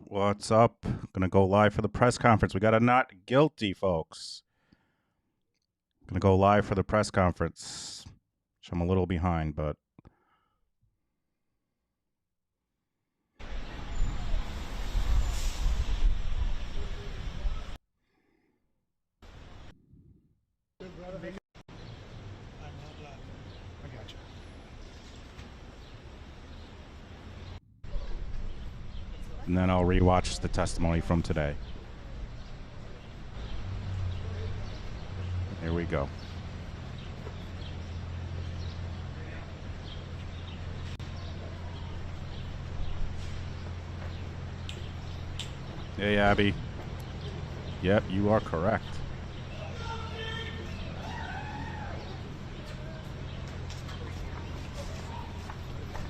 What's up? Gonna go live for the press conference. We got a not guilty, folks. Gonna go live for the press conference. So I'm a little behind, but and then I'll rewatch the testimony from today. Here we go. Hey, Abby. Yep, you are correct.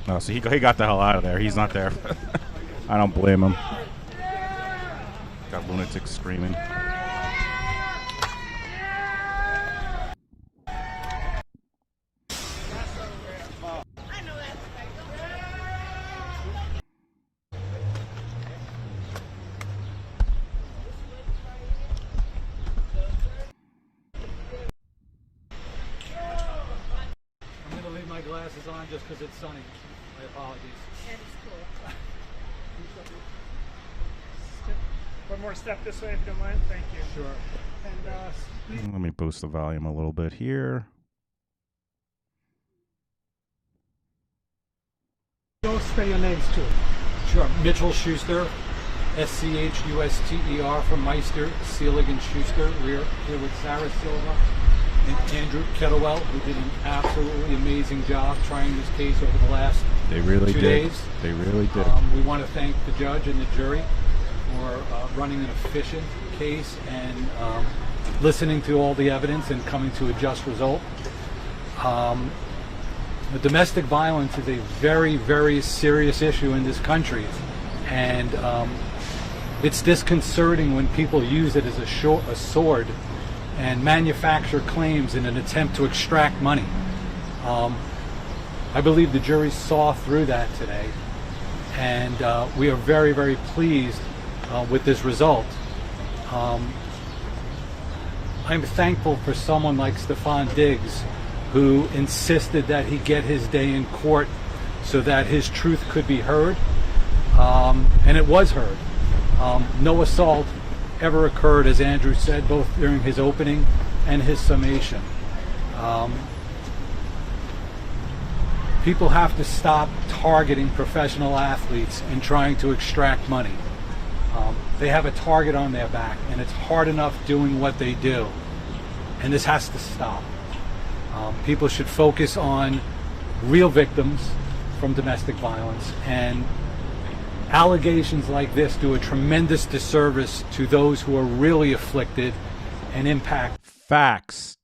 Oh, so he got the hell out of there. He's not there. I don't blame him. Got lunatics screaming. I'm going to leave my glasses on just because it's sunny. My apologies. And it's cool. One more step this way, if you don't mind. Thank you. Sure. And please. Let me boost the volume a little bit here. Don't spell your names too. Sure. Mitchell Schuster, SCHUSTER from Meister, Seelig and Schuster. We're here with Sarah Silva and Andrew Kettlewell, who did an absolutely amazing job trying this case over the last They really 2 did. days. They really did. We want to thank the judge and the jury for running an efficient case and listening to all the evidence and coming to a just result. Domestic violence is a very, very serious issue in this country, and it's disconcerting when people use it as a sword and manufacture claims in an attempt to extract money. I believe the jury saw through that today, and we are very, very pleased with this result. I'm thankful for someone like Stefon Diggs, who insisted that he get his day in court so that his truth could be heard, and it was heard. No assault ever occurred, as Andrew said, both during his opening and his summation. People have to stop targeting professional athletes and trying to extract money. They have a target on their back, and it's hard enough doing what they do, and this has to stop. People should focus on real victims from domestic violence, and allegations like this do a tremendous disservice to those who are really afflicted and impacted Facts.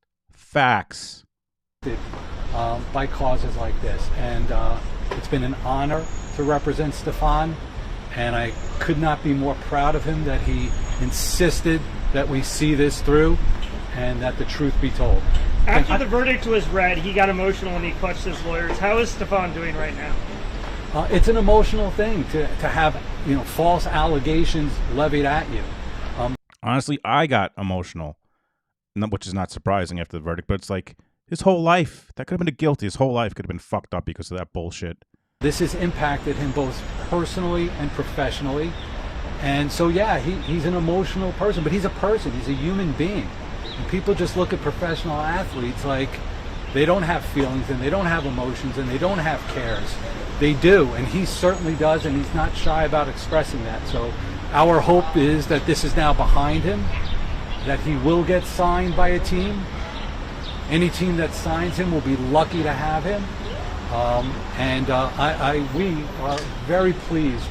by causes like this. And it's been an honor to represent Stefon, and I could not be more proud of him that he insisted that we see this through and that the truth be told. After the verdict was read, he got emotional and he clutched his lawyers. How is Stefon doing right now? It's an emotional thing to have false allegations levied at you. Honestly, I got emotional, which is not surprising after the verdict, but it's like his whole life, that could have been a guilty. His whole life could have been fucked up because of that bullshit. This has impacted him both personally and professionally. And so, yeah, he's an emotional person, but he's a person. He's a human being. And people just look at professional athletes like they don't have feelings and they don't have emotions and they don't have cares. They do, and he certainly does, and he's not shy about expressing that. So our hope is that this is now behind him, that he will get signed by a team. Any team that signs him will be lucky to have him. We are very pleased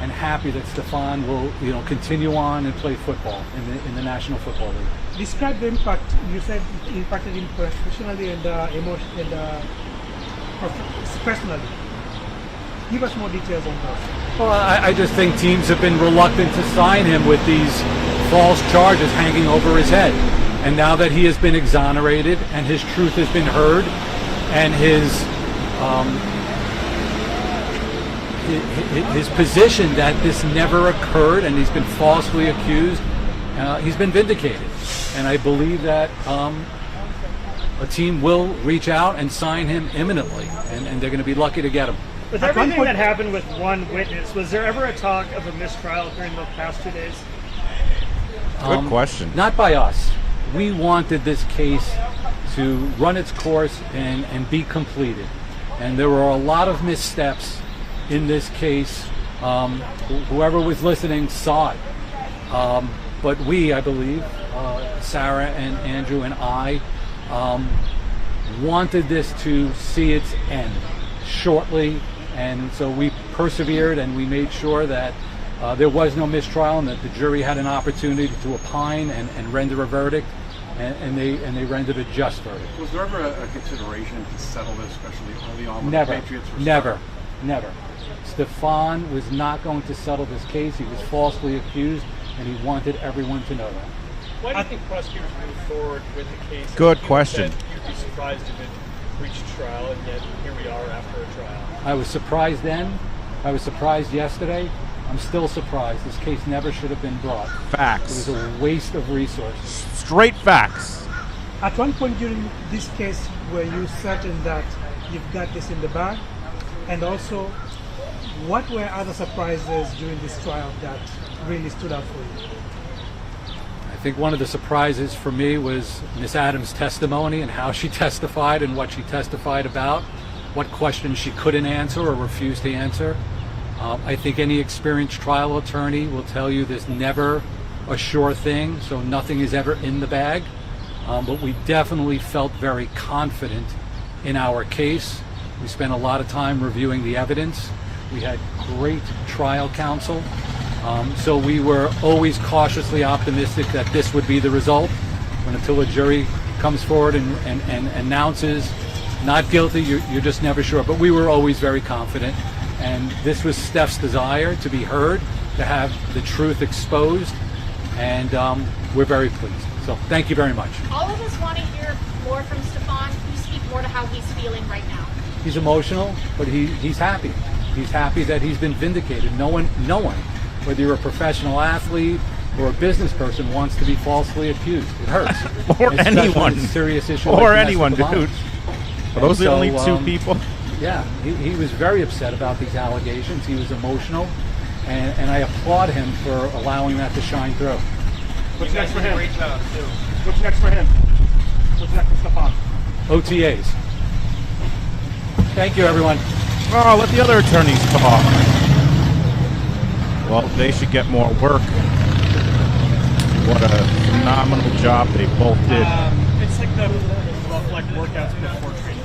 and happy that Stefon will continue on and play football in the National Football League. Describe the impact. You said it impacted him professionally and personally. Give us more details on that. Well, I just think teams have been reluctant to sign him with these false charges hanging over his head. And now that he has been exonerated and his truth has been heard and his position that this never occurred and he's been falsely accused, he's been vindicated. And I believe that a team will reach out and sign him imminently, and they're going to be lucky to get him. With everything that happened with one witness, was there ever a talk of a mistrial during the past 2 days? Good question. Not by us. We wanted this case to run its course and be completed. And there were a lot of missteps in this case. Whoever was listening saw it. But we, I believe, Sarah and Andrew and I, wanted this to see its end shortly. And so we persevered and we made sure that there was no mistrial and that the jury had an opportunity to opine and render a verdict, and they rendered a just verdict. Was there ever a consideration to settle this, especially early on when Never, the Patriots were never. Stefon was not going to settle this case. He was falsely accused, and he wanted everyone to know that. Why do you think prosecutors moved forward with the case? Good question. You'd be surprised if it reached trial, and yet here we are after a trial. I was surprised then. I was surprised yesterday. I'm still surprised. This case never should have been brought. Facts. It was a waste of resources. Straight facts. At one point during this case, were you certain that you've got this in the bag? And also, what were other surprises during this trial that really stood out for you? I think one of the surprises for me was Miss Adams' testimony and how she testified and what she testified about, what questions she couldn't answer or refused to answer. I think any experienced trial attorney will tell you there's never a sure thing, so nothing is ever in the bag. But we definitely felt very confident in our case. We spent a lot of time reviewing the evidence. We had great trial counsel. So we were always cautiously optimistic that this would be the result. And until a jury comes forward and announces not guilty, you're just never sure. But we were always very confident. And this was Steph's desire to be heard, to have the truth exposed. And we're very pleased. So thank you very much. All of us want to hear more from Stefon. Can you speak more to how he's feeling right now? He's emotional, but he's happy. He's happy that he's been vindicated. No one, whether you're a professional athlete or a business person, wants to be falsely accused. It hurts. Or Especially anyone. in a serious issue. Or like anyone, domestic dude. violence. Are those And the only so, two people? Yeah, he was very upset about these allegations. He was emotional, and I applaud him for allowing that to shine through. What's next for him? What's next for him? What's next for Stefon? OTAs. Thank you, everyone. Oh, let the other attorneys talk. Well, they should get more work. What a phenomenal job they both did. It's like the workouts before training.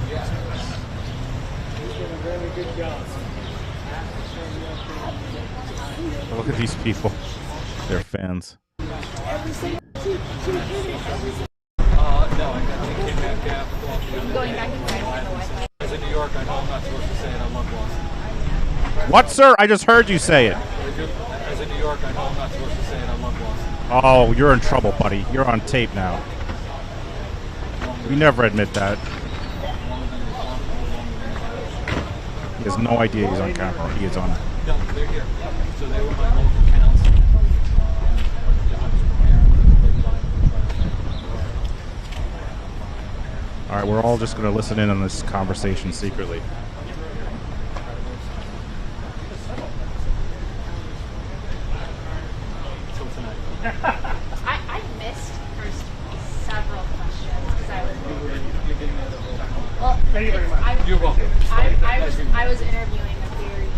Look at these people. They're fans. No, I came back after. Going back to Wi-Fi. As in New York, I know I'm not supposed to say it. I love Boston. What, sir? I just heard you say it. As in New York, I know I'm not supposed to say it. I love Boston. Oh, you're in trouble, buddy. You're on tape now. We never admit that. He has no idea he's on camera. He is on. No, they're here. So they were my local counsel. All right, we're all just going to listen in on this conversation secretly. I missed first several questions because I was. Well, Thank you very much. You're welcome. I was interviewing a very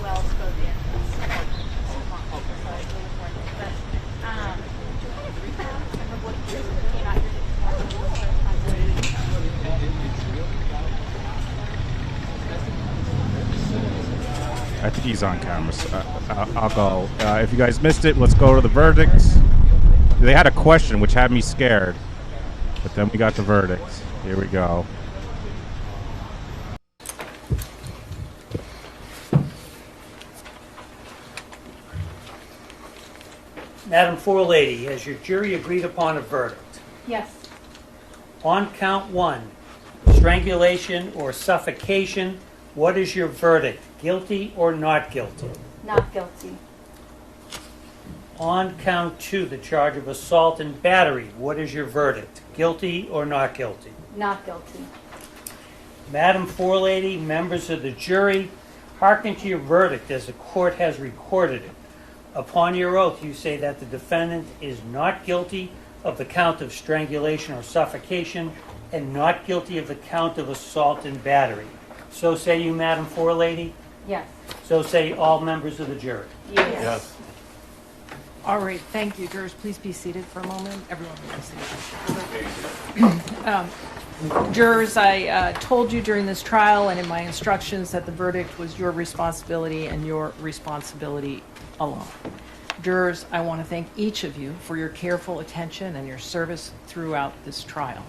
well-spoken Stefon. So I was really fortunate. But could you kind of recap some of what you came out I think he's on camera. So I'll go. If you guys missed it, let's go to the verdicts. They had a question which had me scared, but then we got the verdicts. Here we go. Madam Forelady, has your jury agreed upon a verdict? Yes. On count one, strangulation or suffocation What is your verdict? Guilty or not guilty? Not guilty. On count 2, the charge of assault and battery, what is your verdict? Guilty or not guilty? Not guilty. Madam Forelady, members of the jury, hearken to your verdict as the court has recorded it. Upon your oath, you say that the defendant is not guilty of the count of strangulation or suffocation and not guilty of the count of assault and battery. So say you, Madam Forelady? Yes. So say all members of the jury. Yes. All right, thank you. Jurors, please be seated for a moment. Everyone be seated. Jurors, I told you during this trial and in my instructions that the verdict was your responsibility and your responsibility alone. Jurors, I want to thank each of you for your careful attention and your service throughout this trial.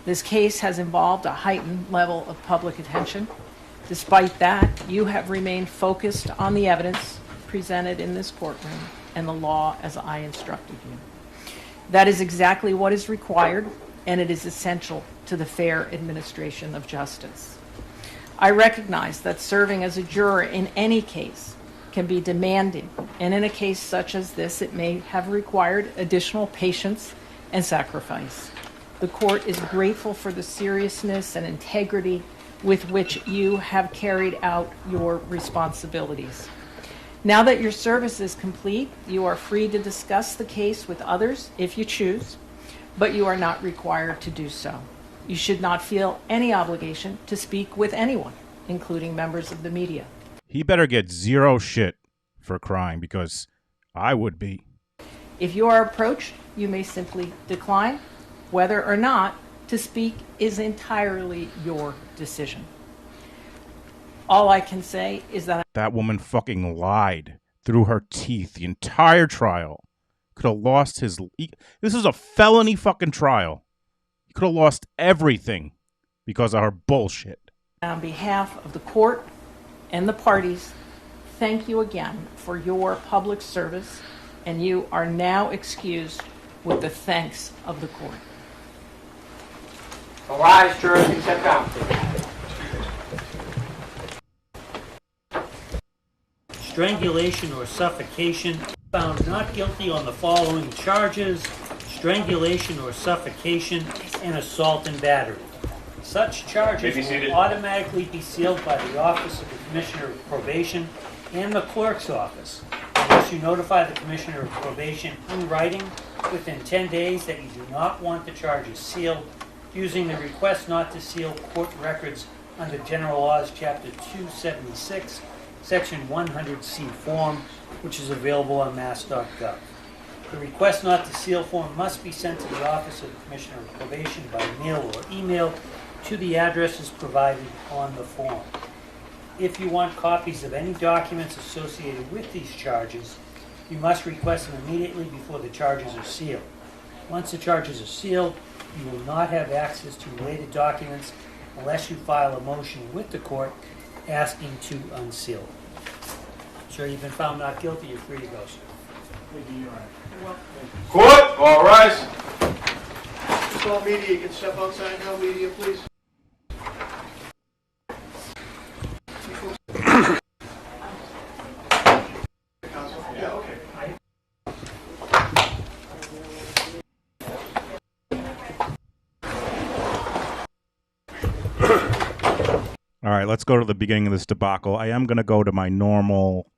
This case has involved a heightened level of public attention. Despite that, you have remained focused on the evidence presented in this courtroom and the law as I instructed you. That is exactly what is required, and it is essential to the fair administration of justice. I recognize that serving as a juror in any case can be demanding, and in a case such as this, it may have required additional patience and sacrifice. The court is grateful for the seriousness and integrity with which you have carried out your responsibilities. Now that your service is complete, you are free to discuss the case with others if you choose, but you are not required to do so. You should not feel any obligation to speak with anyone, including members of the media. He better get zero shit for crying, because I would be. If you are approached, you may simply decline. Whether or not to speak is entirely your decision. All I can say is that That woman fucking lied through her teeth the entire trial. Could have lost his... This is a felony fucking trial. He could have lost everything because of her bullshit. on behalf of the court and the parties, thank you again for your public service, and you are now excused with the thanks of the court. All rise, jurors, and sit down. Strangulation or suffocation, found not guilty on the following charges: strangulation or suffocation and assault and battery. Such charges will automatically be sealed by the Office of the Commissioner of Probation and the Clerk's Office, unless you notify the Commissioner of Probation in writing within 10 days that you do not want the charges sealed, using the request not to seal court records under General Laws, Chapter 276, Section 100C form, which is available on mass.gov. The request not to seal form must be sent to the Office of the Commissioner of Probation by mail or email to the addresses provided on the form. If you want copies of any documents associated with these charges, you must request them immediately before the charges are sealed. Once the charges are sealed, you will not have access to related documents unless you file a motion with the court asking to unseal. Sir, you've been found not guilty. You're free to go, sir. Court, all rise. Just all media, you can step outside now, media, please. Yeah, okay. All right, let's go to the beginning of this debacle. I am going to go to my normal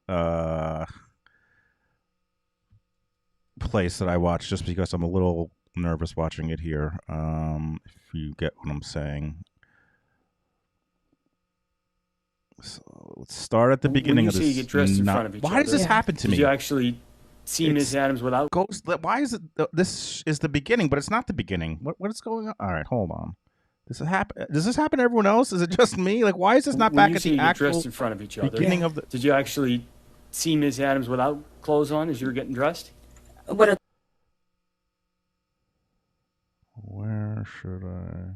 place that I watch just because I'm a little nervous watching it here, if you get what I'm saying. So let's start at the beginning of this. When you say you get dressed in front of each other, why does this happen to me? Did you actually see Ms. Adams without... Why is it... This is the beginning, but it's not the beginning. What is going on? All right, hold on. Does this happen to everyone else? Is it just me? Like, why is this not back at the actual dressed in front of each other, beginning of the... Did you actually see Ms. Adams without clothes on as you were getting dressed? Where should I...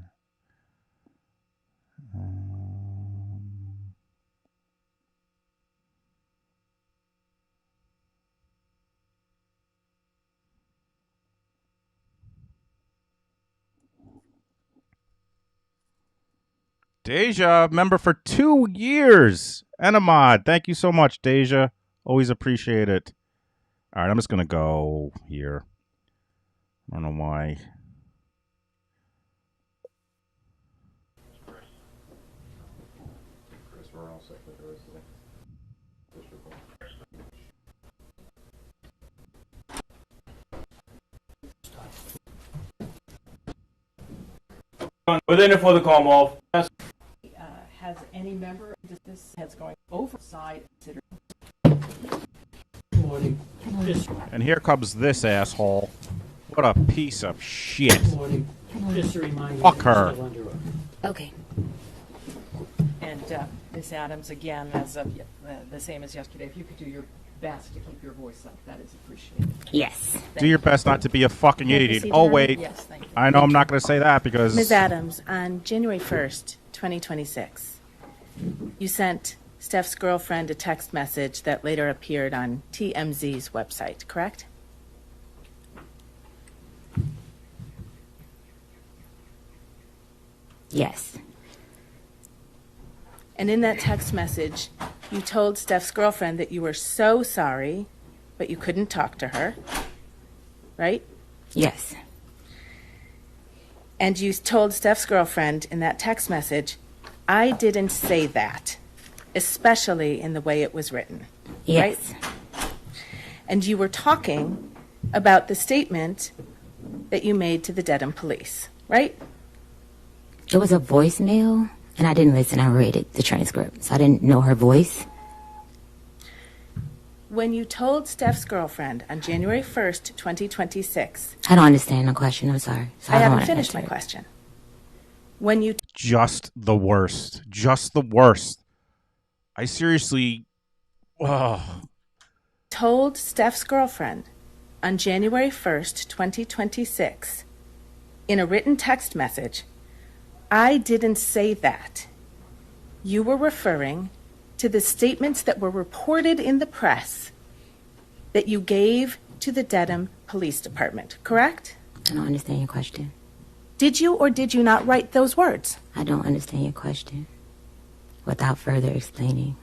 Deja, member for 2 years. And a mod. Thank you so much, Deja. Always appreciate it. All right, I'm just going to go here. I don't know why. Within it for the call, Mauve. Yes. Has any member of this has going oversight considered? Morning. And here comes this asshole. What a piece of shit. Morning. Just a reminder. Fuck her. Still under oath. Okay. And Ms. Adams, again, as of the same as yesterday, if you could do your best to keep your voice up, that is appreciated. Yes. Do your best not to be a fucking Can I idiot. proceed Oh, now? wait. Yes, thank you. I know I'm not going to say that because... Ms. Adams, on January 1st, 2026, you sent Steph's girlfriend a text message that later appeared on TMZ's website, correct? Yes. And in that text message, you told Steph's girlfriend that you were so sorry, but you couldn't talk to her, right? Yes. And you told Steph's girlfriend in that text message, I didn't say that, especially in the way it was written. Yes. Right? And you were talking about the statement that you made to the Dedham police, right? It was a voicemail, and I didn't listen. I read it, the transcript, so I didn't know her voice. When you told Steph's girlfriend on January 1st, 2026... I don't understand the question. I'm sorry. So I don't haven't wanna finished my answer it. question. When you Just the worst. Just the worst. I seriously... Oh. told Steph's girlfriend on January 1st, 2026, in a written text message, I didn't say that. You were referring to the statements that were reported in the press that you gave to the Dedham Police Department, correct? I don't understand your question. Did you or did you not write those words? I don't understand your question. Without further explaining.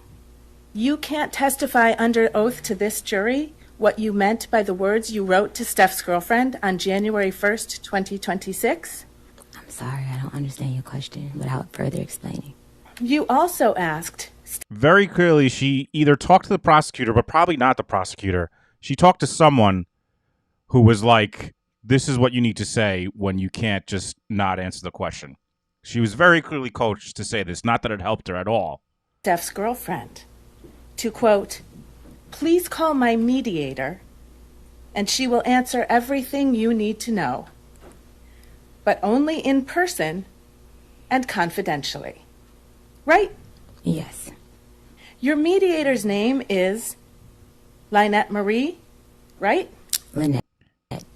You can't testify under oath to this jury what you meant by the words you wrote to Steph's girlfriend on January 1st, 2026? I'm sorry, I don't understand your question without further explaining. You also asked... Very clearly, she either talked to the prosecutor, but probably not the prosecutor. She talked to someone who was like, this is what you need to say when you can't just not answer the question. She was very clearly coached to say this, not that it helped her at all. Steph's girlfriend to, quote, please call my mediator and she will answer everything you need to know, but only in person and confidentially. Right? Yes. Your mediator's name is Lynette Marie, right? Lynette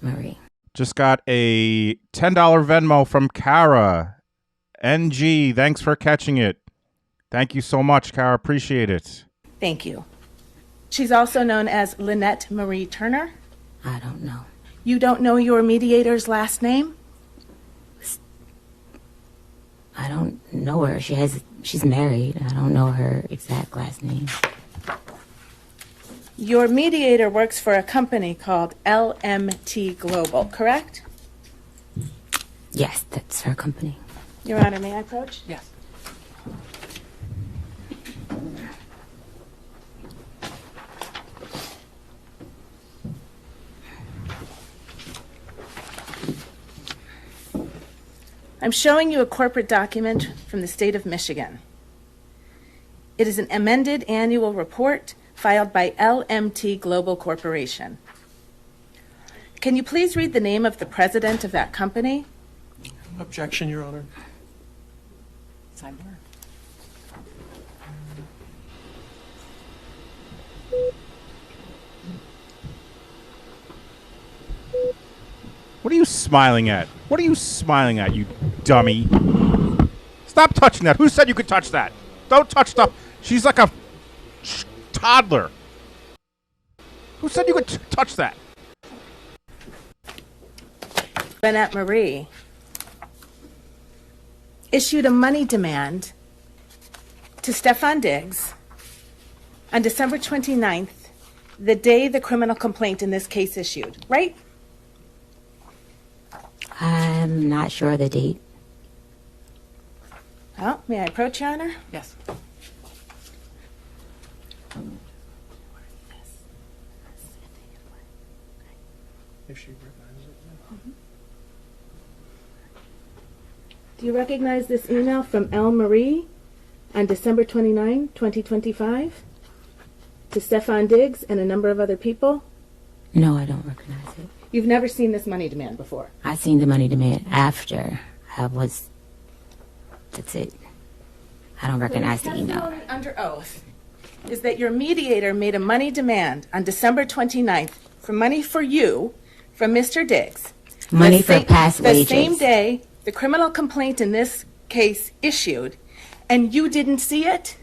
Marie. Just got a $10 Venmo from Kara. NG, thanks for catching it. Thank you so much, Kara. Appreciate it. Thank you. She's also known as Lynette Marie Turner. I don't know. You don't know your mediator's last name? I don't know her. She's married. I don't know her exact last name. Your mediator works for a company called LMT Global, correct? Yes, that's her company. Your Honor, may I approach? Yes. I'm showing you a corporate document from the state of Michigan. It is an amended annual report filed by LMT Global Corporation. Can you please read the name of the president of that company? Objection, Your Honor. Sidebar. What are you smiling at? What are you smiling at, you dummy? Stop touching that. Who said you could touch that? Don't touch stuff. She's like a toddler. Who said you could touch that? Lynette Marie issued a money demand to Stefon Diggs on December 29th, the day the criminal complaint in this case issued, right? I'm not sure of the date. Well, may I approach, Your Honor? Yes. If she recognizes it. Do you recognize this email from L. Marie on December 29, 2025, to Stefon Diggs and a number of other people? No, I don't recognize it. You've never seen this money demand before? I seen the money demand after I was. That's it. I don't recognize the email. Testimony under oath is that your mediator made a money demand on December 29th for money for you from Mr. Diggs. Money for past wages. The same day the criminal complaint in this case issued, and you didn't see it?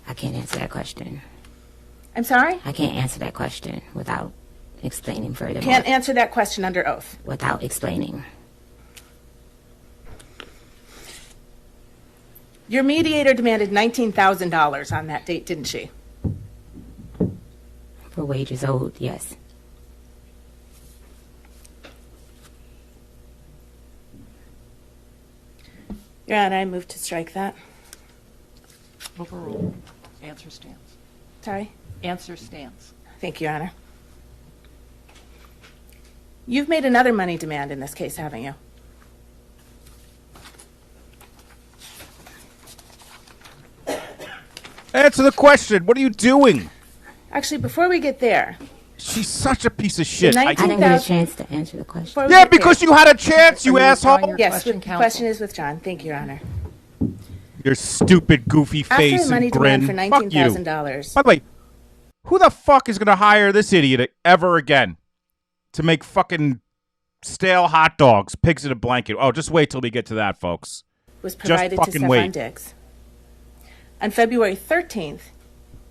I can't answer that question. I'm sorry? I can't answer that question without explaining further. Can't answer that question under oath. Without explaining. Your mediator demanded $19,000 on that date, didn't she? For wages owed, yes. Your Honor, I move to strike that. Overrule. Answer stands. Sorry? Answer stands. Thank you, Your Honor. You've made another money demand in this case, haven't you? Answer the question. What are you doing? Actually, before we get there, She's such a piece of shit. The I didn't get a chance to answer the question. before we Yeah, get there- because you had a chance, you asshole. Yes, the question is with John. Thank you, Your Honor. Your stupid, goofy face After a money and grin. demand for Fuck you. $19,000. By the way, who the fuck is going to hire this idiot ever again to make fucking stale hot dogs, pigs in a blanket? Oh, just wait till we get to that, folks. Was provided to fucking Stefon wait. Diggs. On February 13th,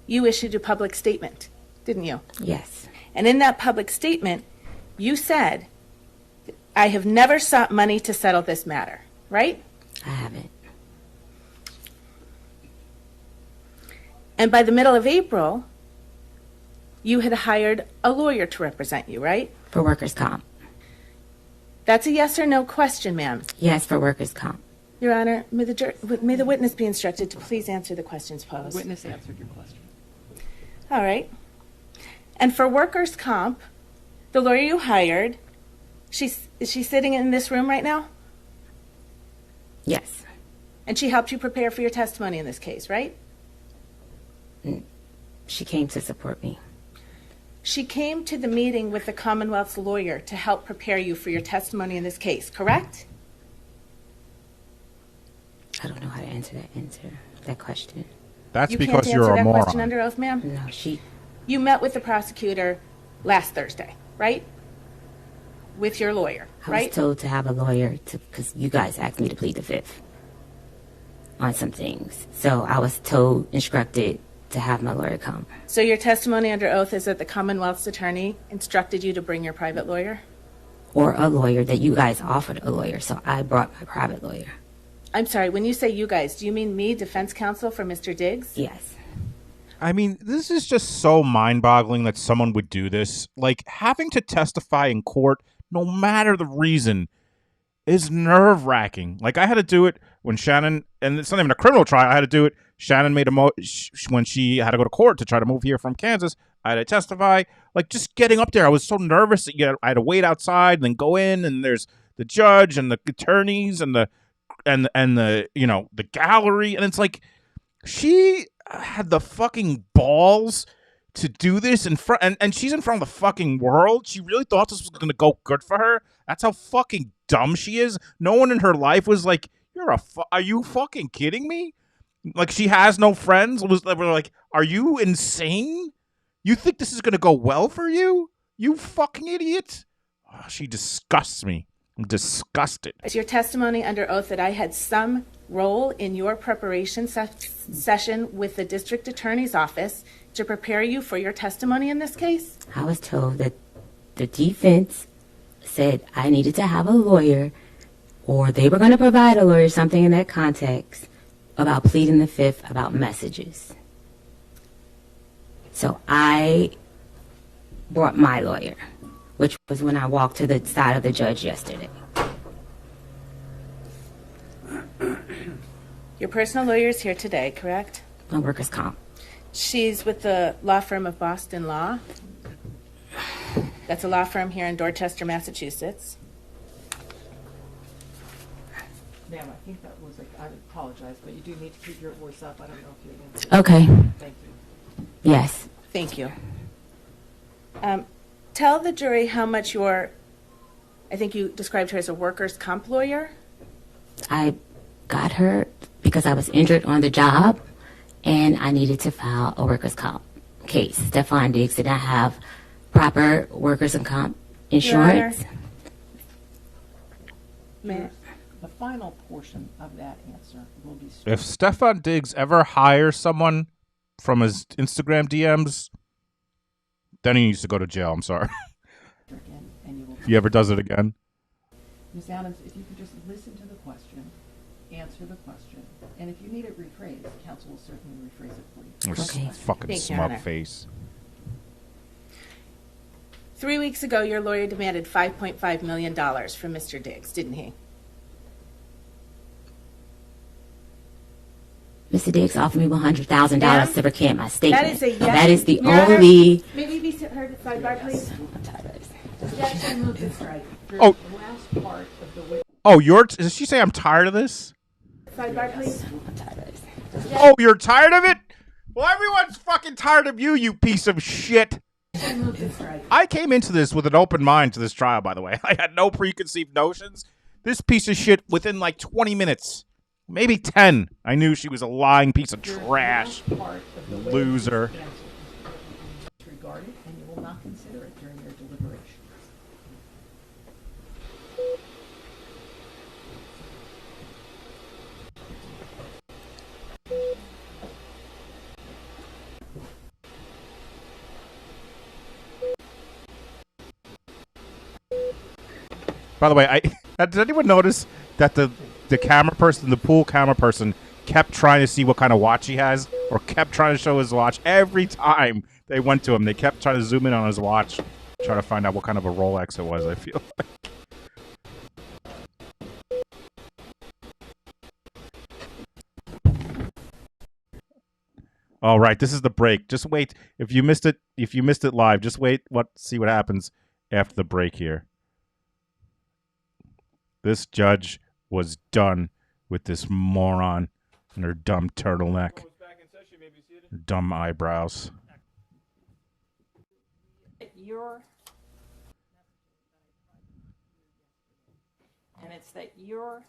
you issued a public statement, didn't you? Yes. And in that public statement, you said, I have never sought money to settle this matter, right? I haven't. And by the middle of April, you had hired a lawyer to represent you, right? For workers' comp. That's a yes or no question, ma'am. Yes, for workers' comp. Your Honor, may the witness be instructed to please answer the questions posed. Witness answered your question. All right. And for workers' comp, the lawyer you hired, is she sitting in this room right now? Yes. And she helped you prepare for your testimony in this case, right? She came to support me. She came to the meeting with the Commonwealth's lawyer to help prepare you for your testimony in this case, correct? I don't know how to answer that question. That's You because can't you're answer a that moron. question under oath, ma'am? No, she. You met with the prosecutor last Thursday, right? With your lawyer, I right? was told to have a lawyer because you guys asked me to plead the fifth on some things. So I was instructed to have my lawyer come. So your testimony under oath is that the Commonwealth's attorney instructed you to bring your private lawyer? Or a lawyer that you guys offered a lawyer, so I brought my private lawyer. I'm sorry, when you say you guys, do you mean me, defense counsel for Mr. Diggs? Yes. I mean, this is just so mind-boggling that someone would do this. Like, having to testify in court, no matter the reason, is nerve-wracking. Like, I had to do it when Shannon, and it's not even a criminal trial, I had to do it. Shannon made when she had to go to court to try to move here from Kansas, I had to testify. Like, just getting up there, I was so nervous that I had to wait outside and then go in, and there's the judge and the attorneys and the the gallery, and it's like she had the fucking balls to do this in front, and she's in front of the fucking world. She really thought this was going to go good for her. That's how fucking dumb she is. No one in her life was like, are you fucking kidding me? Like, she has no friends. We're like, are you insane? You think this is going to go well for you? You fucking idiot. Oh, she disgusts me. I'm disgusted. Is your testimony under oath that I had some role in your preparation session with the district attorney's office to prepare you for your testimony in this case? I was told that the defense said I needed to have a lawyer, or they were going to provide a lawyer, something in that context, about pleading the fifth about messages. So I brought my lawyer, which was when I walked to the side of the judge yesterday. Your personal lawyer is here today, correct? On workers' comp. She's with the law firm of Boston Law. That's a law firm here in Dorchester, Massachusetts. Ma'am, I think that was like, I apologize, but you do need to keep your voice up. I don't know if you're Okay. Thank you. Yes. Thank you. Tell the jury how much I think you described her as a workers' comp lawyer. I got her because I was injured on the job and I needed to file a workers' comp case. Stefon Diggs did not have proper workers' and comp insurance. The final portion of that answer will be... If Stefon Diggs ever hires someone from his Instagram DMs, then he needs to go to jail. I'm sorry. If he ever does it again. Ms. Adams, if you could just listen to the question, answer the question, and if you need it rephrased, counsel will certainly rephrase it for you. Okay. Fucking Thank you, smug Honor. face. 3 weeks ago, your lawyer demanded $5.5 million from Mr. Diggs, didn't he? Mr. Diggs offered me $100,000 to recant my statement. That is a yes. That is the Your Honor, only... May we be heard at sidebar, please? Objection, move to strike. Oh. The last part of the... Oh, does she say I'm tired of this? Sidebar, please. Oh, you're tired of it? Well, everyone's fucking tired of you piece of shit. I came into this with an open mind to this trial, by the way. I had no preconceived notions. This piece of shit, within like 20 minutes, maybe 10, I knew she was a lying piece of trash. Loser. Disregard it, and you will not consider it during your deliberations. By the way, did anyone notice that the camera person, the pool camera person, kept trying to see what kind of watch he has, or kept trying to show his watch every time they went to him? They kept trying to zoom in on his watch, try to find out what kind of a Rolex it was, I feel like. All right, this is the break. Just wait. If you missed it live, just wait. See what happens after the break here. This judge was done with this moron and her dumb turtleneck, her dumb eyebrows. And it's that your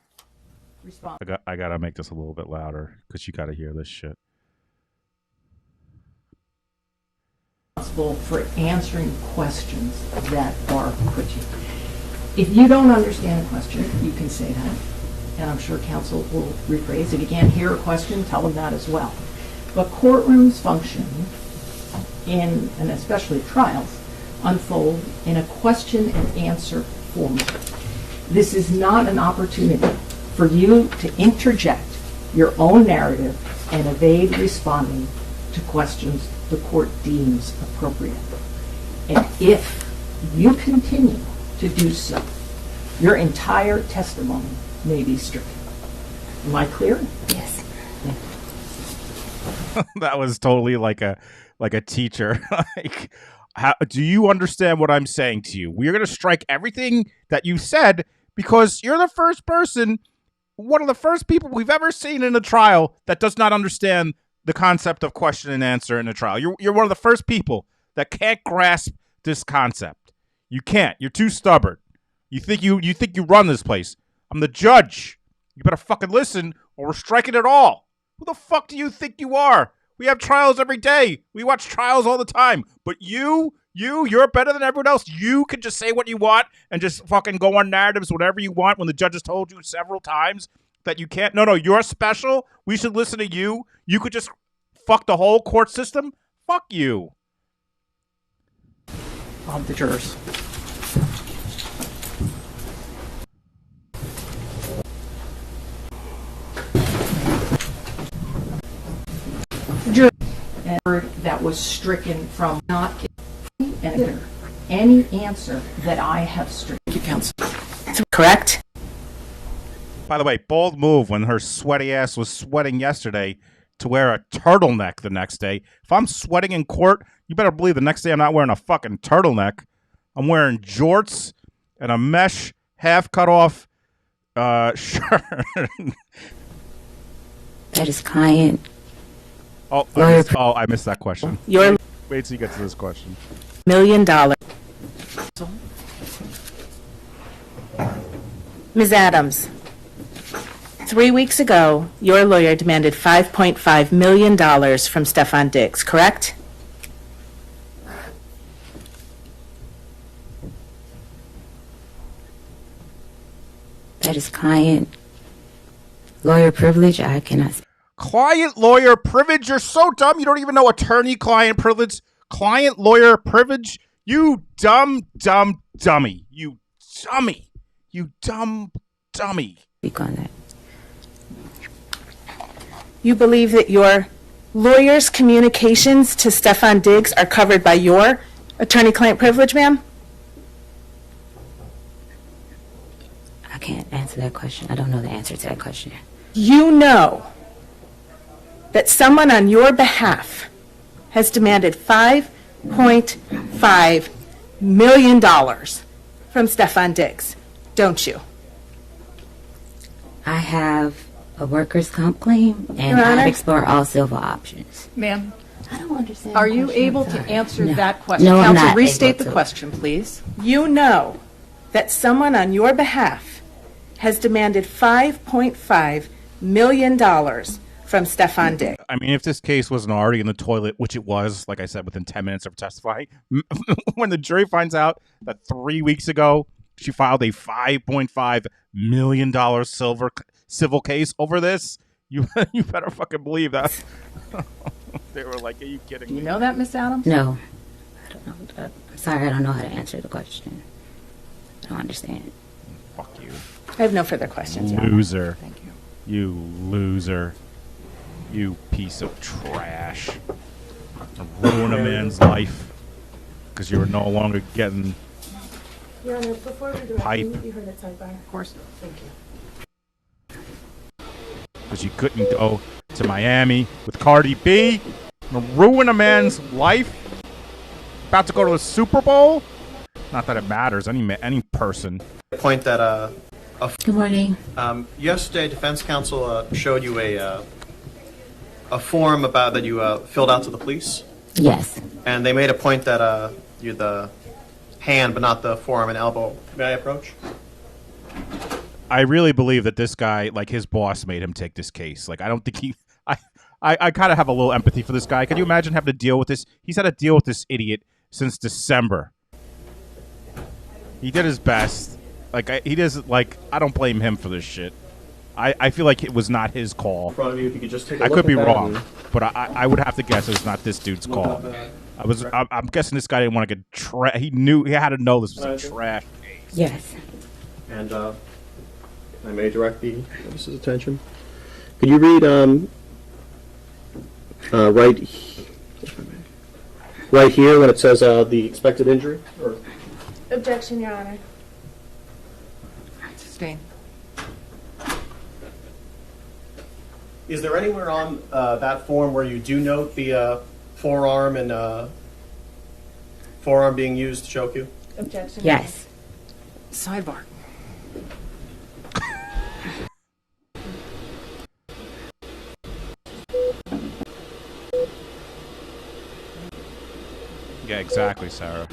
response. I gotta make this a little bit louder because you gotta hear this shit. Responsible for answering questions that are put to you. If you don't understand a question, you can say that, and I'm sure counsel will rephrase. If you can't hear a question, tell them that as well. But courtrooms function and especially trials, unfold in a question and answer format. This is not an opportunity for you to interject your own narrative and evade responding to questions the court deems appropriate. And if you continue to do so, your entire testimony may be stricken. Am I clear? Yes. That was totally like a teacher. Like, do you understand what I'm saying to you? We're gonna strike everything that you said because you're the first person, one of the first people we've ever seen in a trial that does not understand the concept of question and answer in a trial. You're one of the first people that can't grasp this concept. You can't. You're too stubborn. You think you run this place. I'm the judge. You better fucking listen or we're striking it all. Who the fuck do you think you are? We have trials every day. We watch trials all the time. But you're better than everyone else. You can just say what you want and just fucking go on narratives, whatever you want, when the judge has told you several times that you can't. No, you're special. We should listen to you. You could just fuck the whole court system. Fuck you. Of the jurors. that was stricken from not any answer that I have stricken. Thank you, counsel. Correct? By the way, bold move when her sweaty ass was sweating yesterday to wear a turtleneck the next day. If I'm sweating in court, you better believe the next day I'm not wearing a fucking turtleneck. I'm wearing jorts and a mesh half cut off shirt. That is client. Oh, I missed that question. Your Wait till you get to this question. $1 million. Ms. Adams, 3 weeks ago, your lawyer demanded $5.5 million from Stefon Diggs, correct? That is client lawyer privilege. I cannot. Client lawyer privilege? You're so dumb. You don't even know attorney-client privilege. Client lawyer privilege? You dumb dummy. You dummy. You dumb dummy. Speak on that. You believe that your lawyer's communications to Stefon Diggs are covered by your attorney-client privilege, ma'am? I can't answer that question. I don't know the answer to that question. You know that someone on your behalf has demanded $5.5 million from Stefon Diggs, don't you? I have a workers' comp claim, and Your Honor? I've explored all civil options. Ma'am, I don't understand. are the you question. able I'm to sorry. answer No. that question? No, I'm Counsel, not restate able the to. question, please. You know that someone on your behalf has demanded $5.5 million from Stefon Diggs. I mean, if this case wasn't already in the toilet, which it was, like I said, within 10 minutes of testifying, when the jury finds out that 3 weeks ago she filed a $5.5 million civil case over this, you better fucking believe that. They were like, are you kidding Do me? you know that, Miss Adams? No. I don't know. I'm sorry, I don't know how to answer the question. I don't understand. Fuck you. I have no further questions, Your Honor. Loser. Thank you. You loser. You piece of trash. Ruin a man's life because you're no longer getting Your Honor, before we do Pipe. can you be heard at sidebar? Of course. Thank you. because you couldn't go to Miami with Cardi B. Ruin a man's life. About to go to the Super Bowl. Not that it matters. Any person. Point that Good morning. yesterday, defense counsel showed you a form about that you filled out to the police, Yes. and they made a point that you the hand but not the forearm and elbow. May I approach? I really believe that this guy, like his boss, made him take this case. Like I don't think he. I kind of have a little empathy for this guy. Can you imagine having to deal with this? He's had to deal with this idiot since December. He did his best. Like he doesn't like. I don't blame him for this shit. I feel like it was not his call. In front of you, if you could just take a I look could be at that wrong, and but I would have to guess it was not this dude's look call. up that. I'm guessing this guy didn't want to get he knew he had to know this was a trash case. Yes. And I may direct the witness's attention. Could you read right here when it says the expected injury? Or Objection, Your Honor. Sustain. is there anywhere on that form where you do note the forearm and forearm being used to choke you? Objection. Yes. Sidebar. Yeah, exactly, Sarah.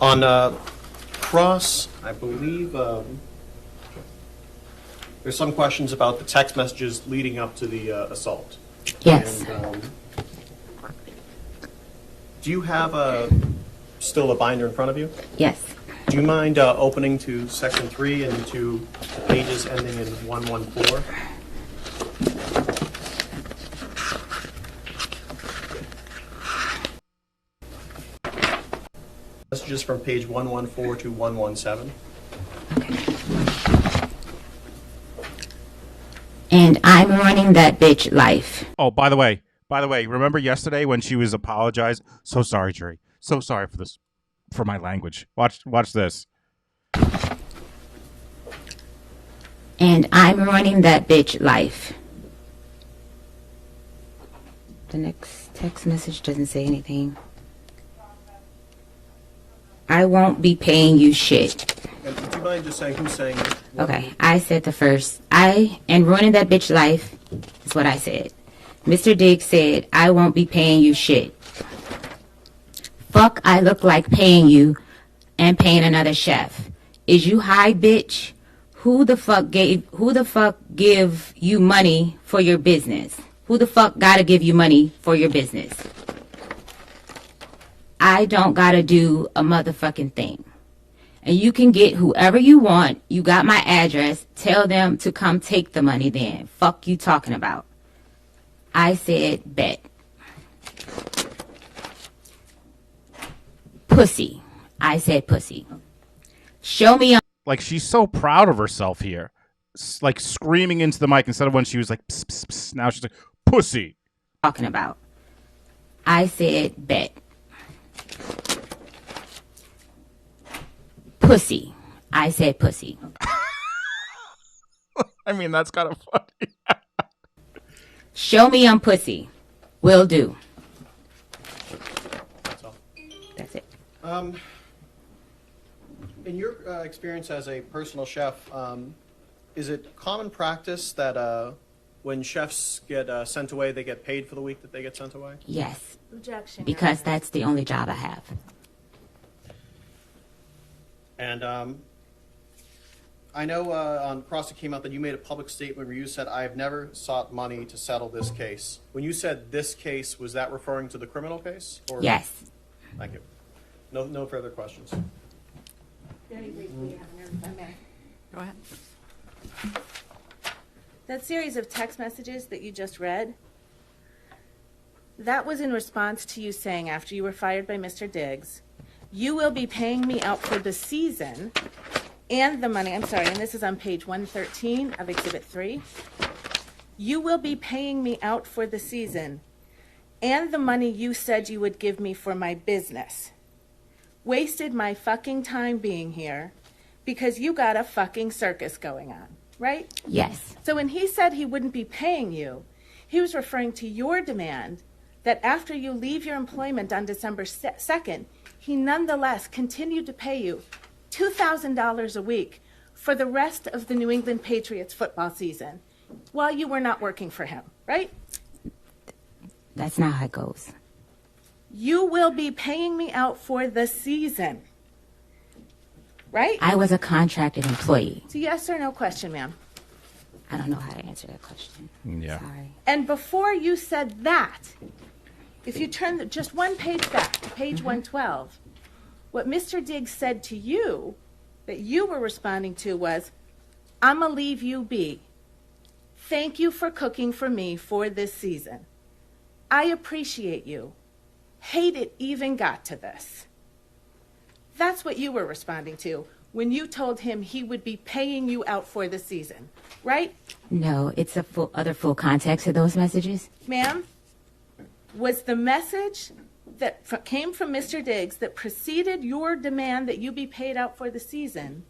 On cross, I believe there's some questions about the text messages leading up to the assault. Yes. And, do you have still a binder in front of you? Yes. Do you mind opening to section 3 and to the pages ending in 114? Messages from page 114 to 117. And I'm running that bitch life. Oh, by the way, remember yesterday when she was apologized? So sorry, Jerry. So sorry for this, for my language. Watch this. And I'm running that bitch life. The next text message doesn't say anything. I won't be paying you shit. And would you mind just saying who's saying it? Okay, I said the first. And running that bitch life is what I said. Mr. Diggs said, I won't be paying you shit. Fuck, I look like paying you and paying another chef. Is you high, bitch? Who the fuck give you money for your business? Who the fuck gotta give you money for your business? I don't gotta do a motherfucking thing. And you can get whoever you want. You got my address. Tell them to come take the money then. Fuck you talking about. I said bet. Pussy. I said pussy. Show me on. Like, she's so proud of herself here. Like, screaming into the mic instead of when she was like, pss, pss, pss. Now she's like, pussy. Talking about. I said bet. Pussy. I said pussy. I mean, that's kind of funny. Show me on pussy. Will do. That's it. In your experience as a personal chef, is it common practice that when chefs get sent away, they get paid for the week that they get sent away? Yes. Objection. Because that's the only job I have. And I know on Cross it came out that you made a public statement where you said, I have never sought money to settle this case. When you said this case, was that referring to the criminal case? Or? Yes. Thank you. No further questions. Very briefly, Go ahead. that series of text messages that you just read, that was in response to you saying after you were fired by Mr. Diggs, you will be paying me out for the season and the money, I'm sorry, and this is on page 113 of Exhibit 3. You will be paying me out for the season and the money you said you would give me for my business. Wasted my fucking time being here because you got a fucking circus going on, right? Yes. So when he said he wouldn't be paying you, he was referring to your demand that after you leave your employment on December 2nd, he nonetheless continued to pay you $2,000 a week for the rest of the New England Patriots football season while you were not working for him, right? That's not how it goes. You will be paying me out for the season, right? I was a contracted employee. It's a yes or no question, ma'am. I don't know how to answer that question. Yeah. Sorry. And before you said that, if you turn just one page back to page 112, what Mr. Diggs said to you that you were responding to was, I'ma leave you be. Thank you for cooking for me for this season. I appreciate you. Hate it even got to this. That's what you were responding to when you told him he would be paying you out for the season, right? No, it's a full context of those messages. Ma'am, was the message that came from Mr. Diggs that preceded your demand that you be paid out for the season,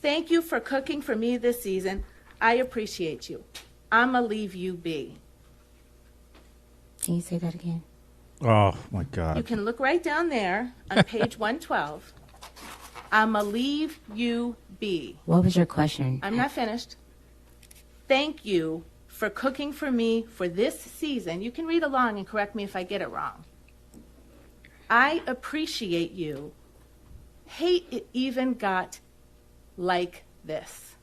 thank you for cooking for me this season, I appreciate you. I'ma leave you be. Can you say that again? Oh, my God. You can look right down there on page 112. I'ma leave you be. What was your question? I'm not finished. Thank you for cooking for me for this season. You can read along and correct me if I get it wrong. I appreciate you. Hate it even got like this.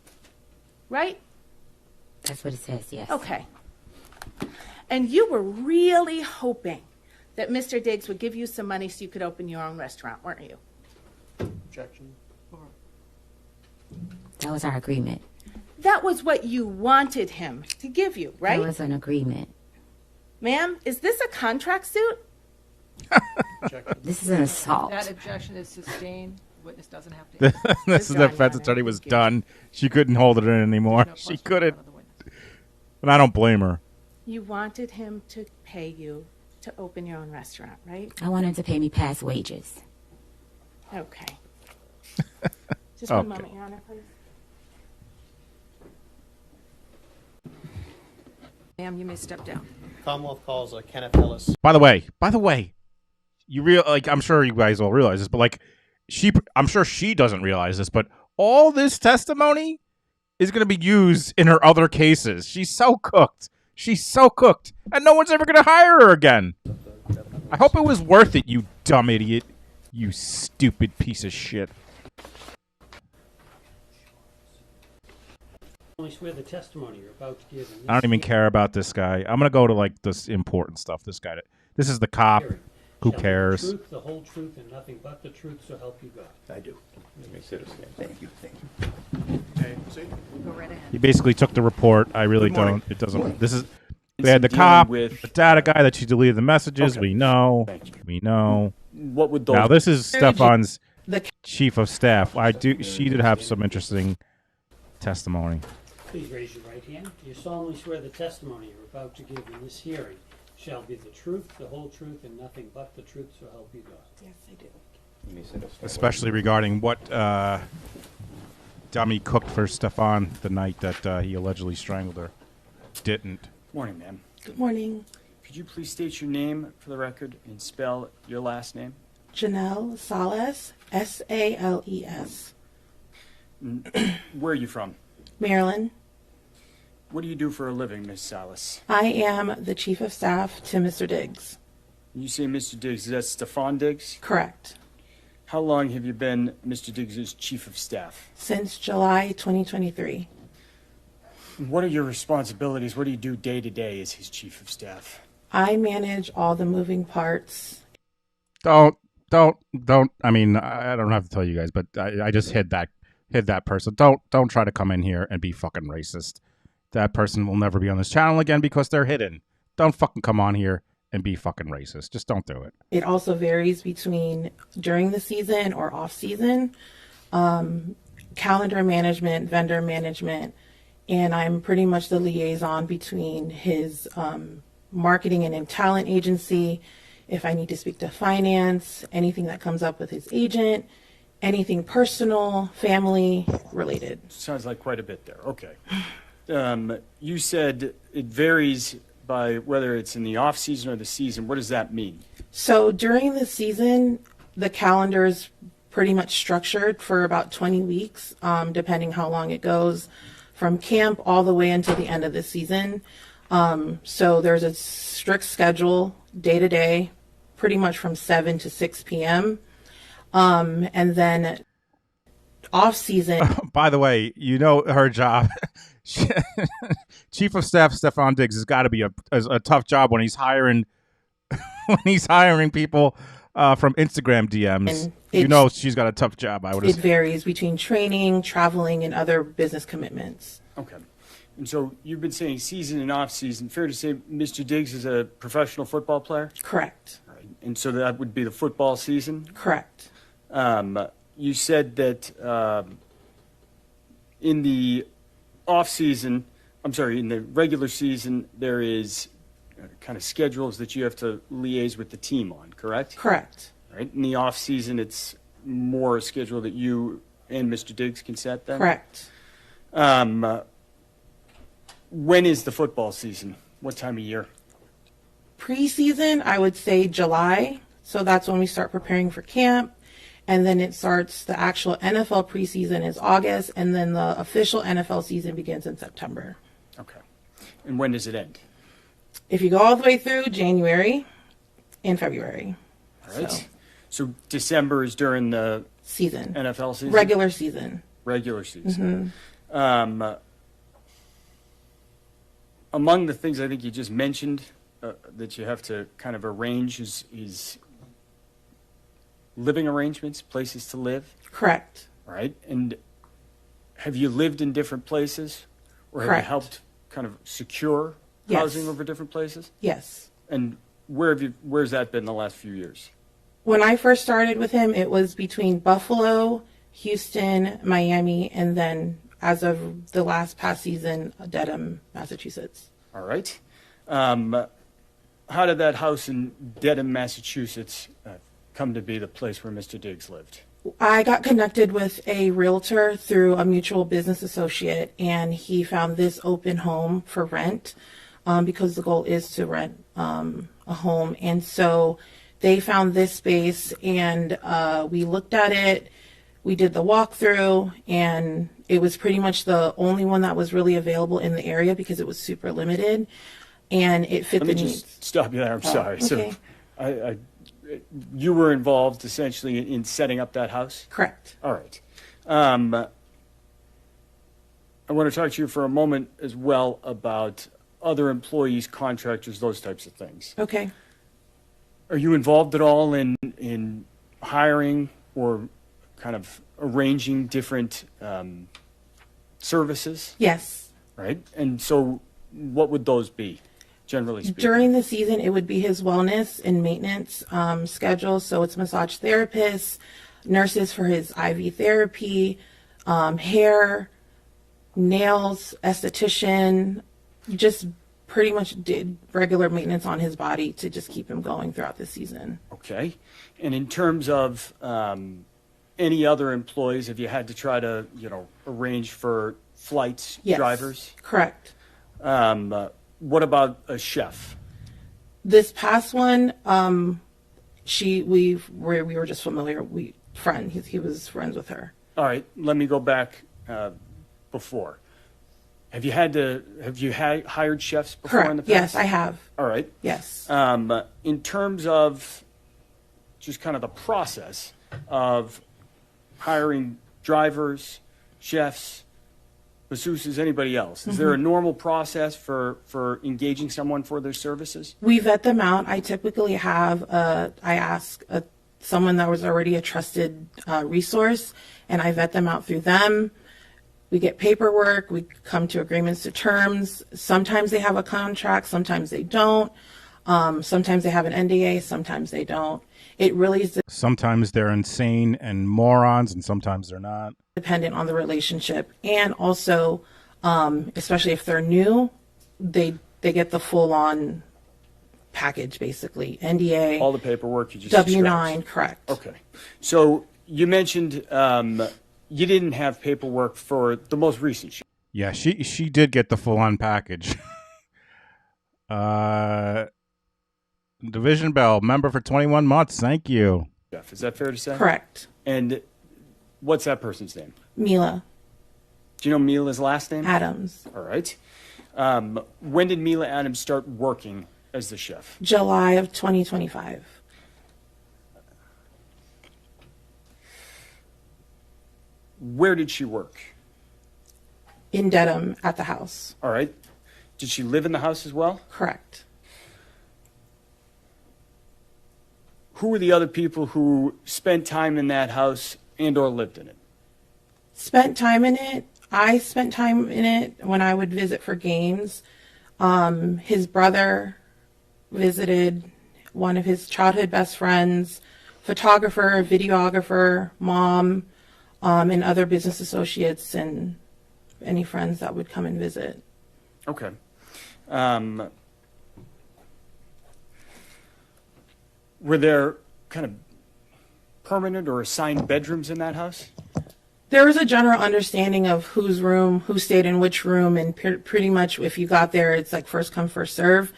Right? That's what it says, yes. Okay. And you were really hoping that Mr. Diggs would give you some money so you could open your own restaurant, weren't you? Objection. That was our agreement. That was what you wanted him to give you, right? That was an agreement. Ma'am, is this a contract suit? This is an assault. That objection is sustained. Witness doesn't have to. This is the defense attorney was done. She couldn't hold it in anymore. She couldn't. And I don't blame her. You wanted him to pay you to open your own restaurant, right? I want him to pay me past wages. Okay. Just one Okay. moment, Your Honor, please. Ma'am, you may step down. Commonwealth calls Kenneth Ellis. By the way, I'm sure you guys all realize this, but like, I'm sure she doesn't realize this, but all this testimony is going to be used in her other cases. She's so cooked. And no one's ever going to hire her again. I hope it was worth it, you dumb idiot. You stupid piece of shit. Only swear the testimony you're about to give. I don't even care about this guy. I'm going to go to like this important stuff. This is the cop. Who cares? The truth, the whole truth, and nothing but the truth, so help you God. I do. Let me sit a second. Thank you. Okay, see? Go right ahead. He basically took the report. I really Good morning. don't. It doesn't. Morning. This is. We had the Dealing cop, with- the data guy that she deleted the messages. Okay. We know. Thank you. We know. What would those? Now this is Stefon's The chief of staff. She did have some interesting testimony. Please raise your right hand. Do you solemnly swear the testimony you're about to give in this hearing shall be the truth, the whole truth, and nothing but the truth, so help you God? Yes, I do. Let me sit a second. Especially regarding what dummy cooked for Stefon the night that he allegedly strangled her. Didn't. Morning, ma'am. Good morning. Could you please state your name for the record and spell your last name? Janelle Sales, S-A-L-E-S. Where are you from? Maryland. What do you do for a living, Miss Salas? I am the chief of staff to Mr. Diggs. You say Mr. Diggs. Is that Stefon Diggs? Correct. How long have you been Mr. Diggs' chief of staff? Since July 2023. What are your responsibilities? What do you do day to day as his chief of staff? I manage all the moving parts. Don't. I mean, I don't have to tell you guys, but I just hid that person. Don't try to come in here and be fucking racist. That person will never be on this channel again because they're hidden. Don't fucking come on here and be fucking racist. Just don't do it. It also varies between during the season or off season, calendar management, vendor management, and I'm pretty much the liaison between his marketing and talent agency. If I need to speak to finance, anything that comes up with his agent, anything personal, family related. Sounds like quite a bit there. Okay. You said it varies by whether it's in the off season or the season. What does that mean? So during the season, the calendar is pretty much structured for about 20 weeks, depending how long it goes, from camp all the way until the end of the season. So there's a strict schedule day to day, pretty much from 7 to 6 p.m. And then off season. By the way, you know her job. Chief of Staff Stefon Diggs has got to be a tough job when he's hiring people from Instagram DMs. You know she's got a tough job. I would. It varies between training, traveling, and other business commitments. Okay. And so you've been saying season and off season. Fair to say Mr. Diggs is a professional football player? Correct. All right. And so that would be the football season? Correct. You said that in the off season, in the regular season, there is kind of schedules that you have to liaise with the team on, correct? Correct. Right. In the off season, it's more a schedule that you and Mr. Diggs can set then? Correct. When is the football season? What time of year? Preseason, I would say July. So that's when we start preparing for camp. And then it starts, the actual NFL preseason is August, and then the official NFL season begins in September. Okay. And when does it end? If you go all the way through, January and February. All right. So December is during the season. NFL season? Regular season. Regular season. Mm-hmm. Among the things I think you just mentioned that you have to kind of arrange is living arrangements, places to live. Correct. All right. And have you lived in different places? Or have Correct. you helped kind of secure housing over different places? Yes. And where's that been the last few years? When I first started with him, it was between Buffalo, Houston, Miami, and then as of the past season, Dedham, Massachusetts. All right. How did that house in Dedham, Massachusetts come to be the place where Mr. Diggs lived? I got connected with a realtor through a mutual business associate, and he found this open home for rent because the goal is to rent a home. And so they found this space, and we looked at it. We did the walkthrough, and it was pretty much the only one that was really available in the area because it was super limited, and it fit the needs. Let me just stop you there. I'm sorry. Okay. So, you were involved essentially in setting up that house? Correct. All right. I want to talk to you for a moment as well about other employees, contractors, those types of things. Okay. Are you involved at all in hiring or kind of arranging different services? Yes. Right. And so what would those be, generally speaking? During the season, it would be his wellness and maintenance schedule. So it's massage therapists, nurses for his IV therapy, hair, nails, esthetician, just pretty much did regular maintenance on his body to just keep him going throughout the season. Okay. And in terms of any other employees, have you had to try to, arrange for flights, Yes. drivers? Correct. What about a chef? This past one, we were just familiar. He was friends with her. All right, let me go back before. Have you hired chefs before in the Correct. past? Yes, I have. All right. Yes. In terms of just kind of the process of hiring drivers, chefs, masseuses, anybody else, is there a normal process for engaging someone for their services? We vet them out. I typically have, I ask someone that was already a trusted resource, and I vet them out through them. We get paperwork, we come to agreements to terms. Sometimes they have a contract, sometimes they don't. Sometimes they have an NDA, sometimes they don't. It really is Sometimes they're insane and morons, and sometimes they're not. dependent on the relationship. And also, especially if they're new, they get the full-on package, basically. NDA, All the paperwork you just W-9, described. correct. Okay. So you mentioned you didn't have paperwork for the most recent show. Yeah, she did get the full-on package. Division Bell, member for 21 months. Thank you. Jeff, is that fair to say? Correct. And what's that person's name? Mila Do you know Mila's last name? Adams, All right. When did Mila Adams start working as the chef? July of 2025. Where did she work? In Dedham at the house. All right. Did she live in the house as well? Correct. Who were the other people who spent time in that house and or lived in it? Spent time in it. I spent time in it when I would visit for games. His brother visited, one of his childhood best friends, photographer, videographer, mom, and other business associates and any friends that would come and visit. Okay. Were there kind of permanent or assigned bedrooms in that house? There was a general understanding of whose room, who stayed in which room, and pretty much if you got there, it's like first come, first serve.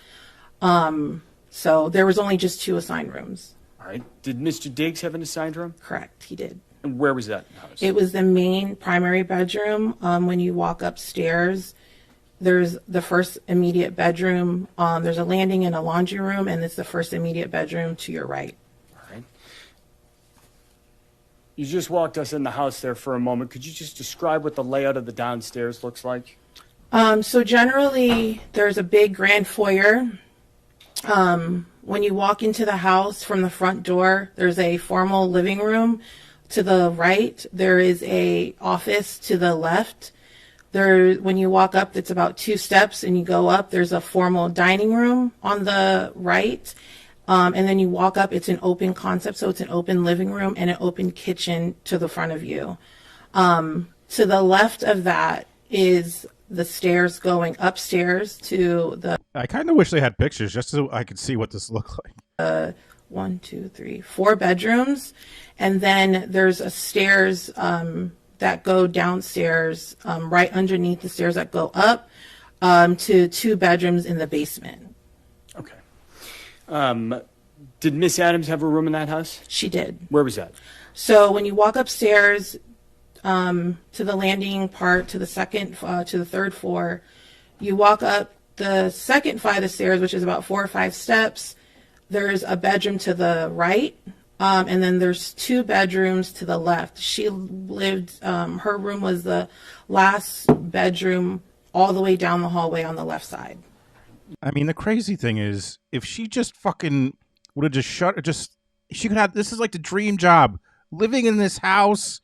So there was only just 2 assigned rooms. All right. Did Mr. Diggs have an assigned room? Correct, he did. And where was that house? It was the main primary bedroom. When you walk upstairs, there's the first immediate bedroom. There's a landing and a laundry room, and it's the first immediate bedroom to your right. All right. You just walked us in the house there for a moment. Could you just describe what the layout of the downstairs looks like? So generally, there's a big grand foyer. When you walk into the house from the front door, there's a formal living room. To the right, there is a office to the left. When you walk up, it's about 2 steps, and you go up, there's a formal dining room on the right. And then you walk up, it's an open concept, so it's an open living room and an open kitchen to the front of you. To the left of that is the stairs going upstairs to the I kind of wish they had pictures just so I could see what this looked like. 1, 2, 3, 4 bedrooms, and then there's a stairs that go downstairs, right underneath the stairs that go up to 2 bedrooms in the basement. Okay. Did Miss Adams have a room in that house? She did. Where was that? So when you walk upstairs to the landing part to the third floor, you walk up the second flight of stairs, which is about 4 or 5 steps. There's a bedroom to the right, and then there's 2 bedrooms to the left. She lived, her room was the last bedroom all the way down the hallway on the left side. I mean, the crazy thing is, if she just fucking would have she could have, this is like the dream job. Living in this house,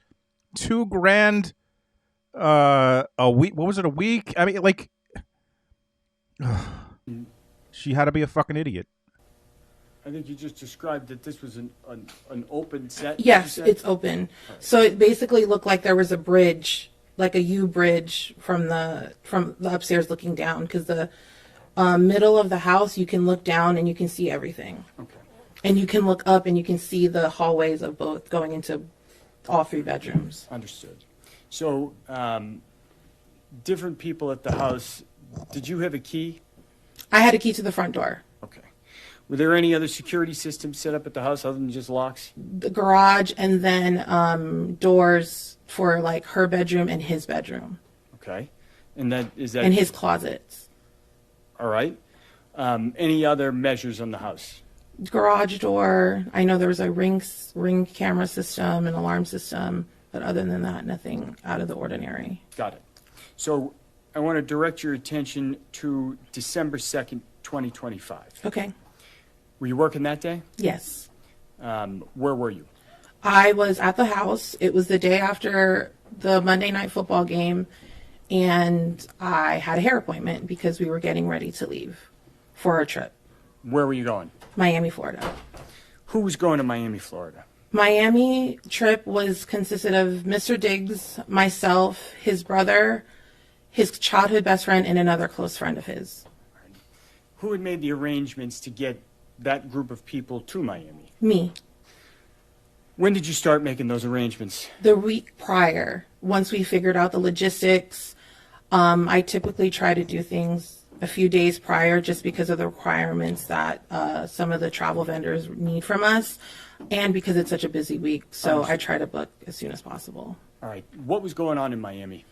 $2,000 a week. What was it, a week? I mean, like, she had to be a fucking idiot. I think you just described that this was an open set. Yes, it's open. So it basically looked like there was a bridge, like a U bridge from the upstairs looking down, because the middle of the house, you can look down and you can see everything. Okay. And you can look up and you can see the hallways of both going into all 3 bedrooms. Understood. So, different people at the house. Did you have a key? I had a key to the front door. Okay. Were there any other security systems set up at the house other than just locks? The garage, and then doors for like her bedroom and his bedroom. Okay. And that is that. And his closets. All right. Any other measures on the house? Garage door. I know there was a ring camera system, an alarm system, but other than that, nothing out of the ordinary. Got it. So I want to direct your attention to December 2nd, 2025. Okay. Were you working that day? Yes. Where were you? I was at the house. It was the day after the Monday night football game, and I had a hair appointment because we were getting ready to leave for our trip. Where were you going? Miami, Florida. Who was going to Miami, Florida? Miami trip consisted of Mr. Diggs, myself, his brother, his childhood best friend, and another close friend of his. Who had made the arrangements to get that group of people to Miami? Me. When did you start making those arrangements? The week prior, once we figured out the logistics. I typically try to do things a few days prior just because of the requirements that some of the travel vendors need from us, and because it's such a busy week. So I try to book as soon as possible. All right. What was going on in Miami?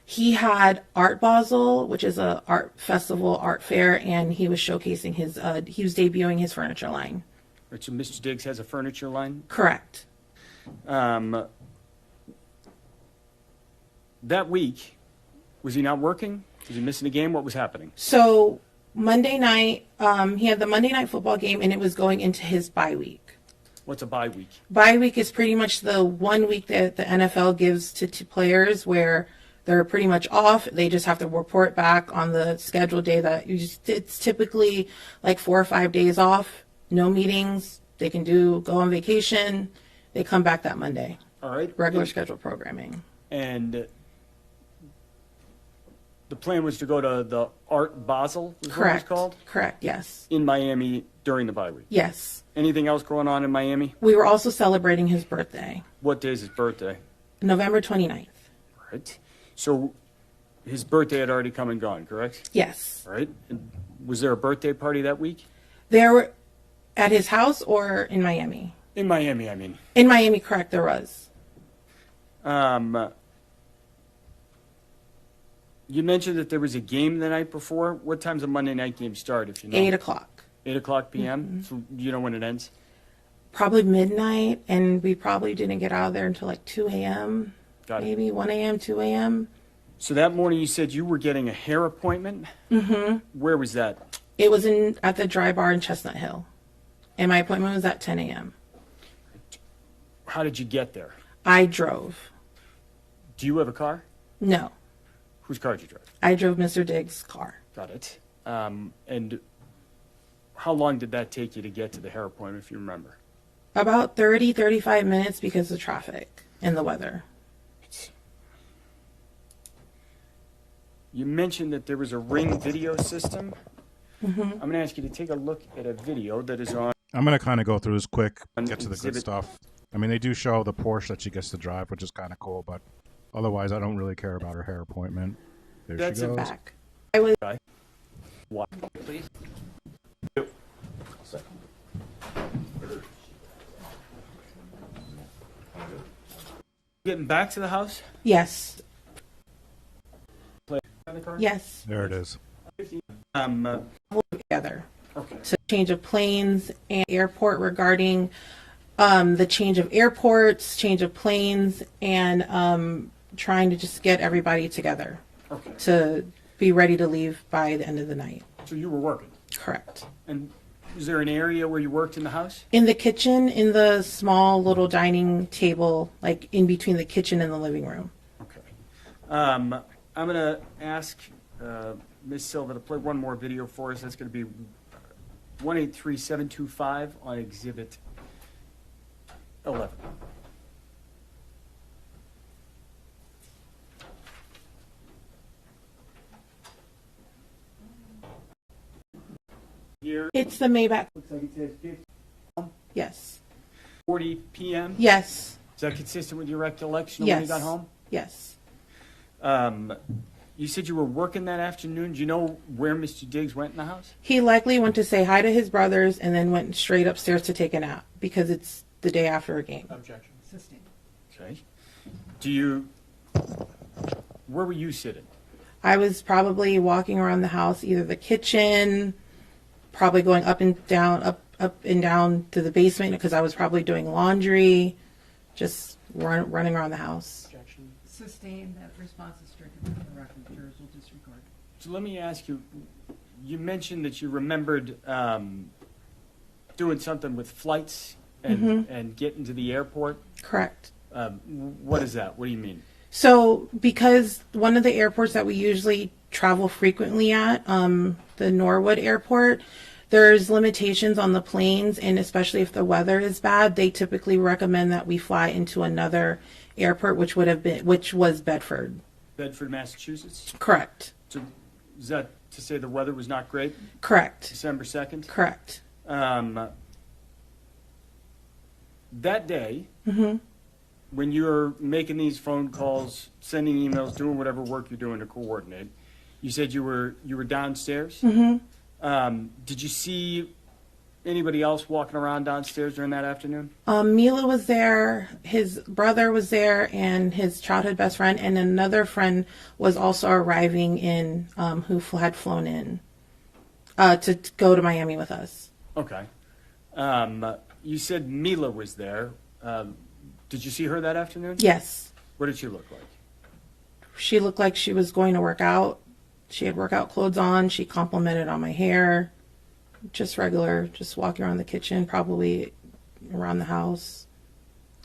He had Art Basel, which is a art festival, art fair, and he was showcasing he was debuting his furniture line. Right, so Mr. Diggs has a furniture line? Correct. That week, was he not working? Was he missing a game? What was happening? So Monday night, he had the Monday night football game, and it was going into his bye week. What's a bye week? Bye week is pretty much the 1 week that the NFL gives to players where they're pretty much off. They just have to report back on the scheduled day that it's typically like 4 or 5 days off, no meetings. They can go on vacation. They come back that Monday. All right. Regular scheduled programming. And the plan was to go to the Art Basel, is what it was Correct. called? Correct, yes. In Miami during the bye week? Yes. Anything else going on in Miami? We were also celebrating his birthday, What day is his birthday? November 29th. Right. So his birthday had already come and gone, correct? Yes. All right. And was there a birthday party that week? There were, at his house or in Miami? In Miami, I mean. In Miami, correct, there was. You mentioned that there was a game the night before. What time's a Monday night game start, if you know? 8 o'clock. 8 o'clock p.m.? Mm-hmm. So you know when it ends? Probably midnight, and we probably didn't get out of there until like 2 a.m., Got it. maybe 1 a.m., 2 a.m. So that morning you said you were getting a hair appointment? Mm-hmm. Where was that? It was at the Dry Bar in Chestnut Hill, and my appointment was at 10 a.m. How did you get there? I drove. Do you have a car? No, Whose car did you drive? I drove Mr. Diggs' car. Got it. And how long did that take you to get to the hair appointment, if you remember? About 30, 35 minutes because of traffic and the weather. You mentioned that there was a Ring video system. Mm-hmm. I'm going to ask you to take a look at a video that is on. I'm going to kind of go through this quick, get to the good Exhibit. stuff. I mean, they do show the Porsche that she gets to drive, which is kind of cool, but otherwise, I don't really care about her hair appointment. There That's she a goes. Back. I was What? Please. Getting back to the house? yes. Play in the car? Yes. There it is. Together. Okay. So change of planes and airport regarding the change of airports, change of planes, and trying to just get everybody together Okay. to be ready to leave by the end of the night. So you were working. Correct. And was there an area where you worked in the house? In the kitchen, in the small little dining table, like in between the kitchen and the living room. Okay. I'm going to ask Ms. Silva to play one more video for us. That's going to be 183725 on Exhibit 11. Here, It's the Maybach. looks like it says 50, Yes. 40 p.m. Yes. Is that consistent with your recollection of when you Yes. got home? Yes. You said you were working that afternoon. Do you know where Mr. Diggs went in the house? He likely went to say hi to his brothers and then went straight upstairs to take a nap because it's the day after a game. Objection. Okay. Where were you sitting? I was probably walking around the house, either the kitchen, probably going up and down, up and down to the basement because I was probably doing laundry, just running around the house. Objection. Sustained. That response is stricken from the record. Jurors will disregard. So let me ask you, you mentioned that you remembered doing something with flights and getting to the airport. Correct. What is that? What do you mean? So, because one of the airports that we usually travel frequently at, the Norwood Airport, there's limitations on the planes, and especially if the weather is bad, they typically recommend that we fly into another airport, which was Bedford. Bedford, Massachusetts? Correct. So is that to say the weather was not great? Correct. December 2nd? Correct. That day, Mm-hmm. when you're making these phone calls, sending emails, doing whatever work you're doing to coordinate, you said you were downstairs. Mm-hmm. Did you see anybody else walking around downstairs during that afternoon? Mila was there, his brother was there, and his childhood best friend, and another friend was also arriving in, who had flown in to go to Miami with us. Okay. You said Mila was there. Did you see her that afternoon? Yes. What did she look like? She looked like she was going to work out. She had workout clothes on. She complimented on my hair. Just regular, just walking around the kitchen, probably around the house.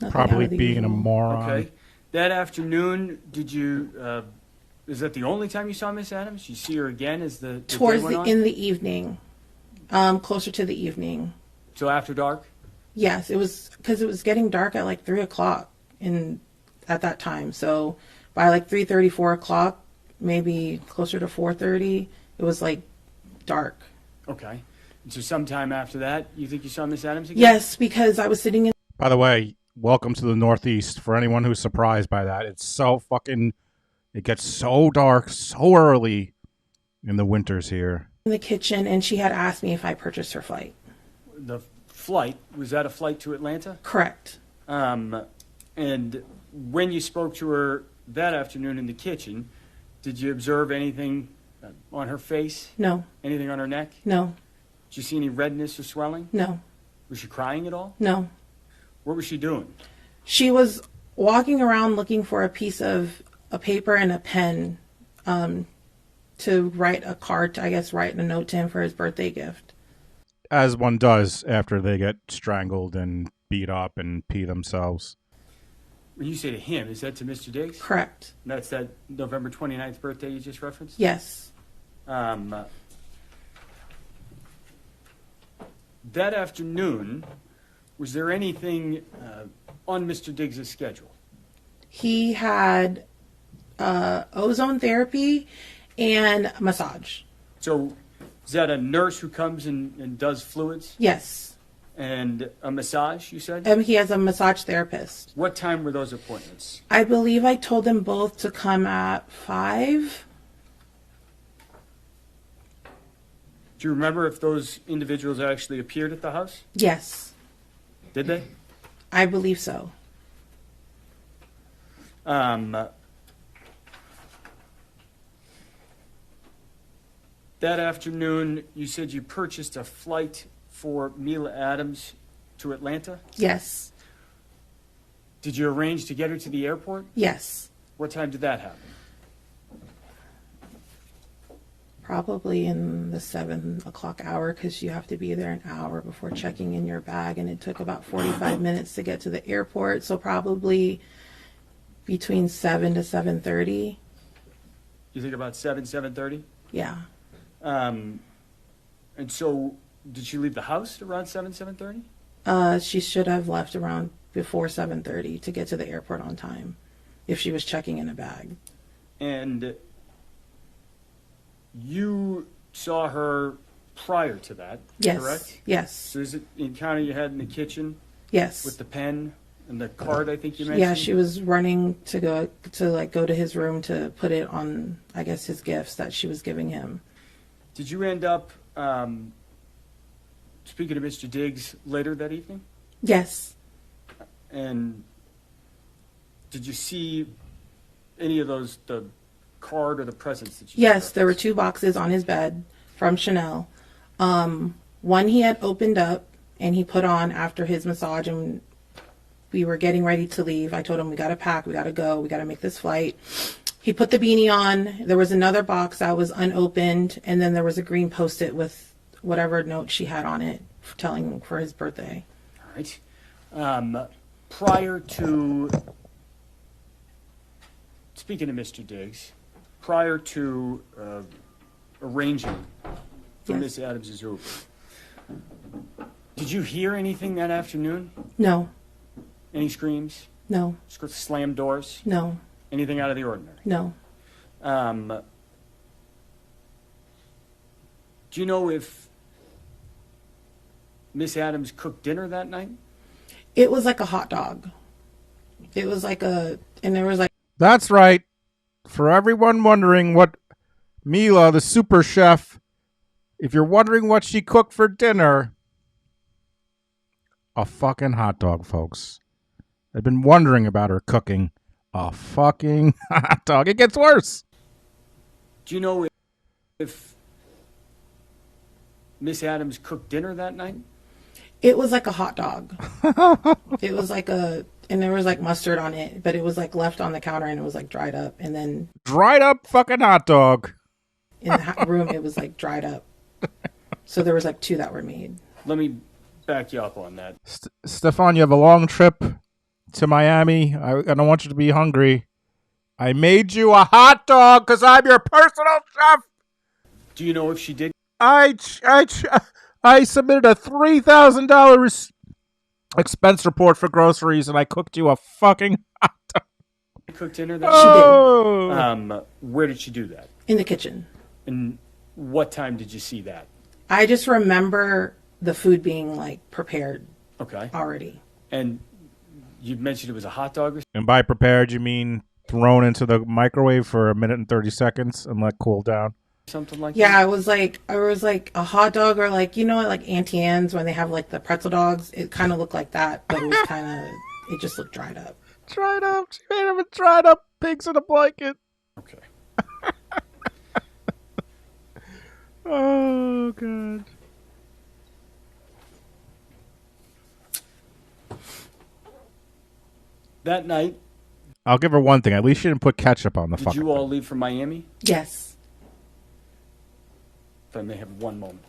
Nothing out Probably of the being a usual. moron. Okay. That afternoon, did you? Is that the only time you saw Miss Adams? You see her again as the day Towards went the on? in the evening, closer to the evening. So after dark. Yes, it was because it was getting dark at like 3:00 at that time. So by like 3:30, 4:00, maybe closer to 4:30, it was like dark. Okay. And so sometime after that, you think you saw Miss Adams again? Yes, because I was sitting in By the way, welcome to the Northeast. For anyone who's surprised by that, it's so fucking. It gets so dark so early in the winters here. the kitchen, and she had asked me if I purchased her flight. The flight, was that a flight to Atlanta? Correct. And when you spoke to her that afternoon in the kitchen, did you observe anything on her face? No. Anything on her neck? No. Did you see any redness or swelling? No. Was she crying at all? No. What was she doing? She was walking around looking for a piece of a paper and a pen to write a card, I guess, write a note to him for his birthday gift. As one does after they get strangled and beat up and pee themselves. When you say to him, is that to Mr. Diggs? Correct. And that's that November 29th birthday you just referenced? Yes. That afternoon, was there anything on Mr. Diggs' schedule? He had ozone therapy and massage. So is that a nurse who comes and does fluids? Yes. And a massage, you said? He has a massage therapist. What time were those appointments? I believe I told them both to come at 5. Do you remember if those individuals actually appeared at the house? Yes. Did they? I believe so. That afternoon, you said you purchased a flight for Mila Adams to Atlanta? Yes. Did you arrange to get her to the airport? Yes. What time did that happen? Probably in the 7 o'clock hour, because you have to be there an hour before checking in your bag, and it took about 45 minutes to get to the airport, so probably between 7 to 7:30. You think about 7:30? Yeah. And so, did she leave the house around 7:30? She should have left around before 7:30 to get to the airport on time, if she was checking in a bag. And you saw her prior to that, Yes. correct? Yes. So is it the encounter you had in the kitchen? Yes. With the pen and the card, I think you mentioned? Yeah, she was running to go to his room to put it on, I guess, his gifts that she was giving him. Did you end up speaking to Mr. Diggs later that evening? Yes. And did you see any of those, the card or the presents that you Yes, there were 2 boxes on his bed from Chanel. One he had opened up and he put on after his massage, and we were getting ready to leave. I told him, we got to pack, we got to go, we got to make this flight. He put the beanie on. There was another box that was unopened, and then there was a green Post-it with whatever note she had on it telling for his birthday. All right. Prior to, speaking of Mr. Diggs, prior to arranging for Yes. Miss Adams' Uber, did you hear anything that afternoon? No. Any screams? No. Slam doors? No. Anything out of the ordinary? No. Do you know if Miss Adams cooked dinner that night? It was like a hot dog. It was like and there was like. That's right. For everyone wondering what Mila, the super chef, if you're wondering what she cooked for dinner, a fucking hot dog, folks. I've been wondering about her cooking a fucking hot dog. It gets worse. Do you know if Miss Adams cooked dinner that night? It was like a hot dog. It was like and there was like mustard on it, but it was like left on the counter and it was like dried up. And then dried up fucking hot dog. In the room, it was like dried up. So there was like 2 that were made. Let me back you up on that. Stefon, you have a long trip to Miami. I don't want you to be hungry. I made you a hot dog because I'm your personal chef. Do you know if she did? I submitted a $3,000 expense report for groceries, and I cooked you a fucking hot dog. Cooked dinner that she did. Where did she do that? In the kitchen. And what time did you see that? I just remember the food being like prepared. Okay. Already. And you mentioned it was a hot dog? And by prepared, you mean thrown into the microwave for 1 minute and 30 seconds and let cool down? Something like Yeah, that? it was like a hot dog, or like, you know, like Auntie Anne's when they have like the pretzel dogs. It kind of looked like that, but it was it just looked dried up. Dried up. She made him a dried up pigs in a blanket. Okay. Oh, God. That night, I'll give her one thing. At least she didn't put ketchup on the did fucking you all leave for Miami? Yes. If I may have one moment.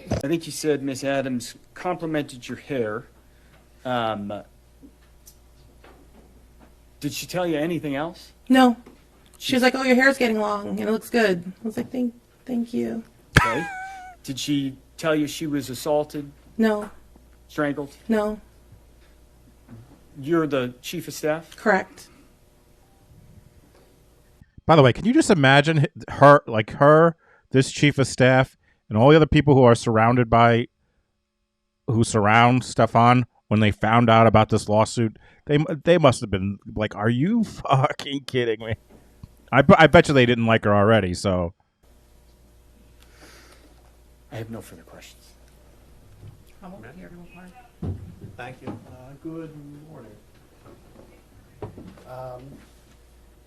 I think you said Miss Adams complimented your hair Did she tell you anything else? No. She was like, "Oh, your hair's getting long and it looks good." I was like, "Thank you." Okay. Did she tell you she was assaulted, No. strangled? No. You're the chief of staff? Correct. By the way, can you just imagine her, this chief of staff, and all the other people who surround Stefon when they found out about this lawsuit? They must have been like, "Are you fucking kidding me?" I bet you they didn't like her already. So I have no further questions. Thank you. Good morning.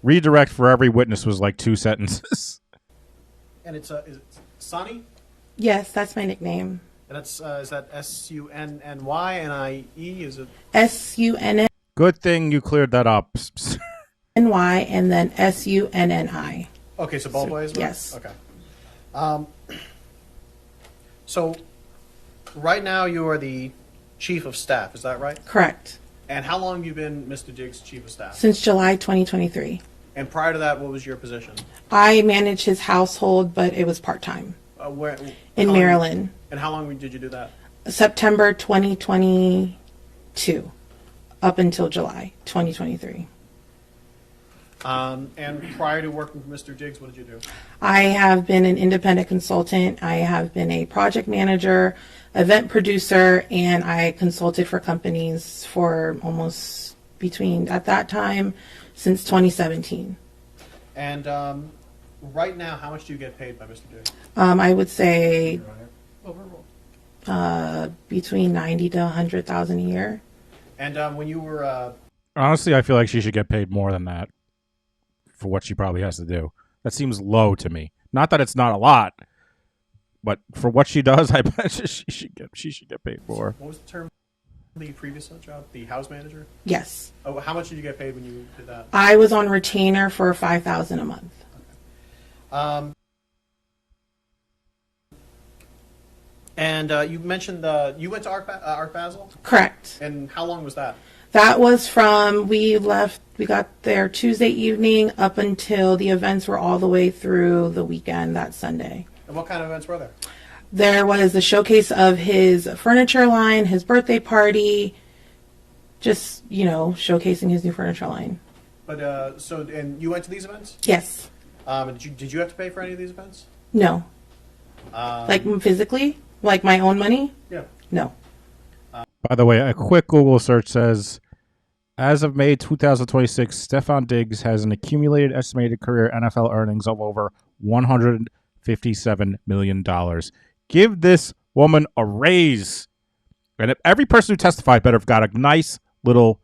redirect for every witness was like 2 sentences. And is it Sunny? Yes, that's my nickname. And that's is that SUNNYNIE? Is it SUNNY Good thing you cleared that up. and then SUNNI. Okay, so both ways? Right? Yes. Okay. So right now you are the chief of staff, is that right? Correct. And how long have you been Mr. Diggs' chief of staff? Since July 2023. And prior to that, what was your position? I managed his household, but it was part-time. Where? In Maryland. And how long did you do that? September 2022 up until July 2023. And prior to working for Mr. Diggs, what did you do? I have been an independent consultant. I have been a project manager, event producer, and I consulted for companies for almost at that time, since 2017. And right now, how much do you get paid by Mr. Diggs? I would say between 90 to 100,000 a year. And when you were Honestly, I feel like she should get paid more than that for what she probably has to do. That seems low to me. Not that it's not a lot, but for what she does, I bet she should get paid more. What was the term? The previous job, the house manager. Yes. Oh, how much did you get paid when you did that? I was on retainer for $5,000 a month. And you mentioned you went to Art Basel? Correct. And how long was that? That was from, we got there Tuesday evening up until the events were all the way through the weekend that Sunday. And what kind of events were there? There was the showcase of his furniture line, his birthday party, just, showcasing his new furniture line. But and you went to these events? Yes. Did you have to pay for any of these events? No. Like physically? Like my own money? Yeah. No. By the way, a quick Google search says, as of May 2026, Stefon Diggs has an accumulated estimated career NFL earnings of over $157 million. Give this woman a raise. And every person who testified better have got a nice little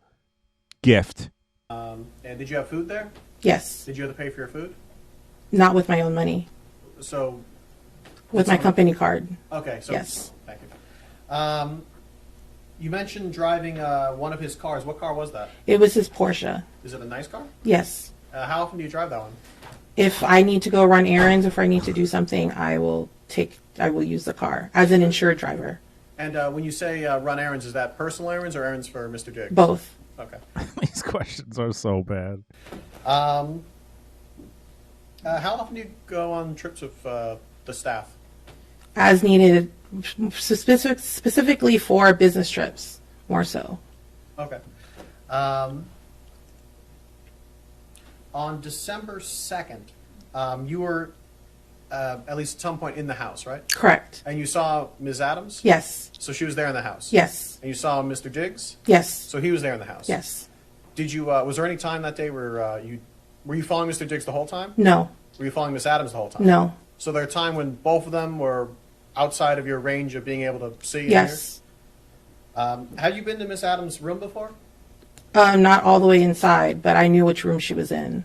gift. And did you have food there? Yes. Did you have to pay for your food? Not with my own money. So. With my company card. Okay. So, yes. Thank you. You mentioned driving one of his cars. What car was that? It was his Porsche. Is it a nice car? Yes. How often do you drive that one? If I need to go run errands, if I need to do something, I will use the car as an insured driver. And when you say run errands, is that personal errands or errands for Mr. Diggs? Both. Okay. These questions are so bad. How often do you go on trips with the staff? As needed, specifically for business trips, more so. Okay. On December 2nd, you were at least at some point in the house, right? Correct. And you saw Ms. Adams? Yes. So she was there in the house? Yes. And you saw Mr. Diggs? Yes. So he was there in the house? Yes. Did you? Was there any time that day where were you following Mr. Diggs the whole time? No. Were you following Ms. Adams the whole time? No. So there a time when both of them were outside of your range of being able to see? Yes. Have you been to Miss Adams' room before? Not all the way inside, but I knew which room she was in.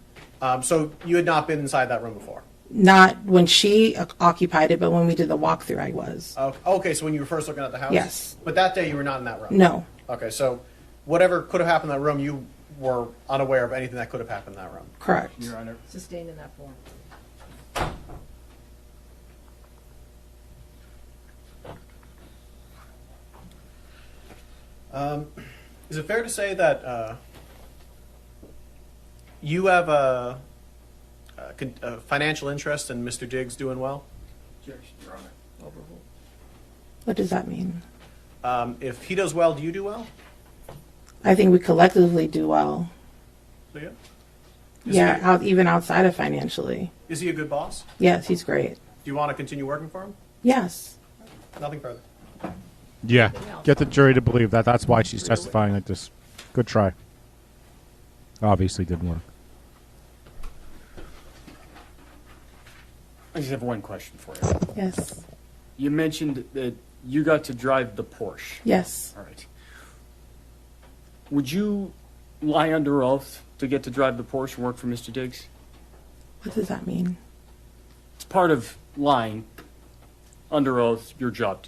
So you had not been inside that room before? Not when she occupied it, but when we did the walkthrough, I was. Okay, so when you were first looking at the house? Yes. But that day you were not in that room? No. Okay, so whatever could have happened in that room, you were unaware of anything that could have happened in that room? Correct. Your Honor. Sustained in that form. Is it fair to say that you have a financial interest in Mr. Diggs doing well? What does that mean? If he does well, do you do well? I think we collectively do well. Do you? Even outside of financially. Is he a good boss? Yes, he's great. Do you want to continue working for him? Yes. Nothing further. Yeah. Get the jury to believe that. That's why she's testifying like this. Good try. Obviously didn't work. I just have one question for you. Yes. You mentioned that you got to drive the Porsche. Yes. All right. Would you lie under oath to get to drive the Porsche and work for Mr. Diggs? What does that mean? It's part of lying under oath, your job.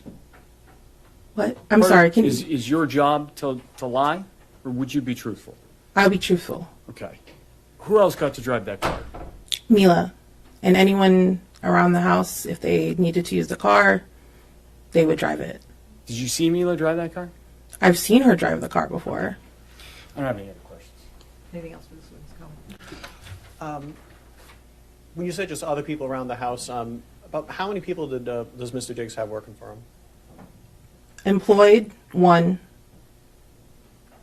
What? I'm sorry. Can you? Is your job to lie, or would you be truthful? I'll be truthful. Okay. Who else got to drive that car? Mila and anyone around the house, if they needed to use the car, they would drive it. Did you see Mila drive that car? I've seen her drive the car before. I don't have any other questions. Anything else for this witness? When you said just other people around the house, about how many people does Mr. Diggs have working for him? Employed, one.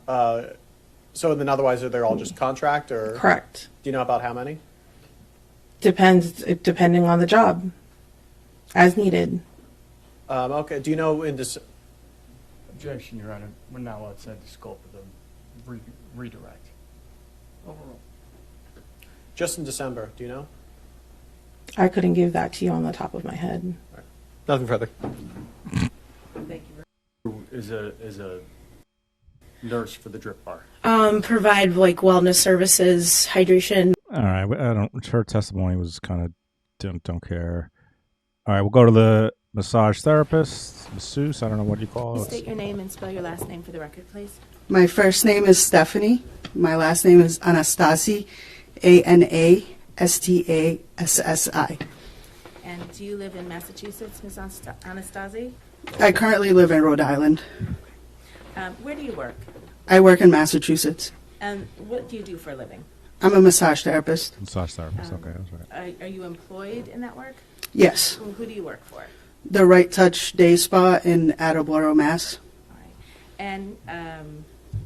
So then otherwise, are they all just contract or? Correct. Do you know about how many? Depending on the job, as needed. Okay. Do you know in this? Objection, Your Honor. We're now outside the scope of the redirect. Overruled. Just in December, do you know? I couldn't give that to you on the top of my head. Right. Nothing further. Thank you. Is a nurse for the drip bar. Provide like wellness services, hydration. All right. I don't. Her testimony was kind of don't care. All right. We'll go to the massage therapist, masseuse. I don't know what you call it. State your name and spell your last name for the record, please. My first name is Stephanie. My last name is Anastasi, Anastassi. And do you live in Massachusetts, Ms. Anastasi? I currently live in Rhode Island. Where do you work? I work in Massachusetts. And what do you do for a living? I'm a massage therapist. Massage therapist. Okay, that's right. Are you employed in that work? Yes. Who do you work for? The Right Touch Day Spa in Attleboro, Mass. All right. And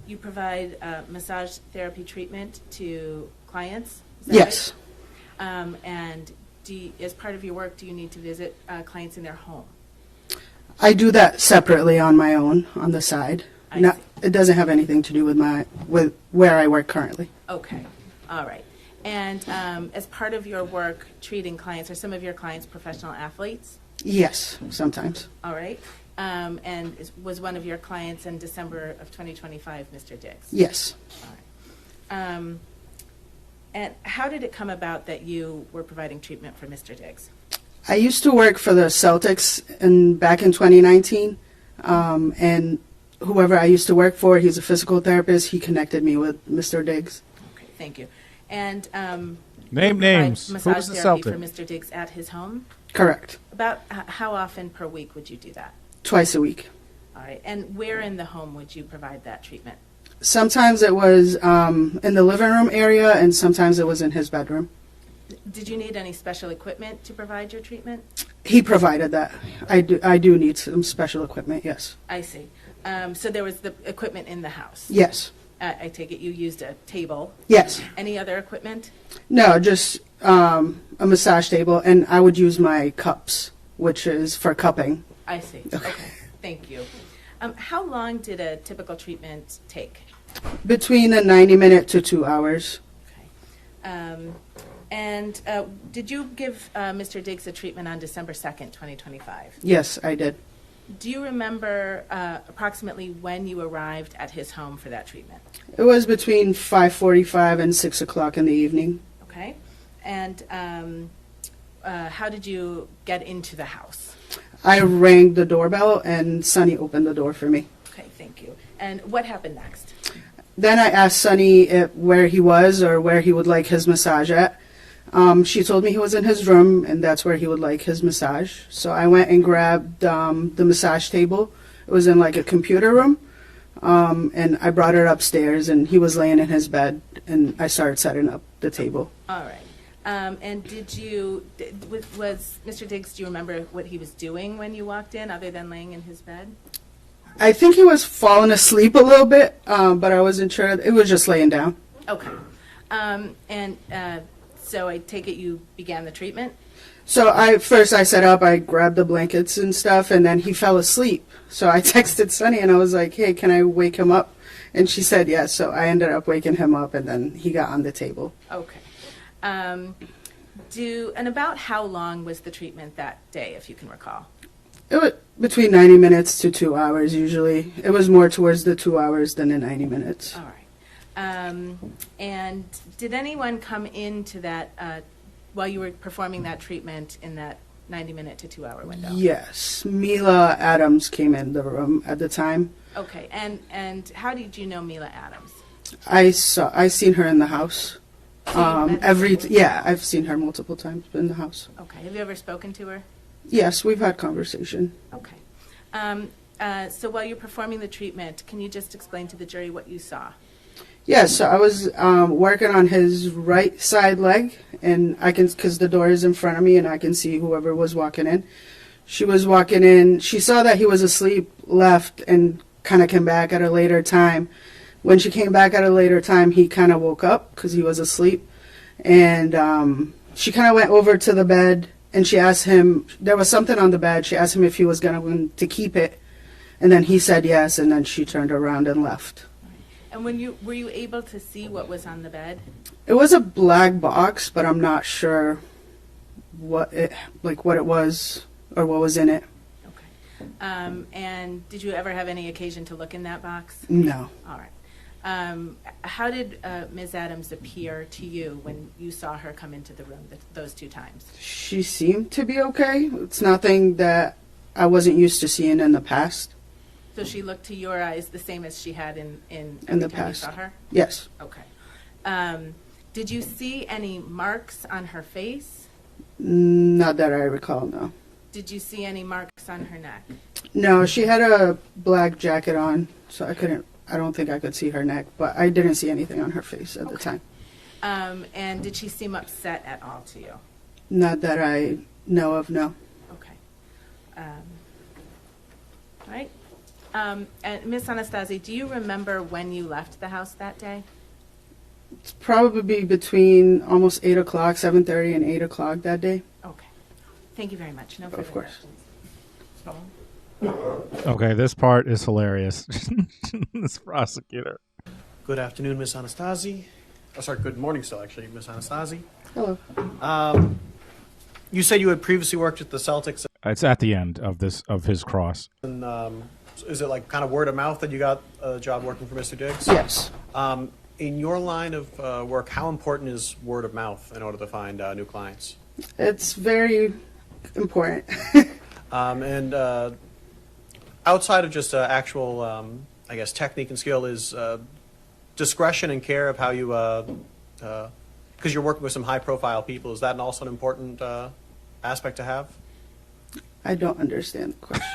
you provide massage therapy treatment to clients? Is that Yes. right? And as part of your work, do you need to visit clients in their home? I do that separately on my own, on the side. I see. It doesn't have anything to do with where I work currently. Okay. All right. And as part of your work treating clients, are some of your clients professional athletes? Yes, sometimes. All right. And was one of your clients in December of 2025, Mr. Diggs? Yes. All right. And how did it come about that you were providing treatment for Mr. Diggs? I used to work for the Celtics back in 2019, and whoever I used to work for, he's a physical therapist. He connected me with Mr. Diggs. Okay, thank you. And Name names. Who massage was the therapy Celtic? for Mr. Diggs at his home? Correct. About how often per week would you do that? Twice a week. All right. And where in the home would you provide that treatment? Sometimes it was in the living room area, and sometimes it was in his bedroom. Did you need any special equipment to provide your treatment? He provided that. I do need some special equipment, yes. I see. So there was the equipment in the house? Yes. I take it you used a table? Yes. Any other equipment? No, just a massage table, and I would use my cups, which is for cupping. I see. Okay. Thank you. How long did a typical treatment take? Between a 90-minute to 2 hours. And did you give Mr. Diggs a treatment on December 2nd, 2025? Yes, I did. Do you remember approximately when you arrived at his home for that treatment? It was between 5:45 and 6 o'clock in the evening. Okay. And how did you get into the house? I rang the doorbell, and Sonny opened the door for me. Okay, thank you. And what happened next? Then I asked Sonny where he was or where he would like his massage at. She told me he was in his room, and that's where he would like his massage. So I went and grabbed the massage table. It was in like a computer room. And I brought her upstairs, and he was laying in his bed, and I started setting up the table. All right. And was Mr. Diggs, do you remember what he was doing when you walked in, other than laying in his bed? I think he was falling asleep a little bit, but I wasn't sure. It was just laying down. Okay. So I take it you began the treatment? So I set up, I grabbed the blankets and stuff, and then he fell asleep. So I texted Sunny, and I was like, hey, can I wake him up? And she said yes. So I ended up waking him up, and then he got on the table. Okay. And about how long was the treatment that day, if you can recall? It was between 90 minutes to 2 hours usually. It was more towards the 2 hours than the 90 minutes. All right. And did anyone come into that while you were performing that treatment in that 90-minute to 2 hour window? Yes. Mila Adams came in the room at the time. Okay. And how did you know Mila Adams? I seen her in the house. I've seen her multiple times in the house. Okay. Have you ever spoken to her? Yes, we've had conversation. Okay. So while you're performing the treatment, can you just explain to the jury what you saw? Yes, so I was working on his right side leg, and because the door is in front of me, and I can see whoever was walking in. She was walking in. She saw that he was asleep, left, and kind of came back at a later time. When she came back at a later time, he kind of woke up because he was asleep, and she kind of went over to the bed, and she asked him, there was something on the bed. She asked him if he was going to keep it, and then he said yes, and then she turned around and left. And were you able to see what was on the bed? It was a black box, but I'm not sure what it was or what was in it. Okay. And did you ever have any occasion to look in that box? No. All right. How did Ms. Adams appear to you when you saw her come into the room those two times? She seemed to be okay. It's nothing that I wasn't used to seeing in the past. So she looked to your eyes the same as she had in the time past. you saw her? Yes. Okay. Did you see any marks on her face? Not that I recall, no. Did you see any marks on her neck? No, she had a black jacket on, so I don't think I could see her neck, but I didn't see anything on her face at the time. And did she seem upset at all to you? Not that I know of, no. Okay. All right. And Miss Anastasi, do you remember when you left the house that day? It's probably between almost 8 o'clock, 7:30 and 8 o'clock that day. Okay. Thank you very much. No further Of course. questions. Okay, this part is hilarious. This prosecutor. Good afternoon, Miss Anastasi. Oh, sorry, good morning still, actually, Miss Anastasi. Hello. You said you had previously worked at the Celtics. It's at the end of his cross. And is it like kind of word of mouth that you got a job working for Mr. Diggs? Yes. In your line of work, how important is word of mouth in order to find new clients? It's very important. And outside of just actual, I guess, technique and skill, is discretion and care of how you, because you're working with some high-profile people, is that also an important aspect to have? I don't understand the question.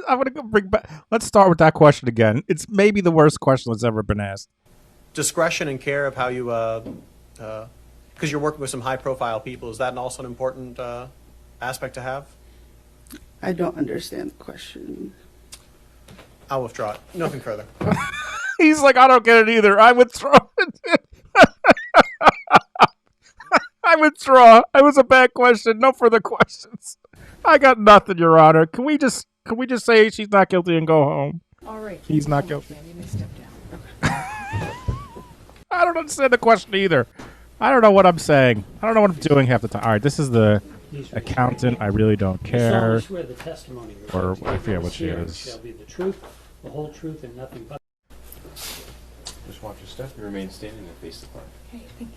I'm gonna go bring back. Let's start with that question again. It's maybe the worst question that's ever been asked. Discretion and care of how you, because you're working with some high-profile people, is that also an important aspect to have? I don't understand the question. I'll withdraw it. Nothing further. He's like, I don't get it either. I withdraw it. I withdraw. It was a bad question. No further questions. I got nothing, Your Honor. Can we just say she's not guilty and go home? All right. He's not guilty. You may step down. I don't understand the question either. I don't know what I'm saying. I don't know what I'm doing half the time. All right, this is the accountant. I really don't care. You swear the testimony Or I forget what she is. shall be the truth, the whole truth, and nothing but. Just watch your step and remain standing and face the clock. Okay, thank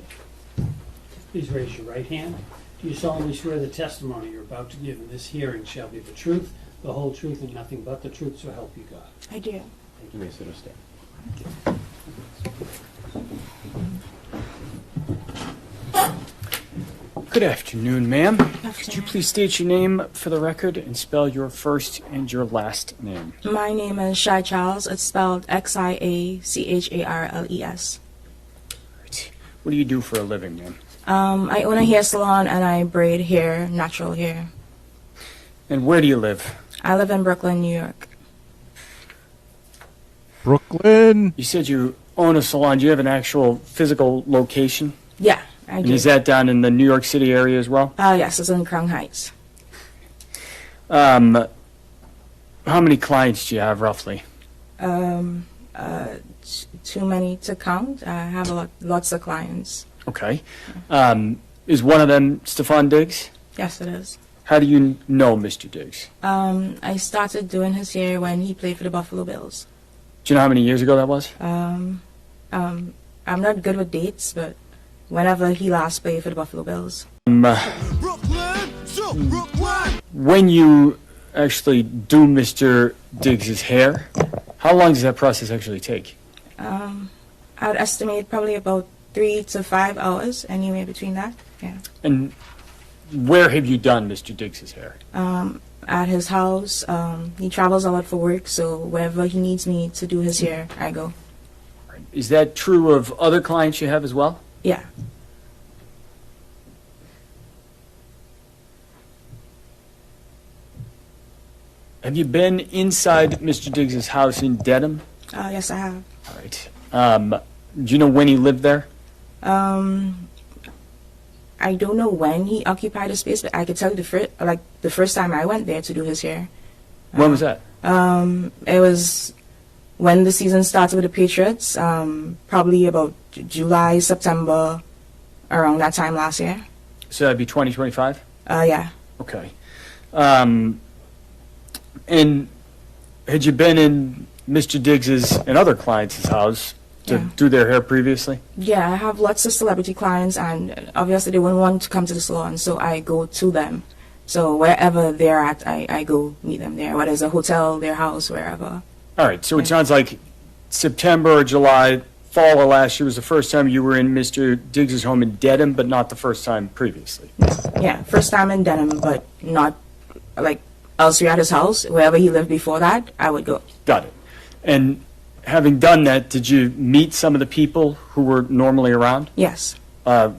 you. Please raise your right hand. Do you solemnly swear the testimony you're about to give in this hearing shall be the truth, the whole truth, and nothing but the truth, so help you God? I do. You may sit or stand. Good afternoon, ma'am. Could you please state your name for the record and spell your first and your last name? My name is Shai Charles. It's spelled Xiacharles. What do you do for a living, ma'am? I own a hair salon and I braid hair, natural hair. And where do you live? I live in Brooklyn, New York. Brooklyn. You said you own a salon. Do you have an actual physical location? Yeah, I And do. is that down in the New York City area as well? Yes, it's in Crown Heights. How many clients do you have roughly? Too many to count. I have lots of clients. Okay. Is one of them Stefon Diggs? Yes, it is. How do you know Mr. Diggs? I started doing his hair when he played for the Buffalo Bills. Do you know how many years ago that was? I'm not good with dates, but whenever he last played for the Buffalo Bills. When you actually do Mr. Diggs's hair, how long does that process actually take? I'd estimate probably about 3 to 5 hours, anywhere between that. Yeah. And where have you done Mr. Diggs's hair? At his house. He travels a lot for work, so wherever he needs me to do his hair, I go. Is that true of other clients you have as well? Yeah. Have you been inside Mr. Diggs's house in Dedham? Yes, I have. All right. Do you know when he lived there? I don't know when he occupied the space, but I could tell you the first time I went there to do his hair. When was that? It was when the season started with the Patriots, probably about July, September, around that time last year. So that'd be 2025? Yeah. Okay. And had you been in Mr. Diggs's and other clients' house to do their hair previously? Yeah, I have lots of celebrity clients, and obviously they wouldn't want to come to the salon, so I go to them. So wherever they're at, I go meet them there, whether it's a hotel, their house, wherever. All right, so it sounds like September or July, fall of last year was the first time you were in Mr. Diggs's home in Dedham, but not the first time previously. Yeah, first time in Denham, but not like elsewhere at his house. Wherever he lived before that, I would go. Got it. And having done that, did you meet some of the people who were normally around? Yes. Do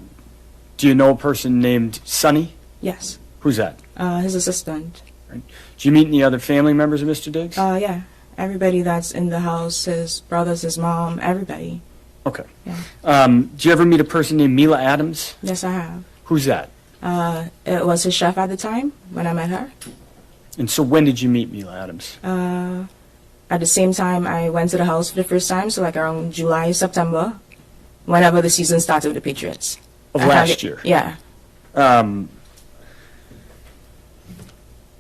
you know a person named Sonny? Yes. Who's that? His assistant. Right. Did you meet any other family members of Mr. Diggs? Yeah. Everybody that's in the house, his brothers, his mom, everybody. Okay. Yeah. Did you ever meet a person named Mila Adams? Yes, I have. Who's that? It was his chef at the time when I met her. And so when did you meet Mila Adams? At the same time, I went to the house for the first time, so like around July, September, whenever the season started with the Patriots. Of last year? Yeah.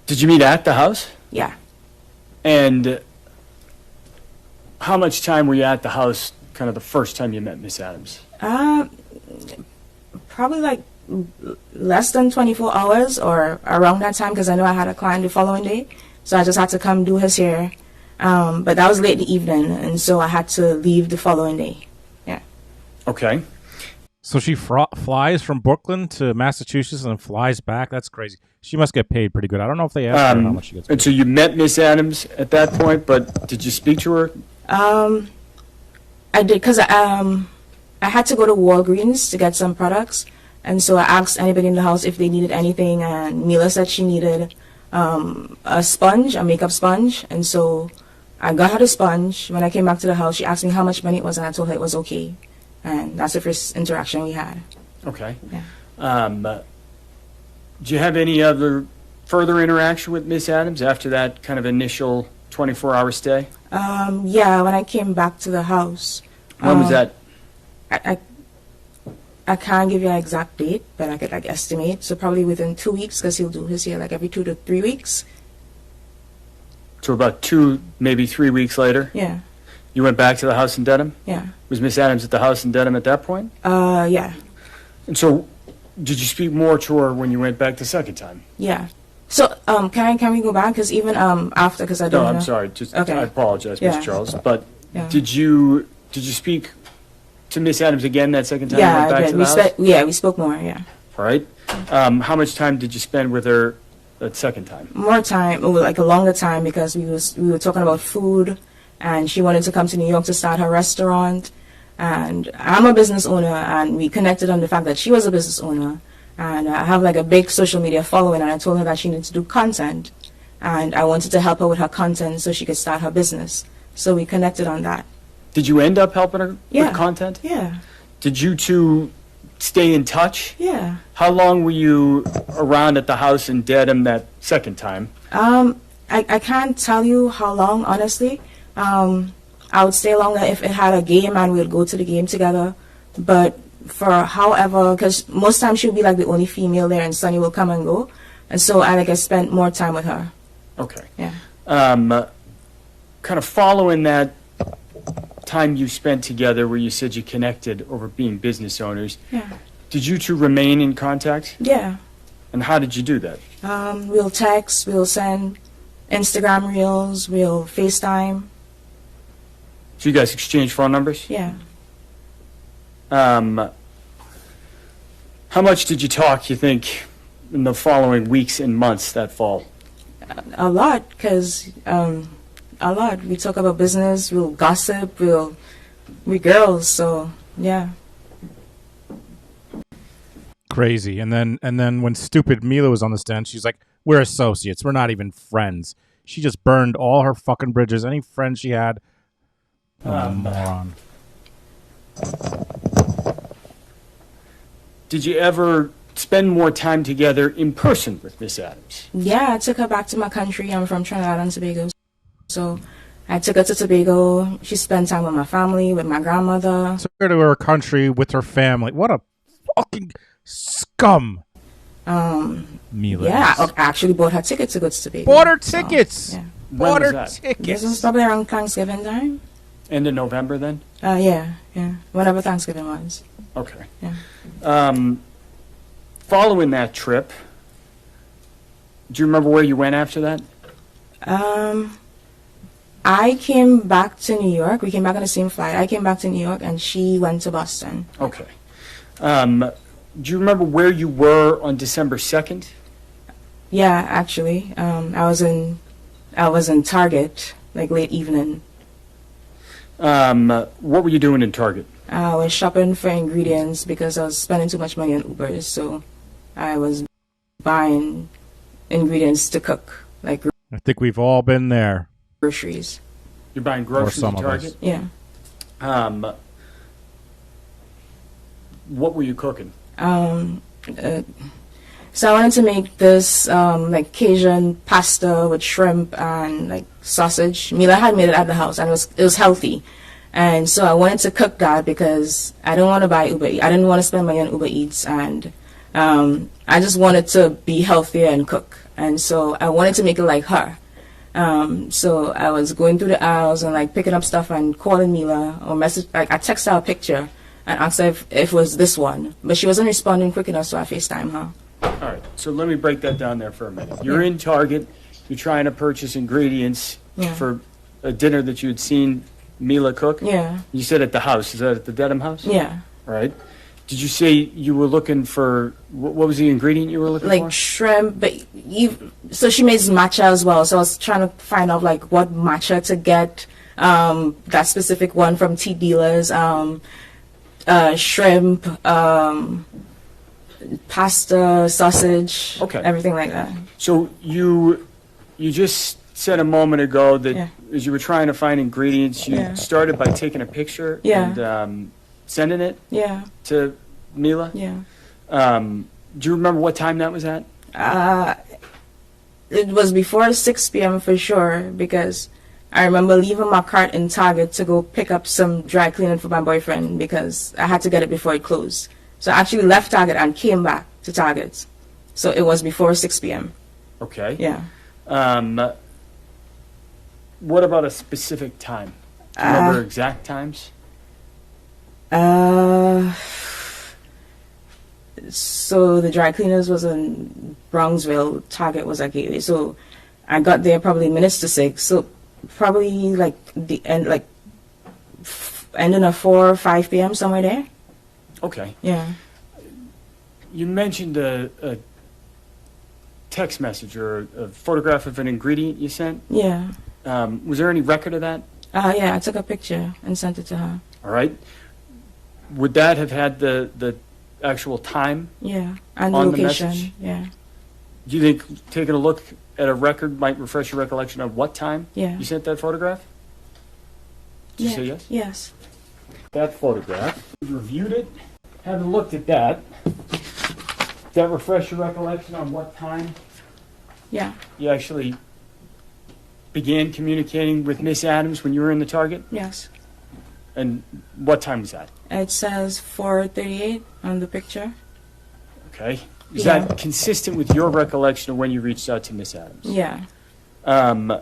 Did you meet at the house? Yeah. And how much time were you at the house kind of the first time you met Miss Adams? Probably like less than 24 hours or around that time, because I know I had a client the following day, so I just had to come do his hair. But that was late in the evening, and so I had to leave the following day. Yeah. Okay. So she flies from Brooklyn to Massachusetts and flies back? That's crazy. She must get paid pretty good. I don't know if they asked her how much she gets paid. And so you met Miss Adams at that point, but did you speak to her? I did, because I had to go to Walgreens to get some products, and so I asked anybody in the house if they needed anything, and Mila said she needed a sponge, a makeup sponge, and so I got her the sponge. When I came back to the house, she asked me how much money it was, and I told her it was okay. And that's the first interaction we had. Okay. Yeah. Do you have any other further interaction with Miss Adams after that kind of initial 24-hour stay? Yeah, when I came back to the house. When was that? I can't give you an exact date, but I could like estimate. So probably within 2 weeks, because he'll do his hair like every 2 to 3 weeks. So about 2, maybe 3 weeks later? Yeah. You went back to the house in Dedham? Yeah. Was Miss Adams at the house in Dedham at that point? Yeah. And so, did you speak more to her when you went back the second time? Yeah. So, can we go back? Because even after, because I don't know. No, I'm sorry. Just okay. I apologize, Yeah. Miss Charles. But Yeah. did you speak to Miss Adams again that second time you Yeah, went back I to did. the house? Yeah, we spoke more. Yeah. All right. How much time did you spend with her that second time? More time, like a longer time, because we were talking about food, and she wanted to come to New York to start her restaurant. And I'm a business owner, and we connected on the fact that she was a business owner. And I have like a big social media following, and I told her that she needed to do content. And I wanted to help her with her content so she could start her business. So we connected on that. Did you end up helping her Yeah. with content? Yeah. Did you two stay in touch? Yeah. How long were you around at the house in Dedham that second time? I can't tell you how long, honestly. I would stay longer if it had a game and we would go to the game together. But for however, because most times she would be like the only female there and Sunny will come and go. And so I spent more time with her. Okay. Yeah. Kind of following that time you spent together where you said you connected over being business owners, Yeah. did you two remain in contact? Yeah. And how did you do that? We'll text, we'll send Instagram reels, we'll FaceTime. So you guys exchanged phone numbers? Yeah. How much did you talk, you think, in the following weeks and months that fall? A lot, because a lot. We talk about business, we'll gossip, we girls, so yeah. Crazy. And then when stupid Mila was on the stand, she's like, "We're associates. We're not even friends." She just burned all her fucking bridges. Any friends she had. Moron. Did you ever spend more time together in person with Miss Adams? Yeah, I took her back to my country. I'm from Trinidad and Tobago. So I took her to Tobago. She spent time with my family, with my grandmother. Took her to her country with her family. What a fucking scum. Mila. Yeah, I actually bought her ticket to go to Tobago. Bought her tickets. Yeah. Bought was her that? tickets. This was probably around Thanksgiving time. End of November then? Yeah. Whenever Thanksgiving was. Okay. Yeah. Following that trip, do you remember where you went after that? I came back to New York. We came back on the same flight. I came back to New York, and she went to Boston. Okay. Do you remember where you were on December 2nd? Yeah, actually, I was in Target, like late evening. What were you doing in Target? I was shopping for ingredients because I was spending too much money on Ubers, so I was buying ingredients to cook, like I think we've all been there. groceries. You're buying groceries some at of us. Target? Yeah. What were you cooking? So I wanted to make this like Cajun pasta with shrimp and like sausage. Mila had made it at the house, and it was healthy. And so I wanted to cook that because I didn't want to buy Uber Eats. I didn't want to spend money on Uber Eats, and I just wanted to be healthier and cook. And so I wanted to make it like her. So I was going through the aisles and like picking up stuff and calling Mila or message. Like I texted her a picture and asked her if it was this one, but she wasn't responding quick enough, so I FaceTime her. All right, so let me break that down there for a minute. You're in Target. You're trying to purchase ingredients Yeah. for a dinner that you had seen Mila cook? Yeah. You said at the house. Is that at the Dedham house? Yeah. All right. Did you say you were looking for, what was the ingredient you were looking for? Like shrimp, but so she makes matcha as well. So I was trying to find out like what matcha to get. That specific one from tea dealers. Shrimp, pasta, sausage, Okay. everything like that. So you just said a moment ago that Yeah. as you were trying to find ingredients, you Yeah. started by taking a picture Yeah. and sending it Yeah. to Mila? Yeah. Do you remember what time that was at? It was before 6 p.m. for sure because I remember leaving my cart in Target to go pick up some dry cleaning for my boyfriend because I had to get it before it closed. So I actually left Target and came back to Target. So it was before 6 p.m. Okay. Yeah. What about a specific time? Do you remember exact times? So the dry cleaners was in Bronxville, Target was at Gateway. So I got there probably minutes to 6. So probably like the end, like ending at 4 or 5 p.m. somewhere there. Okay. Yeah. You mentioned a text message or a photograph of an ingredient you sent. Yeah. Was there any record of that? Yeah, I took a picture and sent it to her. All right. Would that have had the actual time? Yeah, and the on location. The message? Yeah. Do you think taking a look at a record might refresh your recollection of what time Yeah. you sent that photograph? Did you say yes? Yes. That photograph, you reviewed it, having looked at that, does that refresh your recollection on what time Yeah. you actually began communicating with Miss Adams when you were in the Target? Yes. And what time was that? It says 4:38 on the picture. Okay. Is Yeah. that consistent with your recollection of when you reached out to Miss Adams? Yeah. Now,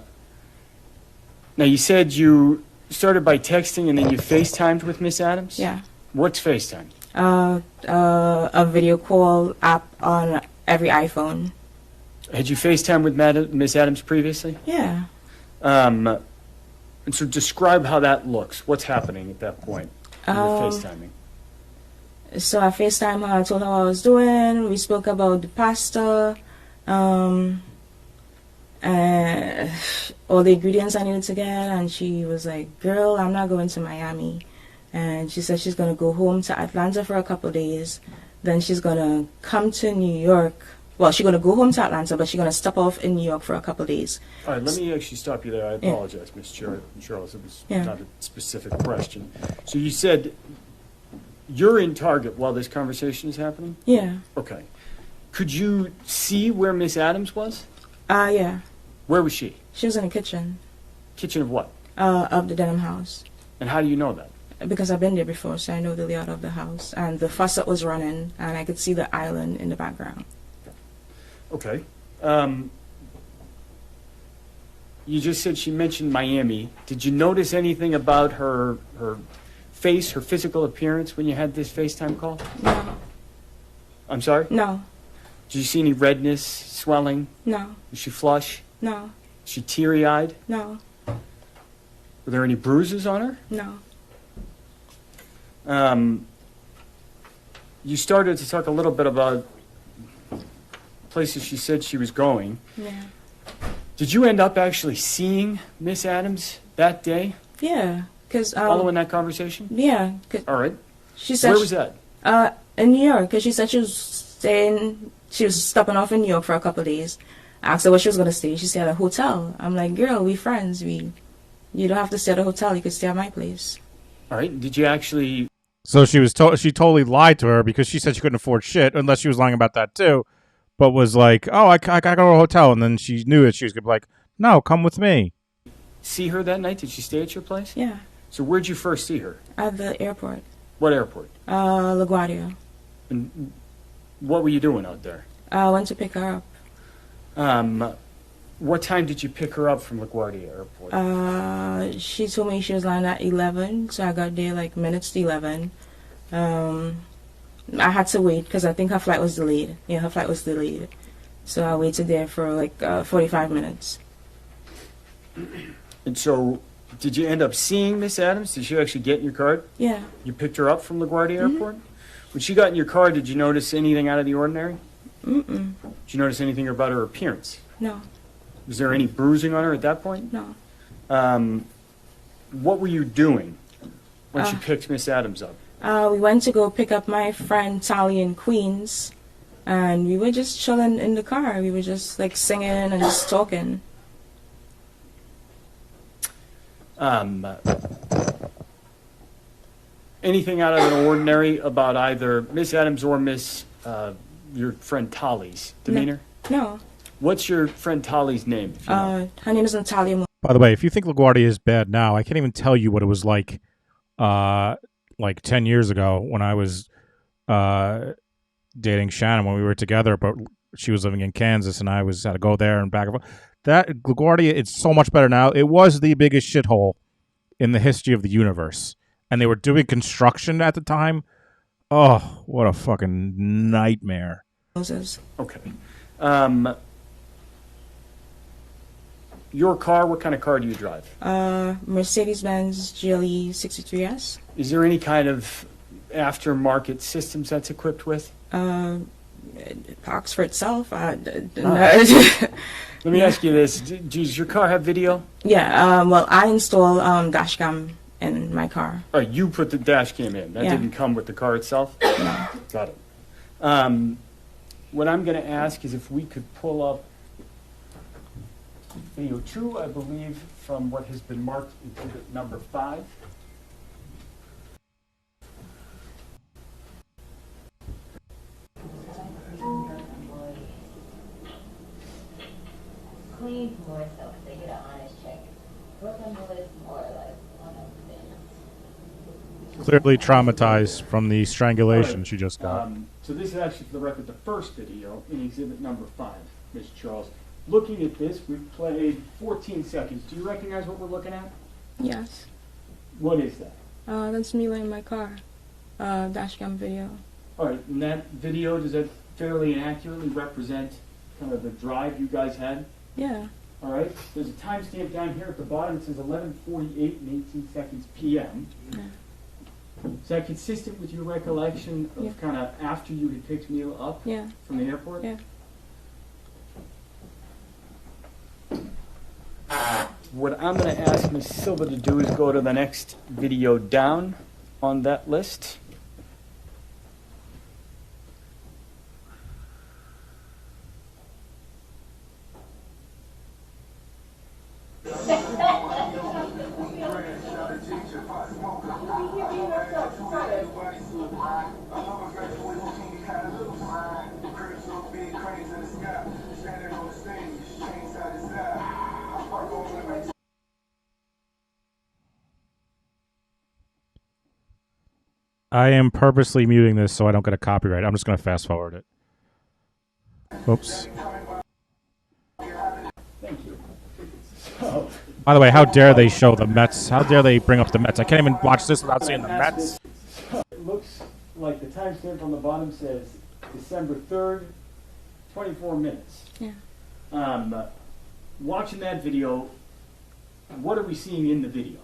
you said you started by texting and then you FaceTimed with Miss Adams? Yeah. What's FaceTime? A video call app on every iPhone. Had you FaceTimed with Miss Adams previously? Yeah. And so describe how that looks. What's happening at that point when you're FaceTiming? So I FaceTimed her, I told her what I was doing, we spoke about the pasta, and all the ingredients I needed to get, and she was like, girl, I'm not going to Miami. And she said she's going to go home to Atlanta for a couple of days, then she's going to come to New York. Well, she's going to go home to Atlanta, but she's going to stop off in New York for a couple of days. All right, let me actually stop you there. I apologize, Ms. Charles. It was not a specific question. So you said you're in Target while this conversation is happening? Yeah. Okay. Could you see where Miss Adams was? Yeah. Where was she? She was in the kitchen. Kitchen of what? Of the denim house. And how do you know that? Because I've been there before, so I know the layout of the house. And the faucet was running, and I could see the island in the background. Okay. You just said she mentioned Miami. Did you notice anything about her face, her physical appearance when you had this FaceTime call? No. I'm sorry? No. Did you see any redness, swelling? No. Was she flush? No. Was she teary-eyed? No. Were there any bruises on her? No. You started to talk a little bit about places she said she was going. Yeah. Did you end up actually seeing Miss Adams that day? Yeah. Cause, following that conversation? Yeah. All right. She said Where was that? In New York, because she said she was stopping off in New York for a couple of days. I asked her where she was going to stay. She said at a hotel. I'm like, girl, we friends. You don't have to stay at a hotel. You could stay at my place. All right. Did you actually... So she totally lied to her because she said she couldn't afford shit, unless she was lying about that too. But was like, oh, I gotta go to a hotel. And then she knew that she was gonna be like, no, come with me. See her that night? Did she stay at your place? Yeah. So where'd you first see her? At the airport. What airport? LaGuardia. And what were you doing out there? I went to pick her up. What time did you pick her up from LaGuardia Airport? She told me she was lying at 11, so I got there like minutes to 11. I had to wait because I think her flight was delayed. Yeah, her flight was delayed. So I waited there for like 45 minutes. And so, did you end up seeing Miss Adams? Did she actually get in your car? Yeah. You picked her up from LaGuardia Airport? When she got in your car, did you notice anything out of the ordinary? Mm-mm. Did you notice anything about her appearance? No. Was there any bruising on her at that point? No. What were you doing when you picked Miss Adams up? We went to go pick up my friend Tally in Queens, and we were just chilling in the car. We were just like singing and just talking. Anything out of the ordinary about either Miss Adams or your friend Tally's demeanor? No. What's your friend Tally's name? If you know? Her name is Natalia. By the way, if you think LaGuardia is bad now, I can't even tell you what it was like 10 years ago when I was dating Shannon when we were together, but she was living in Kansas and I had to go there and back and forth. That LaGuardia, it's so much better now. It was the biggest shithole in the history of the universe. And they were doing construction at the time. Oh, what a fucking nightmare. Okay. Your car, what kind of car do you drive? Mercedes-Benz GLE 63S. Is there any kind of aftermarket systems that's equipped with? it talks for itself. Let me ask you this: does your car have video? Yeah. Well, I install dash cam in my car. All right, you put the dash cam in. That Yeah. didn't come with the car itself. No. Got it. What I'm going to ask is if we could pull up video 2, I believe, from what has been marked exhibit number 5. Clean more so they get an honest check. Brooklyn boys more like one of them. Clearly traumatized from the strangulation she just got. So this is actually, for the record, the first video in exhibit number 5, Mr. Charles. Looking at this, we've played 14 seconds. Do you recognize what we're looking at? Yes. What is that? That's me in my car. Dash cam video. All right, and that video, does that fairly and accurately represent kind of the drive you guys had? Yeah. All right, there's a timestamp down here at the bottom. It says 11:48 and 18 seconds p.m. Yeah. Is that consistent with your recollection of Yeah. kind of after you had picked Neil up Yeah. from the airport? Yeah. What I'm going to ask Ms. Silva to do is go to the next video down on that list. I am purposely muting this so I don't get a copyright. I'm just going to fast forward it. Oops. Thank you. So, By the way, how dare they show the Mets? How dare they bring up the Mets? I can't even watch this without seeing the Mets. it looks like the timestamp on the bottom says December 3rd, 24 minutes. Yeah. Watching that video, what are we seeing in the video?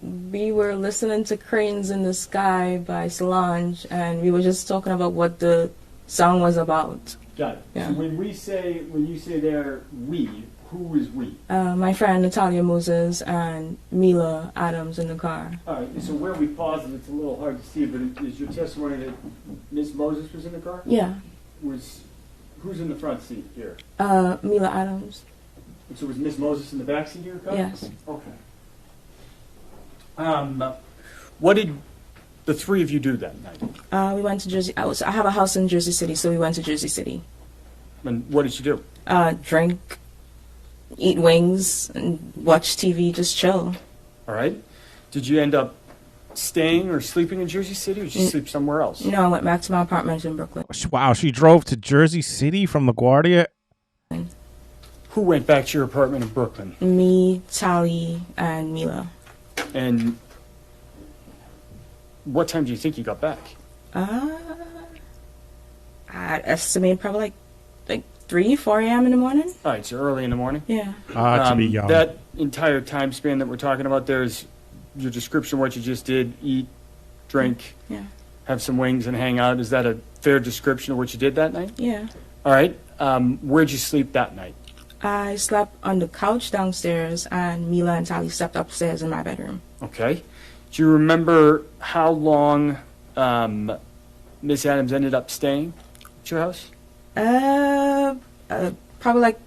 We were listening to Cranes in the Sky by Solange, and we were just talking about what the song was about. Got it. Yeah. So when you say there, we, who is we? My friend Natalia Moses and Mila Adams in the car. All right, so where we paused it, it's a little hard to see, but is your testimony that Miss Moses was in the car? Yeah. Who's in the front seat here? Mila Adams. And so was Miss Moses in the back seat of your car? Yes. Okay. What did the three of you do that night? We went to Jersey. I have a house in Jersey City, so we went to Jersey City. And what did you do? Drink, eat wings, and watch TV, just chill. All right. Did you end up staying or sleeping in Jersey City, or did you sleep somewhere else? No, I went back to my apartment in Brooklyn. Wow, she drove to Jersey City from LaGuardia? Who went back to your apartment in Brooklyn? Me, Tally, and Mila. And what time do you think you got back? I estimate probably like 3, 4 a.m. in the morning. All right, so early in the morning? Yeah. To be young. That entire time span that we're talking about there is your description of what you just did, eat, drink, Yeah. have some wings and hang out. Is that a fair description of what you did that night? Yeah. All right. Where'd you sleep that night? I slept on the couch downstairs, and Mila and Tally slept upstairs in my bedroom. Okay. Do you remember how long Miss Adams ended up staying at your house? Probably like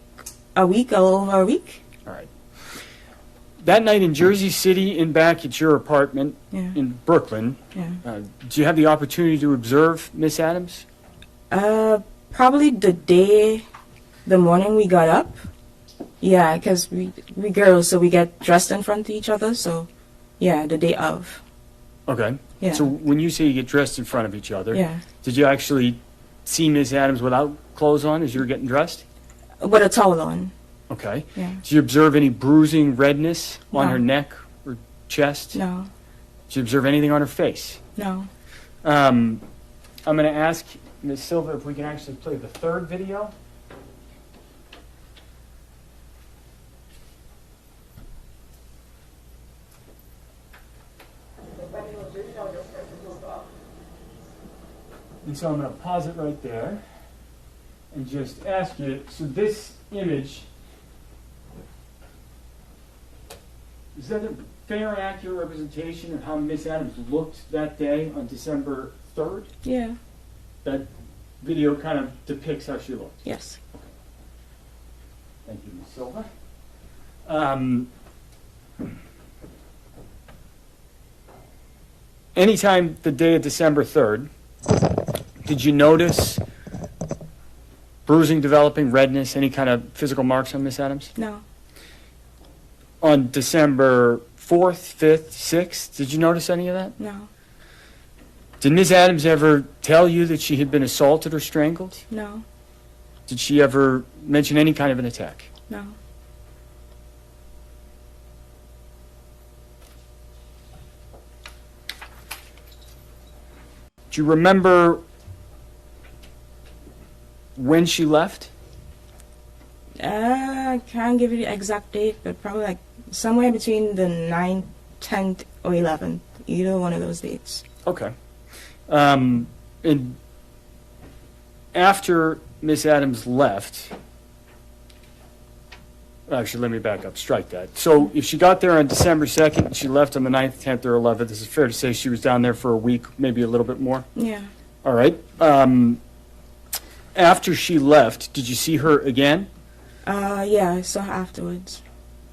a week, a little over a week. All right. That night in Jersey City and back at your apartment Yeah. in Brooklyn, Yeah. do you have the opportunity to observe Miss Adams? Probably the morning we got up. Yeah, because we girls, so we get dressed in front of each other. So, yeah, the day of. Okay. Yeah. So when you say you get dressed in front of each other, Yeah. did you actually see Miss Adams without clothes on as you were getting dressed? With a towel on. Okay. Yeah. Did you observe any bruising, redness on No. her neck or chest? No. Did you observe anything on her face? No. I'm going to ask Ms. Silva if we can actually play the third video. And so I'm going to pause it right there and just ask you, so this image, is that a fair and accurate representation of how Miss Adams looked that day on December 3rd? Yeah. That video kind of depicts how she looked? Yes. Thank you, Ms. Silva. Anytime the day of December 3rd, did you notice bruising developing, redness, any kind of physical marks on Miss Adams? No. On December 4th, 5th, 6th, did you notice any of that? No. Did Miss Adams ever tell you that she had been assaulted or strangled? No. Did she ever mention any kind of an attack? No. Do you remember when she left? I can't give you the exact date, but probably like somewhere between the 9th, 10th, or 11th. Either one of those dates. Okay. And after Miss Adams left, actually, let me back up. Strike that. So if she got there on December 2nd, and she left on the 9th, 10th, or 11th, is it fair to say she was down there for a week, maybe a little bit more? Yeah. All right. After she left, did you see her again? Yeah, I saw her afterwards.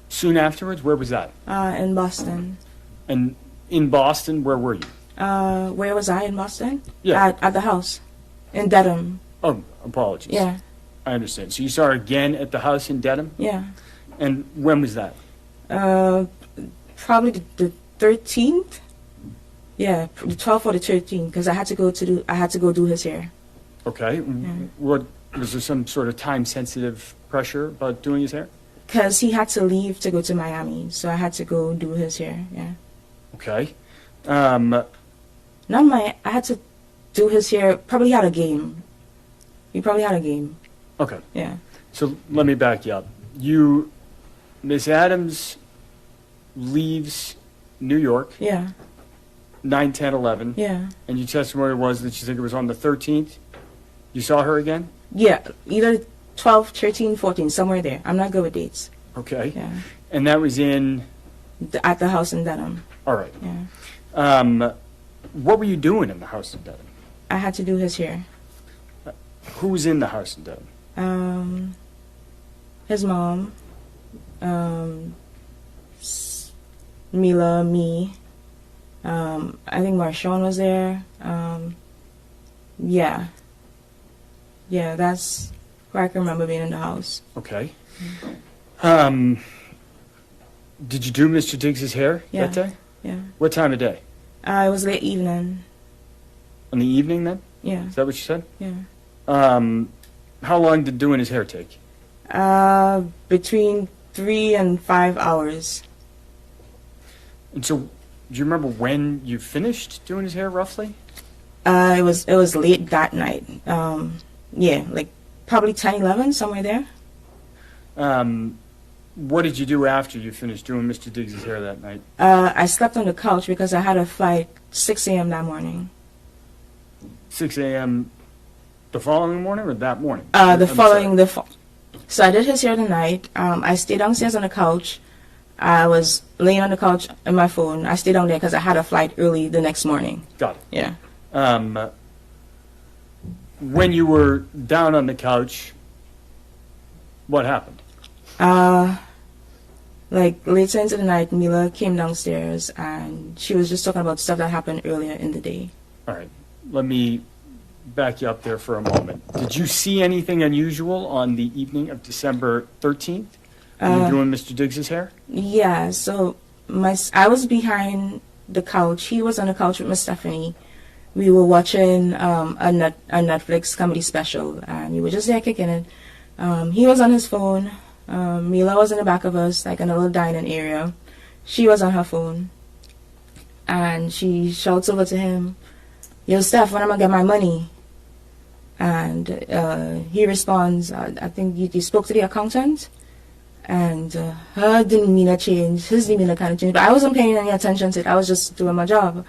Soon afterwards? Where was that? In Boston. And in Boston, where were you? Where was I in Boston? Yeah. At the house. In Dedham. Oh, apologies. Yeah. I understand. So you saw her again at the house in Dedham? Yeah. And when was that? Probably the 13th. Yeah, the 12th or the 13th, because I had to go do his hair. Okay. What was there some sort of time-sensitive pressure about doing his hair? Because he had to leave to go to Miami, so I had to go do his hair. Yeah. Okay. I had to do his hair. Probably had a game. He probably had a game. Okay. Yeah. So let me back you up. Miss Adams leaves New York. Yeah. 9, 10, 11. Yeah. And your testimony was that you think it was on the 13th? You saw her again? Yeah, either 12, 13, 14, somewhere there. I'm not good with dates. Okay. Yeah. And that was at the house in Dedham. All right. Yeah. What were you doing in the house in Dedham? I had to do his hair. Who was in the house in Dedham? His mom, Mila, me. I think Marshawn was there. Yeah. Yeah, that's where I can remember being in the house. Okay. Did you do Mr. Diggs' hair Yeah. that day? Yeah. What time of day? It was late evening. In the evening then? Yeah. Is that what you said? Yeah. How long did doing his hair take? Between 3 and 5 hours. And so, do you remember when you finished doing his hair roughly? It was late that night. Yeah, like probably 10, 11, somewhere there. What did you do after you finished doing Mr. Diggs' hair that night? I slept on the couch because I had a flight 6 a.m. that morning. 6 a.m. the following morning or that morning? So I did his hair the night. I stayed downstairs on the couch. I was laying on the couch on my phone. I stayed down there because I had a flight early the next morning. Got it. Yeah. When you were down on the couch, what happened? Like later into the night, Mila came downstairs and she was just talking about stuff that happened earlier in the day. All right. Let me back you up there for a moment. Did you see anything unusual on the evening of December 13th when you were doing Mr. Diggs' hair? Yeah, so I was behind the couch. He was on the couch with Miss Stephanie. We were watching a Netflix comedy special, and we were just there kicking it. He was on his phone. Mila was in the back of us, like in a little dining area. She was on her phone. And she shouts over to him, "Yo, Steph, when am I going to get my money?" And he responds, I think you spoke to the accountant? And her demeanor changed, his demeanor kind of changed. But I wasn't paying any attention to it. I was just doing my job.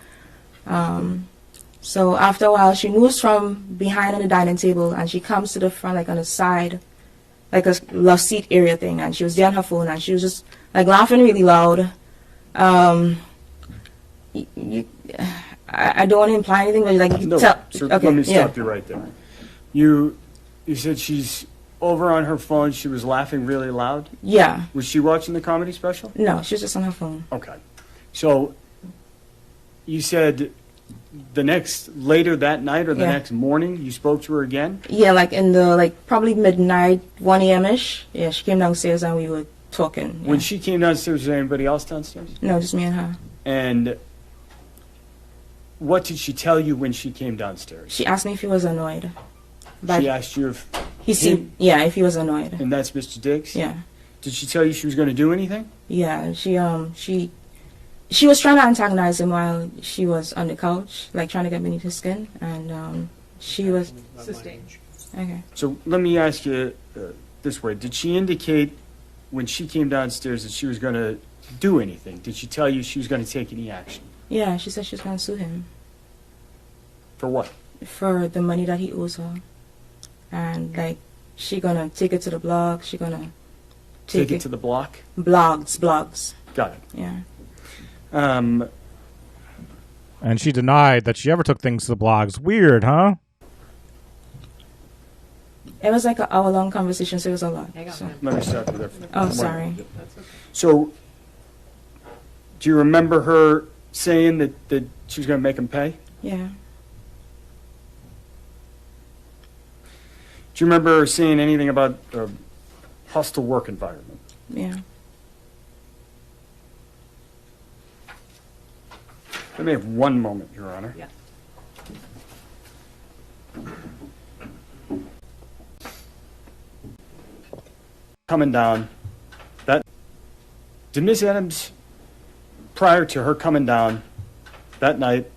So after a while, she moves from behind on the dining table and she comes to the front, like on the side, like a love seat area thing. And she was there on her phone and she was just like laughing really loud. I don't want to imply anything, but like you can No, tell. so Okay, let me yeah. stop you right there. You said she's over on her phone. She was laughing really loud. Yeah. Was she watching the comedy special? No, she was just on her phone. Okay. So you said later that night or the Yeah. next morning you spoke to her again? Yeah, like in the probably midnight, 1 a.m. ish. Yeah, she came downstairs and we were talking. Yeah. When she came downstairs, was there anybody else downstairs? No, just me and her. And what did she tell you when she came downstairs? She asked me if he was annoyed. But She asked you if if he was annoyed. And that's Mr. Diggs? Yeah. Did she tell you she was going to do anything? Yeah, she was trying to antagonize him while she was on the couch, like trying to get beneath his skin, and she was Sustained. Okay. So let me ask you this way. Did she indicate when she came downstairs that she was going to do anything? Did she tell you she was going to take any action? Yeah, she said she was gonna sue him For what? for the money that he owes her, and like she gonna take it to the blog. She gonna Take it to the block? blogs. Got it. Yeah. And she denied that she ever took things to the blogs. Weird, huh? It was like an hour-long conversation, so it was a lot. So. Let me stop you there. Oh, sorry. So, do you remember her saying that she was going to make him pay? Yeah. Do you remember her saying anything about a hostile work environment? Yeah. Let me have one moment, Your Honor. Yeah. Coming down, did Miss Adams, prior to her coming down that night,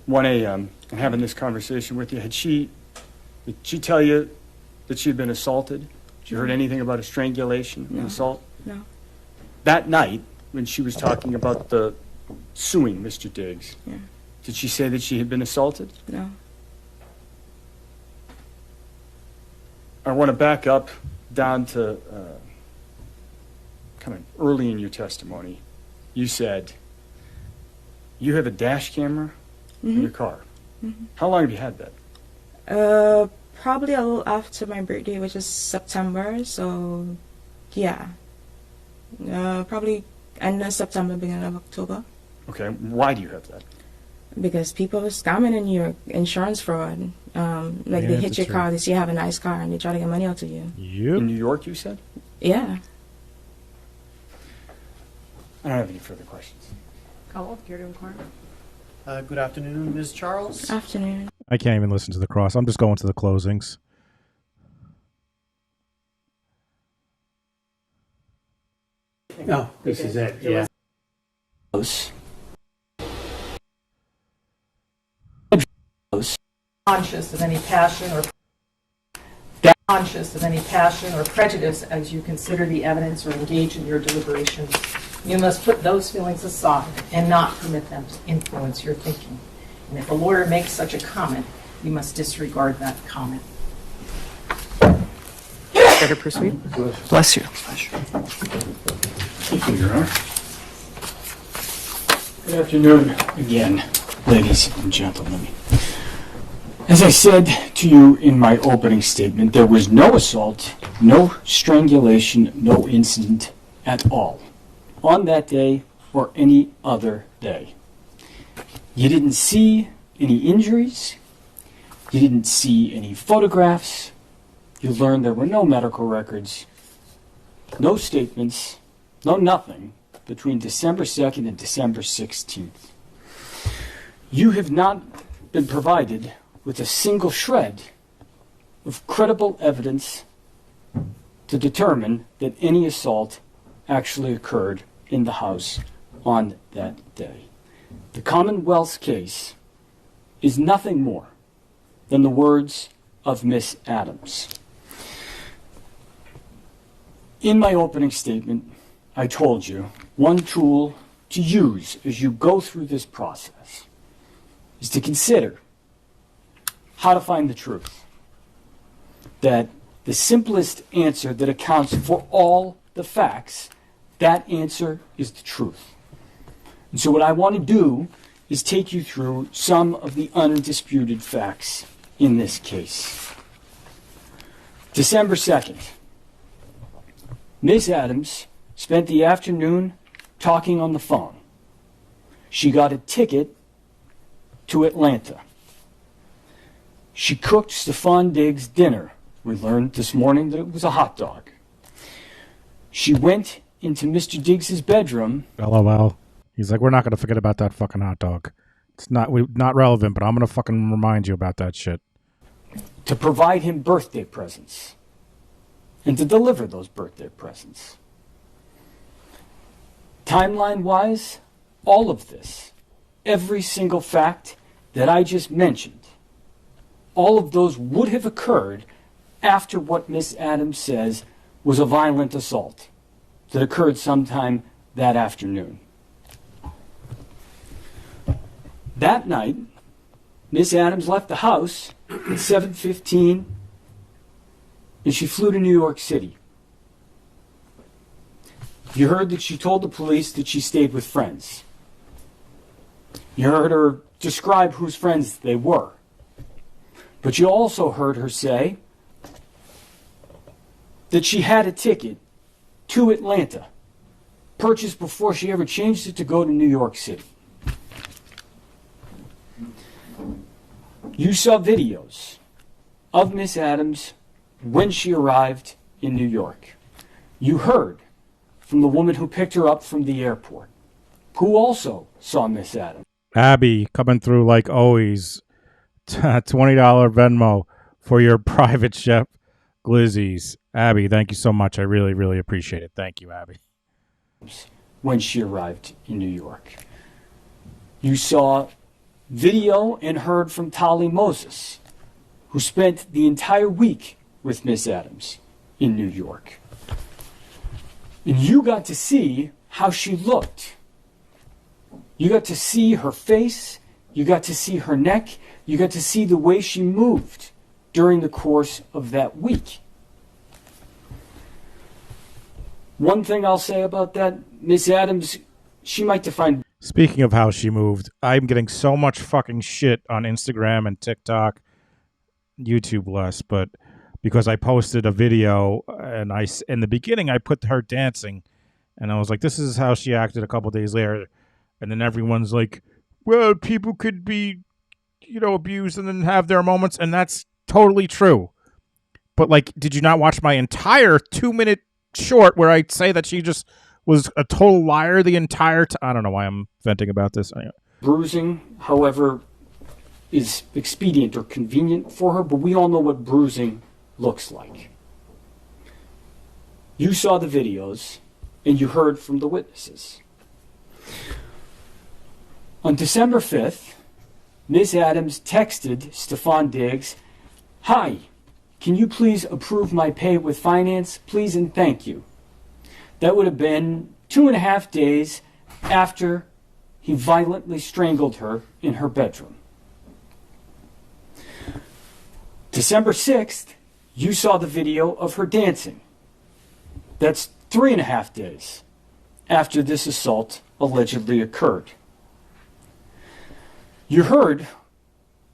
1 a.m., and having this conversation with you, did she tell you that she had been assaulted? Did you heard anything about a strangulation and assault? No. That night, when she was talking about the suing Mr. Diggs, Yeah. did she say that she had been assaulted? No. I want to back up down to kind of early in your testimony. You said you have a dash camera in your car. Mhm. How long have you had that? Probably a little after my birthday, which is September. So, yeah. Probably end of September, beginning of October. Okay, why do you have that? Because people were scamming in your insurance fraud. Like Yeah, they hit that's your true. car, they see you have a nice car, and they try to get money out of you. In New York, you said? Yeah. I don't have any further questions. Caldwell, care to inquire? Good afternoon, Ms. Charles. Afternoon. I can't even listen to the cross. I'm just going to the closings. Oh, this is it. Yeah. Conscious of any passion or prejudice as you consider the evidence or engage in your deliberations. You must put those feelings aside and not permit them to influence your thinking. And if a lawyer makes such a comment, you must disregard that comment. Better proceed. Bless you. Thank you, Your Honor. Good afternoon again, ladies and gentlemen. As I said to you in my opening statement, there was no assault, no strangulation, no incident at all on that day or any other day. You didn't see any injuries. You didn't see any photographs. You learned there were no medical records, no statements, no nothing between December 2nd and December 16th. You have not been provided with a single shred of credible evidence to determine that any assault actually occurred in the house on that day. The Commonwealth's case is nothing more than the words of Miss Adams. In my opening statement, I told you one tool to use as you go through this process is to consider how to find the truth. That the simplest answer that accounts for all the facts, that answer is the truth. And so what I want to do is take you through some of the undisputed facts in this case. December 2nd, Ms. Adams spent the afternoon talking on the phone. She got a ticket to Atlanta. She cooked Stefon Diggs dinner. We learned this morning that it was a hot dog. She went into Mr. Diggs's bedroom. LOL. He's like, we're not going to forget about that fucking hot dog. It's not relevant, but I'm going to fucking remind you about that shit. To provide him birthday presents. And to deliver those birthday presents. Timeline-wise, all of this, every single fact that I just mentioned, all of those would have occurred after what Miss Adams says was a violent assault that occurred sometime that afternoon. That night, Miss Adams left the house at 7:15 and she flew to New York City. You heard that she told the police that she stayed with friends. You heard her describe whose friends they were. But you also heard her say that she had a ticket to Atlanta, purchased before she ever changed it to go to New York City. You saw videos of Miss Adams when she arrived in New York. You heard from the woman who picked her up from the airport, who also saw Miss Adams. Abby coming through like always. $20 Venmo for your private chef glizzies. Abby, thank you so much. I really, really appreciate it. Thank you, Abby. When she arrived in New York. You saw video and heard from Tali Moses, who spent the entire week with Miss Adams in New York. And you got to see how she looked. You got to see her face. You got to see her neck. You got to see the way she moved during the course of that week. One thing I'll say about that, Miss Adams, she might define... Speaking of how she moved, I'm getting so much fucking shit on Instagram and TikTok, YouTube less, but because I posted a video and in the beginning I put her dancing and I was like, this is how she acted a couple days later. And then everyone's like, well, people could be, abused and then have their moments. And that's totally true. But like, did you not watch my entire 2-minute short where I say that she just was a total liar the entire time? I don't know why I'm venting about this. Bruising, however, is expedient or convenient for her, but we all know what bruising looks like. You saw the videos and you heard from the witnesses. On December 5th, Ms. Adams texted Stefon Diggs, "Hi, can you please approve my pay with finance, please and thank you." That would have been 2.5 days after he violently strangled her in her bedroom. December 6th, you saw the video of her dancing. That's 3.5 days after this assault allegedly occurred. You heard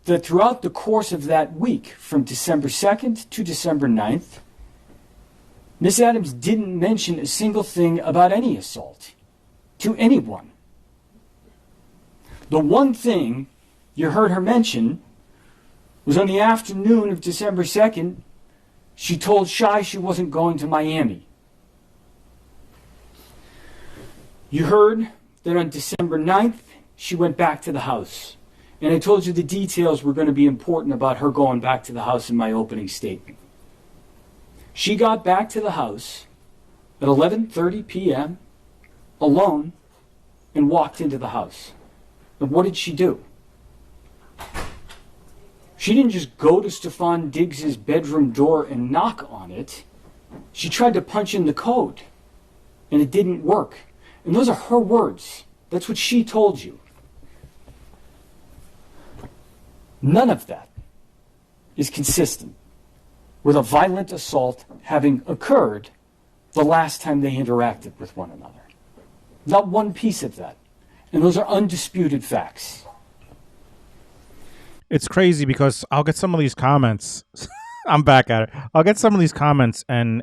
that throughout the course of that week, from December 2nd to December 9th, Miss Adams didn't mention a single thing about any assault to anyone. The one thing you heard her mention was on the afternoon of December 2nd, she told Shai she wasn't going to Miami. You heard that on December 9th, she went back to the house. And I told you the details were going to be important about her going back to the house in my opening statement. She got back to the house at 11:30 p.m. alone and walked into the house. And what did she do? She didn't just go to Stefon Diggs' bedroom door and knock on it. She tried to punch in the code, and it didn't work. And those are her words. That's what she told you. None of that is consistent with a violent assault having occurred the last time they interacted with one another. Not one piece of that. And those are undisputed facts. It's crazy because I'll get some of these comments. I'm back at it. I'll get some of these comments, and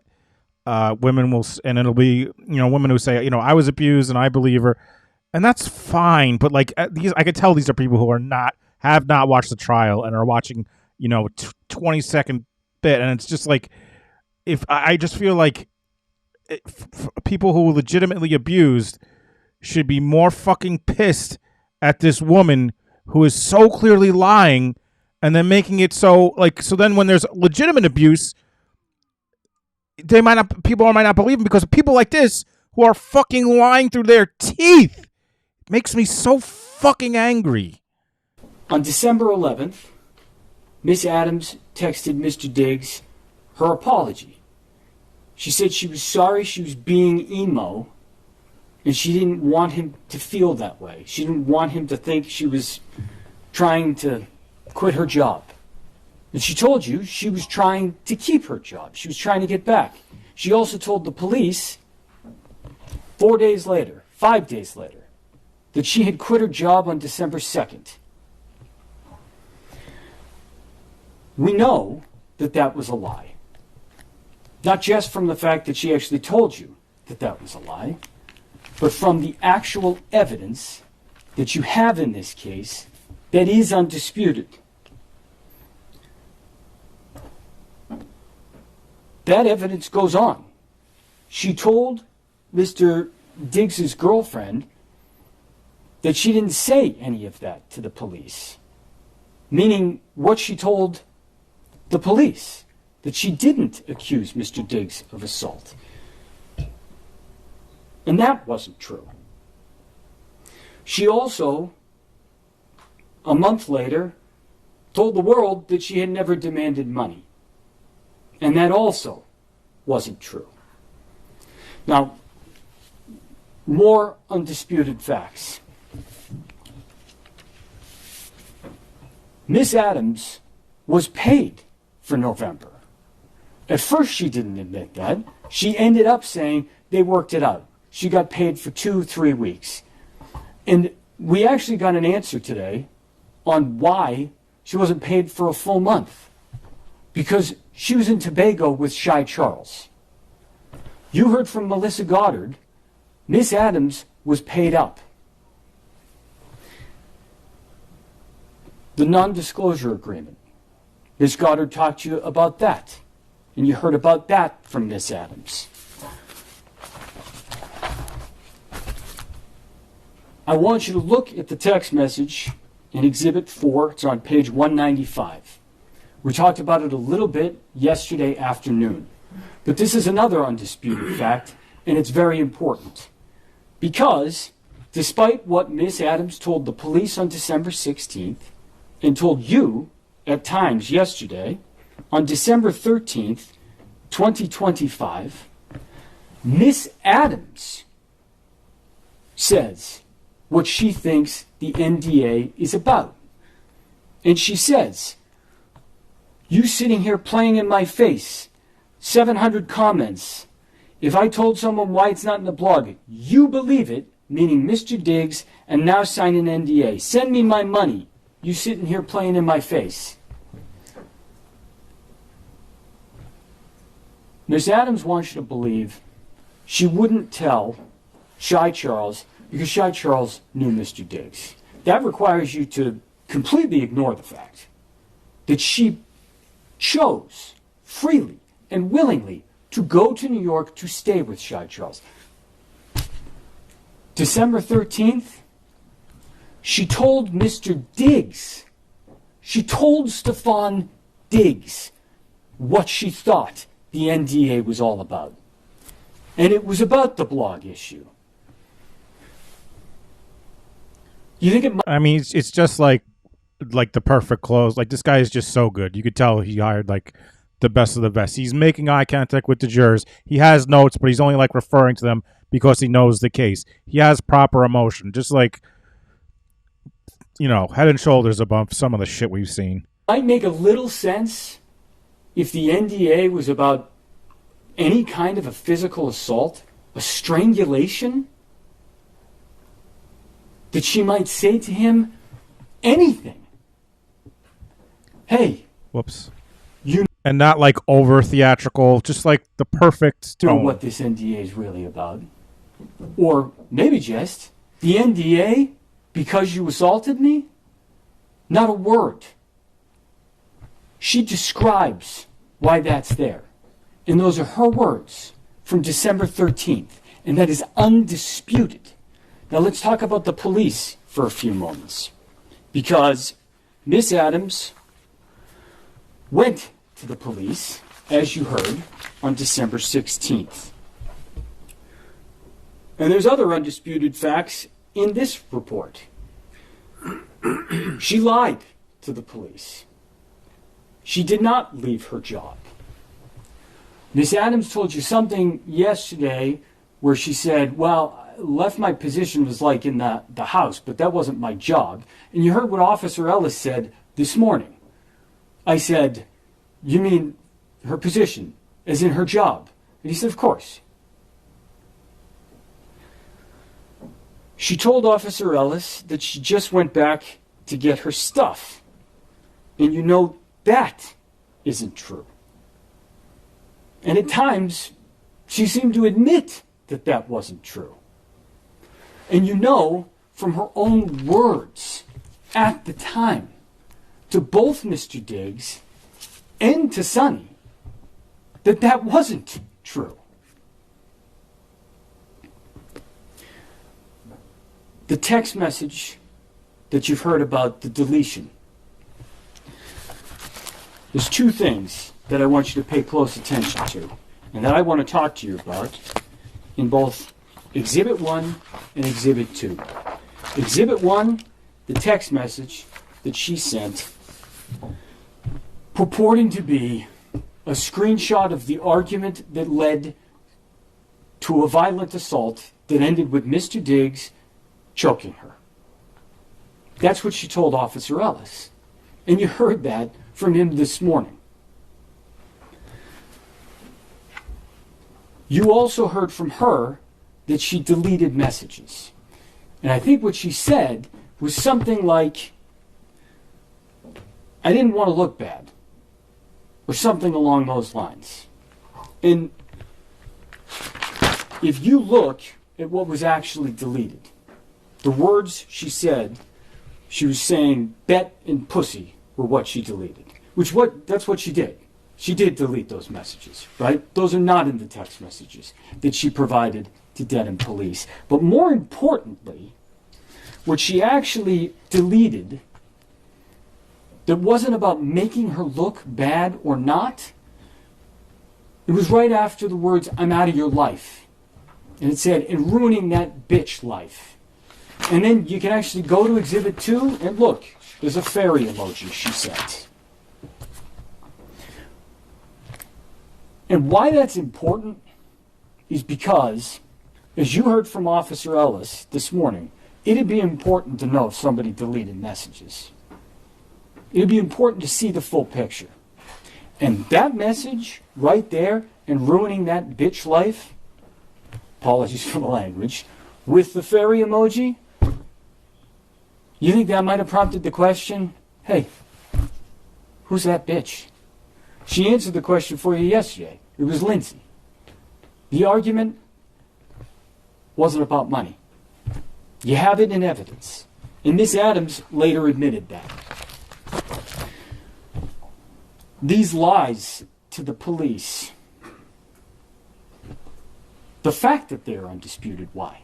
women will, and it'll be, women who say, I was abused and I believe her, and that's fine. But like these, I could tell these are people who have not watched the trial and are watching, 20-second bit, and it's just like, if I just feel like people who were legitimately abused should be more fucking pissed at this woman who is so clearly lying, and then making it so then when there's legitimate abuse, people might not believe him because of people like this who are fucking lying through their teeth. It makes me so fucking angry. On December 11th, Miss Adams texted Mr. Diggs her apology. She said she was sorry she was being emo, and she didn't want him to feel that way. She didn't want him to think she was trying to quit her job. And she told you she was trying to keep her job. She was trying to get back. She also told the police 5 days later, that she had quit her job on December 2nd. We know that that was a lie. Not just from the fact that she actually told you that that was a lie, but from the actual evidence that you have in this case that is undisputed. That evidence goes on. She told Mr. Diggs's girlfriend that she didn't say any of that to the police, meaning what she told the police, that she didn't accuse Mr. Diggs of assault. And that wasn't true. She also, a month later, told the world that she had never demanded money. And that also wasn't true. Now, more undisputed facts. Miss Adams was paid for November. At first she didn't admit that. She ended up saying they worked it out. She got paid for 2-3 weeks. And we actually got an answer today on why she wasn't paid for a full month. Because she was in Tobago with Shy Charles. You heard from Melissa Goddard. Miss Adams was paid up. The non-disclosure agreement. Ms. Goddard talked to you about that. And you heard about that from Miss Adams. I want you to look at the text message in Exhibit 4. It's on page 195. We talked about it a little bit yesterday afternoon. But this is another undisputed fact, and it's very important. Because, despite what Miss Adams told the police on December 16th, and told you at times yesterday, on December 13th, 2025, Miss Adams says what she thinks the NDA is about. And she says, "You sitting here playing in my face, 700 comments. If I told someone why it's not in the blog, you believe it," meaning Mr. Diggs, "and now sign an NDA. Send me my money. You sitting here playing in my face." Ms. Adams wants you to believe she wouldn't tell Shy Charles because Shy Charles knew Mr. Diggs. That requires you to completely ignore the fact that she chose freely and willingly to go to New York to stay with Shy Charles. December 13th, she told Mr. Diggs, she told Stefon Diggs what she thought the NDA was all about. And it was about the blog issue. You think it might... I mean, it's just like the perfect close. Like, this guy is just so good. You could tell he hired like the best of the best. He's making eye contact with the jurors. He has notes, but he's only like referring to them because he knows the case. He has proper emotion, just like, head and shoulders above some of the shit we've seen. might make a little sense if the NDA was about any kind of a physical assault, a strangulation, that she might say to him anything. Hey. Whoops. And not like over theatrical, just like the perfect Know tone. what this NDA is really about. Or maybe just the NDA because you assaulted me? Not a word. She describes why that's there. And those are her words from December 13th. And that is undisputed. Now let's talk about the police for a few moments. Because Miss Adams went to the police, as you heard, on December 16th. And there's other undisputed facts in this report. She lied to the police. She did not leave her job. Miss Adams told you something yesterday where she said, well, left my position was like in the house, but that wasn't my job. And you heard what Officer Ellis said this morning. I said, you mean her position, as in her job? And he said, of course. She told Officer Ellis that she just went back to get her stuff. And you know that isn't true. And at times, she seemed to admit that that wasn't true. And you know from her own words at the time to both Mr. Diggs and to Sonny that that wasn't true. The text message that you've heard about the deletion. There's two things that I want you to pay close attention to and that I want to talk to you about in both Exhibit 1 and Exhibit 2. Exhibit 1, the text message that she sent purporting to be a screenshot of the argument that led to a violent assault that ended with Mr. Diggs choking her. That's what she told Officer Ellis. And you heard that from him this morning. You also heard from her that she deleted messages. And I think what she said was something like, I didn't want to look bad, or something along those lines. And if you look at what was actually deleted, the words she said, she was saying bet and pussy were what she deleted. That's what she did. She did delete those messages, right? Those are not in the text messages that she provided to Dedham Police. But more importantly, what she actually deleted that wasn't about making her look bad or not, it was right after the words, I'm out of your life. And it said, and ruining that bitch life. And then you can actually go to Exhibit 2 and look, there's a fairy emoji she sent. And why that's important is because, as you heard from Officer Ellis this morning, it'd be important to know if somebody deleted messages. It'd be important to see the full picture. And that message right there, and ruining that bitch life, apologies for the language, with the fairy emoji, you think that might have prompted the question, hey, who's that bitch? She answered the question for you yesterday. It was Lindsay. The argument wasn't about money. You have it in evidence. And Miss Adams later admitted that. These lies to the police, the fact that they're undisputed, why?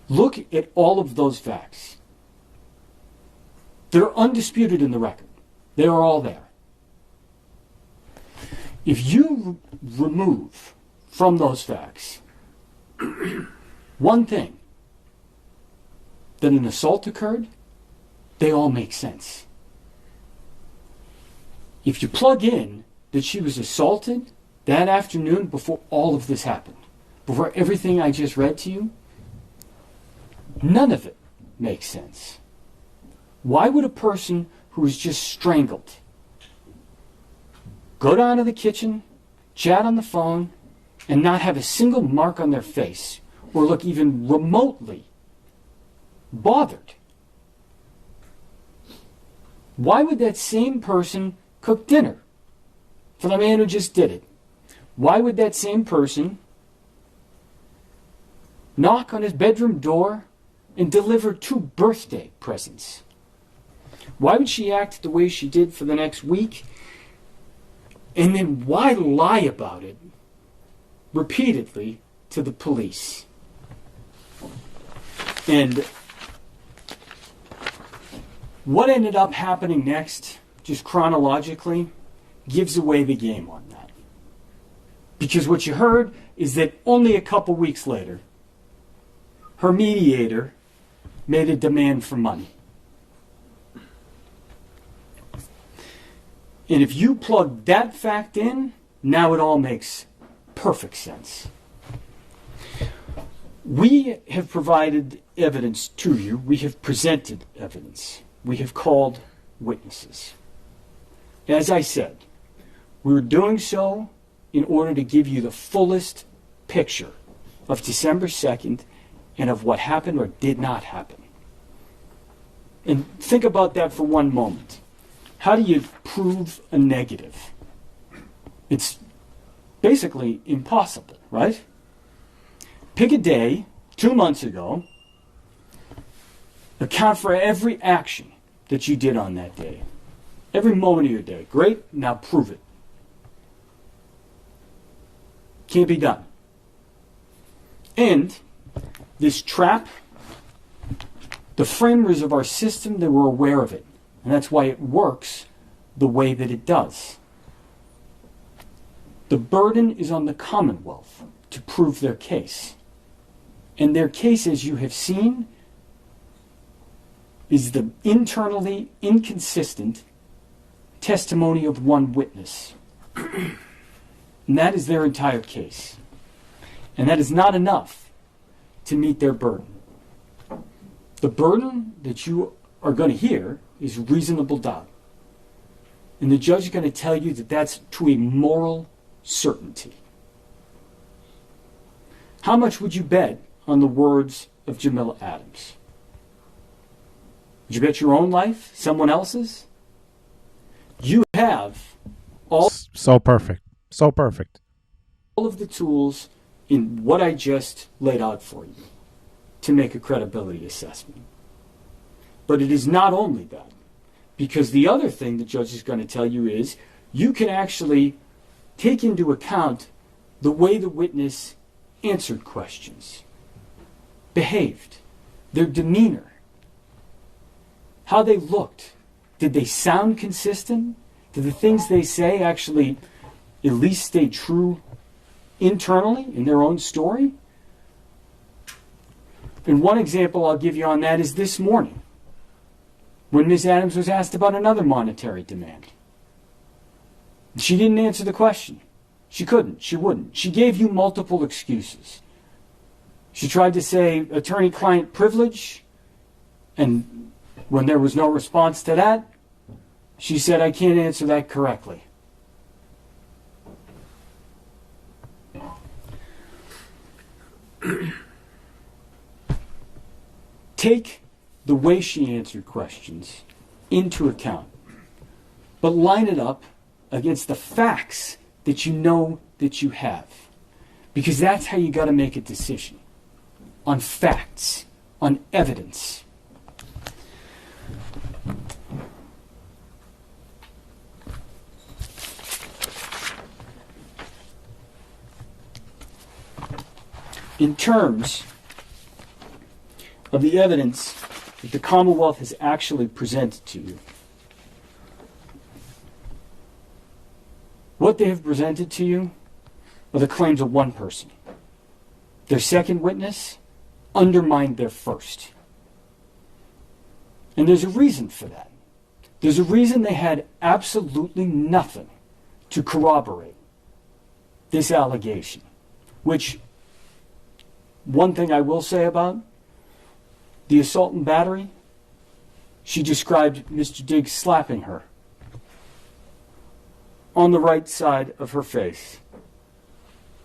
Look at all of those facts. They're undisputed in the record. They are all there. If you remove from those facts one thing, that an assault occurred, they all make sense. If you plug in that she was assaulted that afternoon before all of this happened, before everything I just read to you, none of it makes sense. Why would a person who is just strangled go down to the kitchen, chat on the phone, and not have a single mark on their face or look even remotely bothered? Why would that same person cook dinner for the man who just did it? Why would that same person knock on his bedroom door and deliver 2 birthday presents? Why would she act the way she did for the next week? And then why lie about it repeatedly to the police? And what ended up happening next, just chronologically, gives away the game on that. Because what you heard is that only a couple weeks later, her mediator made a demand for money. And if you plug that fact in, now it all makes perfect sense. We have provided evidence to you. We have presented evidence. We have called witnesses. As I said, we're doing so in order to give you the fullest picture of December 2nd and of what happened or did not happen. And think about that for one moment. How do you prove a negative? It's basically impossible, right? Pick a day, 2 months ago, account for every action that you did on that day. Every moment of your day. Great, now prove it. Can't be done. And this trap, the framers of our system, they were aware of it. And that's why it works the way that it does. The burden is on the Commonwealth to prove their case. And their case, as you have seen, is the internally inconsistent testimony of one witness. And that is their entire case. And that is not enough to meet their burden. The burden that you are going to hear is reasonable doubt. And the judge is going to tell you that that's to a moral certainty. How much would you bet on the words of Jamila Adams? Would you bet your own life? Someone else's? You have all So perfect. So perfect. all of the tools in what I just laid out for you to make a credibility assessment. But it is not only that. Because the other thing the judge is going to tell you is you can actually take into account the way the witness answered questions, behaved, their demeanor, how they looked. Did they sound consistent? Did the things they say actually at least stay true internally in their own story? And one example I'll give you on that is this morning, when Ms. Adams was asked about another monetary demand. She didn't answer the question. She couldn't. She wouldn't. She gave you multiple excuses. She tried to say attorney-client privilege, and when there was no response to that, she said, I can't answer that correctly. Take the way she answered questions into account, but line it up against the facts that you know that you have. Because that's how you got to make a decision. On facts, on evidence. In terms of the evidence that the Commonwealth has actually presented to you, what they have presented to you are the claims of one person. Their second witness undermined their first. And there's a reason for that. There's a reason they had absolutely nothing to corroborate this allegation, which, one thing I will say about the assault and battery, She described Mr. Diggs slapping her on the right side of her face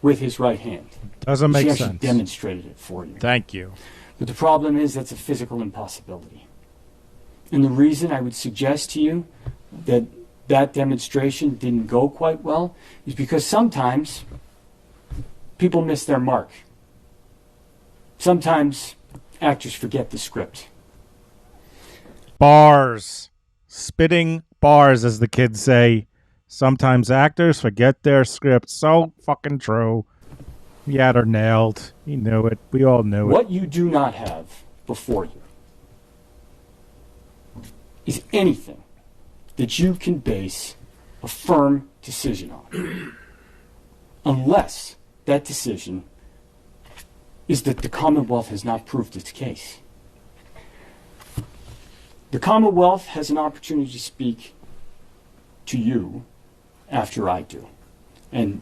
with his right hand. Doesn't make she sense. She actually demonstrated it for you. Thank you. But the problem is that's a physical impossibility. And the reason I would suggest to you that that demonstration didn't go quite well is because sometimes people miss their mark. Sometimes actors forget the script. Bars. Spitting bars, as the kids say. Sometimes actors forget their script. So fucking true. He had her nailed. He knew it. We all knew it. What you do not have before you is anything that you can base a firm decision on. Unless that decision is that the Commonwealth has not proved its case. The Commonwealth has an opportunity to speak to you after I do. And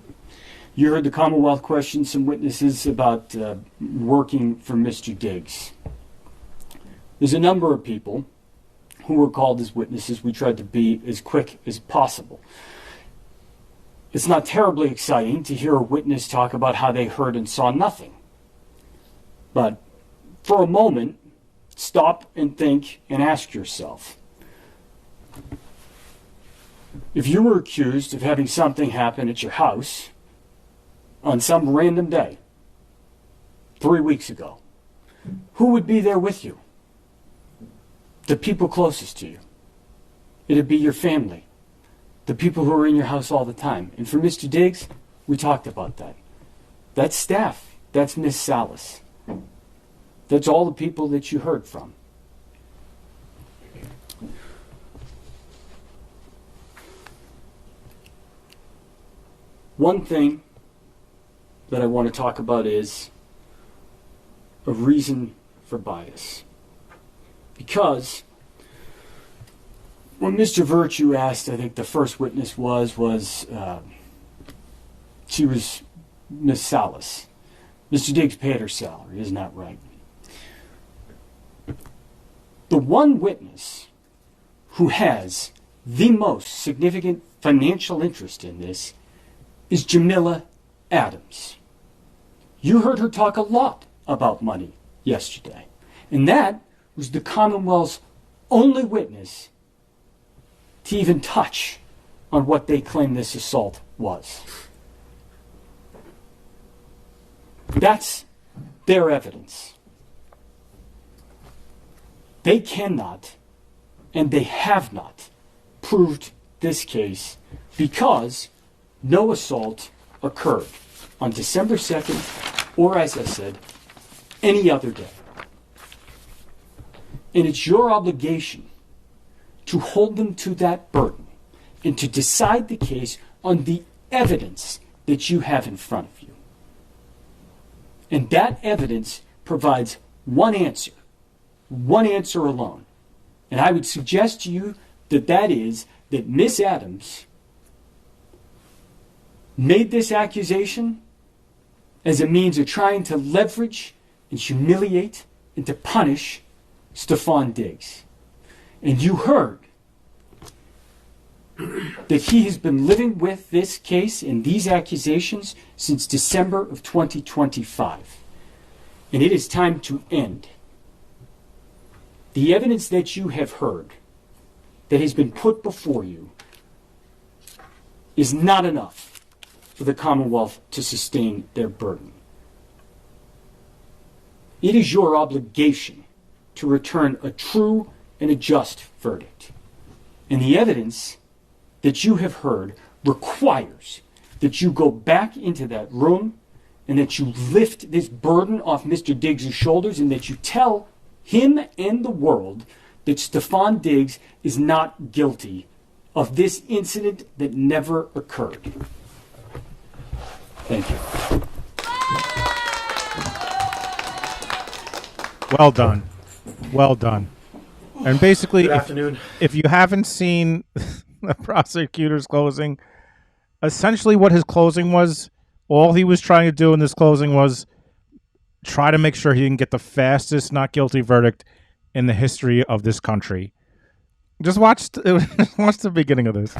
you heard the Commonwealth question some witnesses about working for Mr. Diggs. There's a number of people who were called as witnesses. We tried to be as quick as possible. It's not terribly exciting to hear a witness talk about how they heard and saw nothing. But for a moment, stop and think and ask yourself, if you were accused of having something happen at your house on some random day 3 weeks ago, who would be there with you? The people closest to you. It'd be your family, the people who are in your house all the time. And for Mr. Diggs, we talked about that. That's staff. That's Miss Salas. That's all the people that you heard from. One thing that I want to talk about is a reason for bias. Because when Mr. Virtue asked, I think the first witness she was Miss Salas. Mr. Diggs paid her salary, isn't that right? The one witness who has the most significant financial interest in this is Jamila Adams. You heard her talk a lot about money yesterday. And that was the Commonwealth's only witness to even touch on what they claim this assault was. That's their evidence. They cannot, and they have not, proved this case because no assault occurred on December 2nd, or as I said, any other day. And it's your obligation to hold them to that burden and to decide the case on the evidence that you have in front of you. And that evidence provides one answer alone. And I would suggest to you that is that Miss Adams made this accusation as a means of trying to leverage and humiliate and to punish Stefon Diggs. And you heard that he has been living with this case and these accusations since December of 2025. And it is time to end. The evidence that you have heard, that has been put before you, is not enough for the Commonwealth to sustain their burden. It is your obligation to return a true and a just verdict. And the evidence that you have heard requires that you go back into that room and that you lift this burden off Mr. Diggs' shoulders and that you tell him and the world that Stefon Diggs is not guilty of this incident that never occurred. Thank you. Well done. Well done. And basically, Good afternoon. If you haven't seen the prosecutor's closing, essentially what his closing was, all he was trying to do in this closing was try to make sure he didn't get the fastest not guilty verdict in the history of this country. Just watch watch the beginning of this.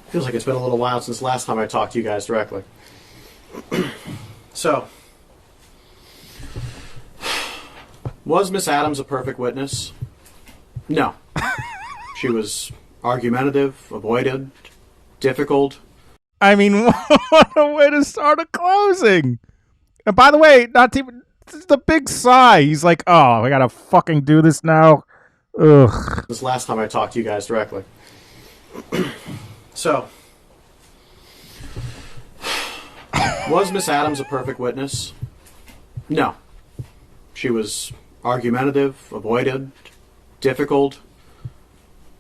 Feels like it's been a little while since last time I talked to you guys directly. So, was Miss Adams a perfect witness? No. She was argumentative, avoided, difficult. I mean, what a way to start a closing. And by the way, not even the big sigh. He's like, "Oh, I gotta fucking do this now." Ugh. This last time I talked to you guys directly. So, was Miss Adams a perfect witness? No. She was argumentative, avoided, difficult.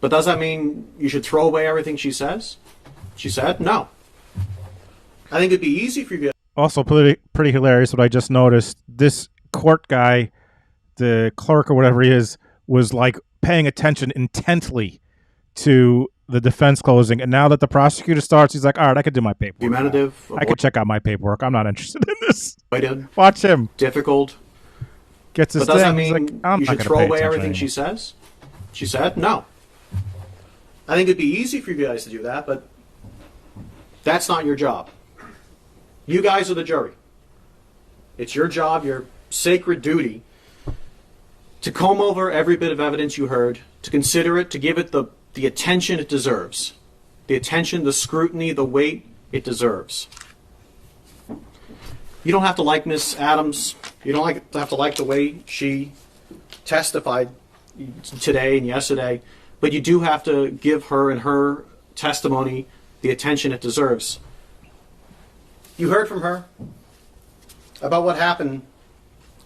But does that mean you should throw away everything she says? She said no. I think it'd be easy for you to... Also, pretty hilarious what I just noticed. This court guy, the clerk or whatever he is, was like paying attention intently to the defense closing. And now that the prosecutor starts, he's like, all right, I could do my paperwork. Argumentative. I could check out my paperwork. I'm not interested in this. Avoided. Watch him. Difficult. Gets his but does that thing. He's mean like, I'm you not should gonna throw pay away attention everything she anymore. says? She said no. I think it'd be easy for you guys to do that, but that's not your job. You guys are the jury. It's your job, your sacred duty, to comb over every bit of evidence you heard, to consider it, to give it the attention it deserves. The attention, the scrutiny, the weight it deserves. You don't have to like Miss Adams. You don't have to like the way she testified today and yesterday, but you do have to give her and her testimony the attention it deserves. You heard from her about what happened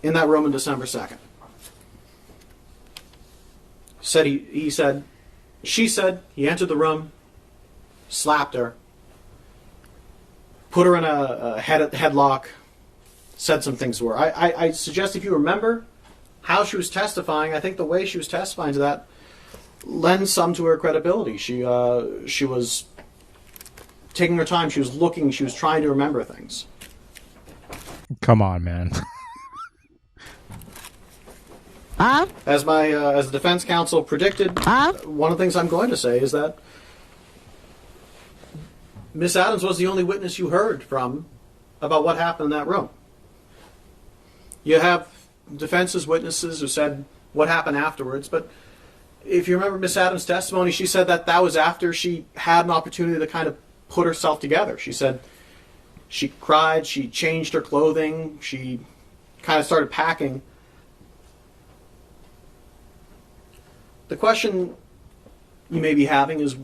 in that room on December 2nd. She said he entered the room, slapped her, put her in a headlock, said some things to her. I suggest if you remember how she was testifying, I think the way she was testifying to that lends some to her credibility. She was taking her time. She was looking. She was trying to remember things. Come on, man. As the defense counsel predicted, one of the things I'm going to say is that Miss Adams was the only witness you heard from about what happened in that room. You have defense's witnesses who said what happened afterwards, but if you remember Miss Adams' testimony, she said that was after she had an opportunity to kind of put herself together. She said she cried, she changed her clothing, she kind of started packing. The question you may be having is,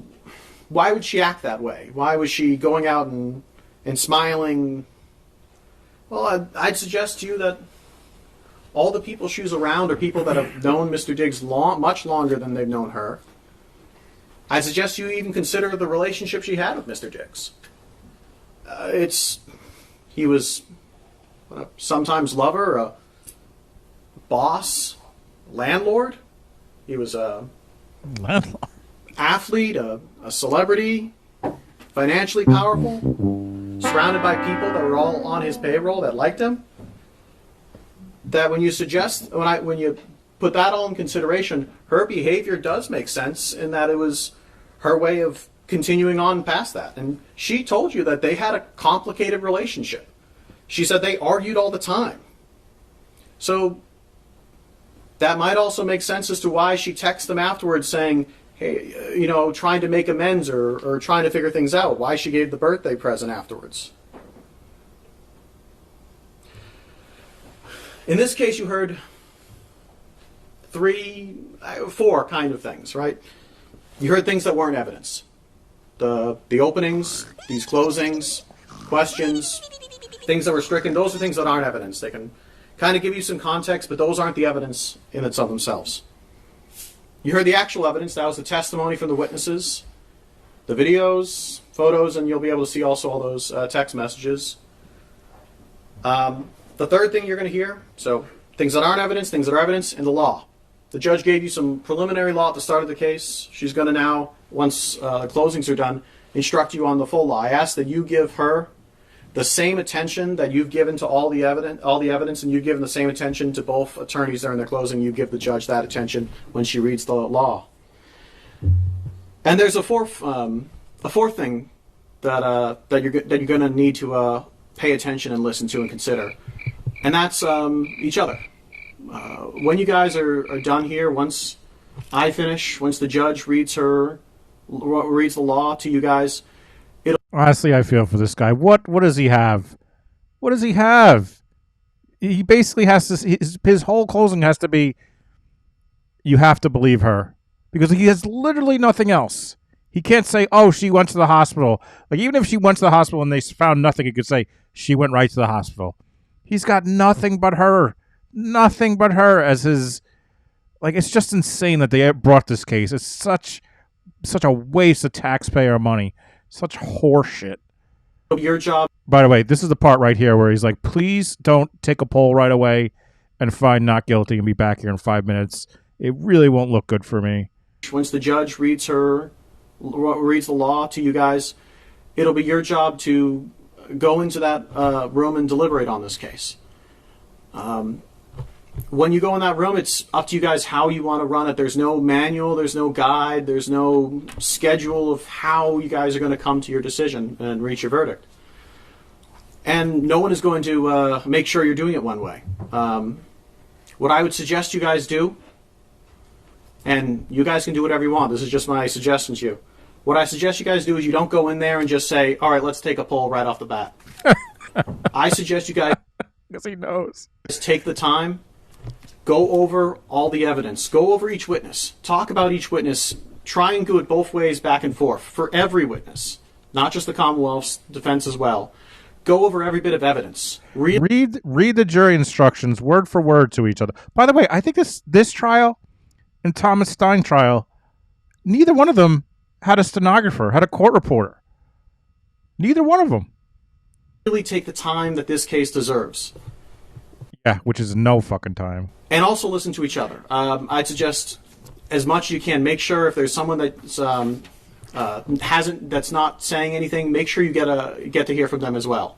why would she act that way? Why was she going out and smiling? Well, I'd suggest to you that all the people she was around are people that have known Mr. Diggs much longer than they've known her. I suggest you even consider the relationship she had with Mr. Diggs. He was sometimes lover, a boss, landlord. He was a athlete, a celebrity, financially powerful, surrounded by people that were all on his payroll that liked him. That when you put that all in consideration, her behavior does make sense in that it was her way of continuing on past that. And she told you that they had a complicated relationship. She said they argued all the time. So that might also make sense as to why she texted them afterwards saying, hey, trying to make amends or trying to figure things out, why she gave the birthday present afterwards. In this case, you heard 4 kind of things, right? You heard things that weren't evidence. The openings, these closings, questions, things that were stricken, those are things that aren't evidence. They can kind of give you some context, but those aren't the evidence in and of themselves. You heard the actual evidence. That was the testimony from the witnesses, the videos, photos, and you'll be able to see also all those text messages. The third thing you're going to hear, so things that aren't evidence, things that are evidence, and the law. The judge gave you some preliminary law at the start of the case. She's going to now, once the closings are done, instruct you on the full law. I ask that you give her the same attention that you've given to all the evidence, and you've given the same attention to both attorneys during their closing, you give the judge that attention when she reads the law. And there's a fourth thing that you're going to need to pay attention and listen to and consider, and that's each other. When you guys are done here, once I finish, once the judge reads the law to you guys, honestly, I feel for this guy. What does he have? What does he have? He basically has to. His whole closing has to be, you have to believe her, because he has literally nothing else. He can't say, oh, she went to the hospital. Like, even if she went to the hospital and they found nothing, he could say she went right to the hospital. He's got nothing but her as his. Like, it's just insane that they brought this case. It's such a waste of taxpayer money. Such horseshit. Your job. By the way, this is the part right here where he's like, please don't take a poll right away and find not guilty and be back here in 5 minutes. It really won't look good for me. Once the judge reads the law to you guys, it'll be your job to go into that room and deliberate on this case. When you go in that room, it's up to you guys how you want to run it. There's no manual, there's no guide, there's no schedule of how you guys are going to come to your decision and reach your verdict. And no one is going to make sure you're doing it one way. What I would suggest you guys do, and you guys can do whatever you want, this is just my suggestion to you. What I suggest you guys do is you don't go in there and just say, all right, let's take a poll right off the bat. I suggest you guys, because he knows, take the time. Go over all the evidence. Go over each witness. Talk about each witness. Try and do it both ways, back and forth, for every witness, not just the Commonwealth's defense as well. Go over every bit of evidence. Read the jury instructions word for word to each other. By the way, I think this trial and Thomas Stein trial, neither one of them had a stenographer, had a court reporter. Neither one of them. Really take the time that this case deserves. Yeah, which is no fucking time. And also listen to each other. I'd suggest as much as you can. Make sure if there's someone that's that's not saying anything, make sure you get to hear from them as well.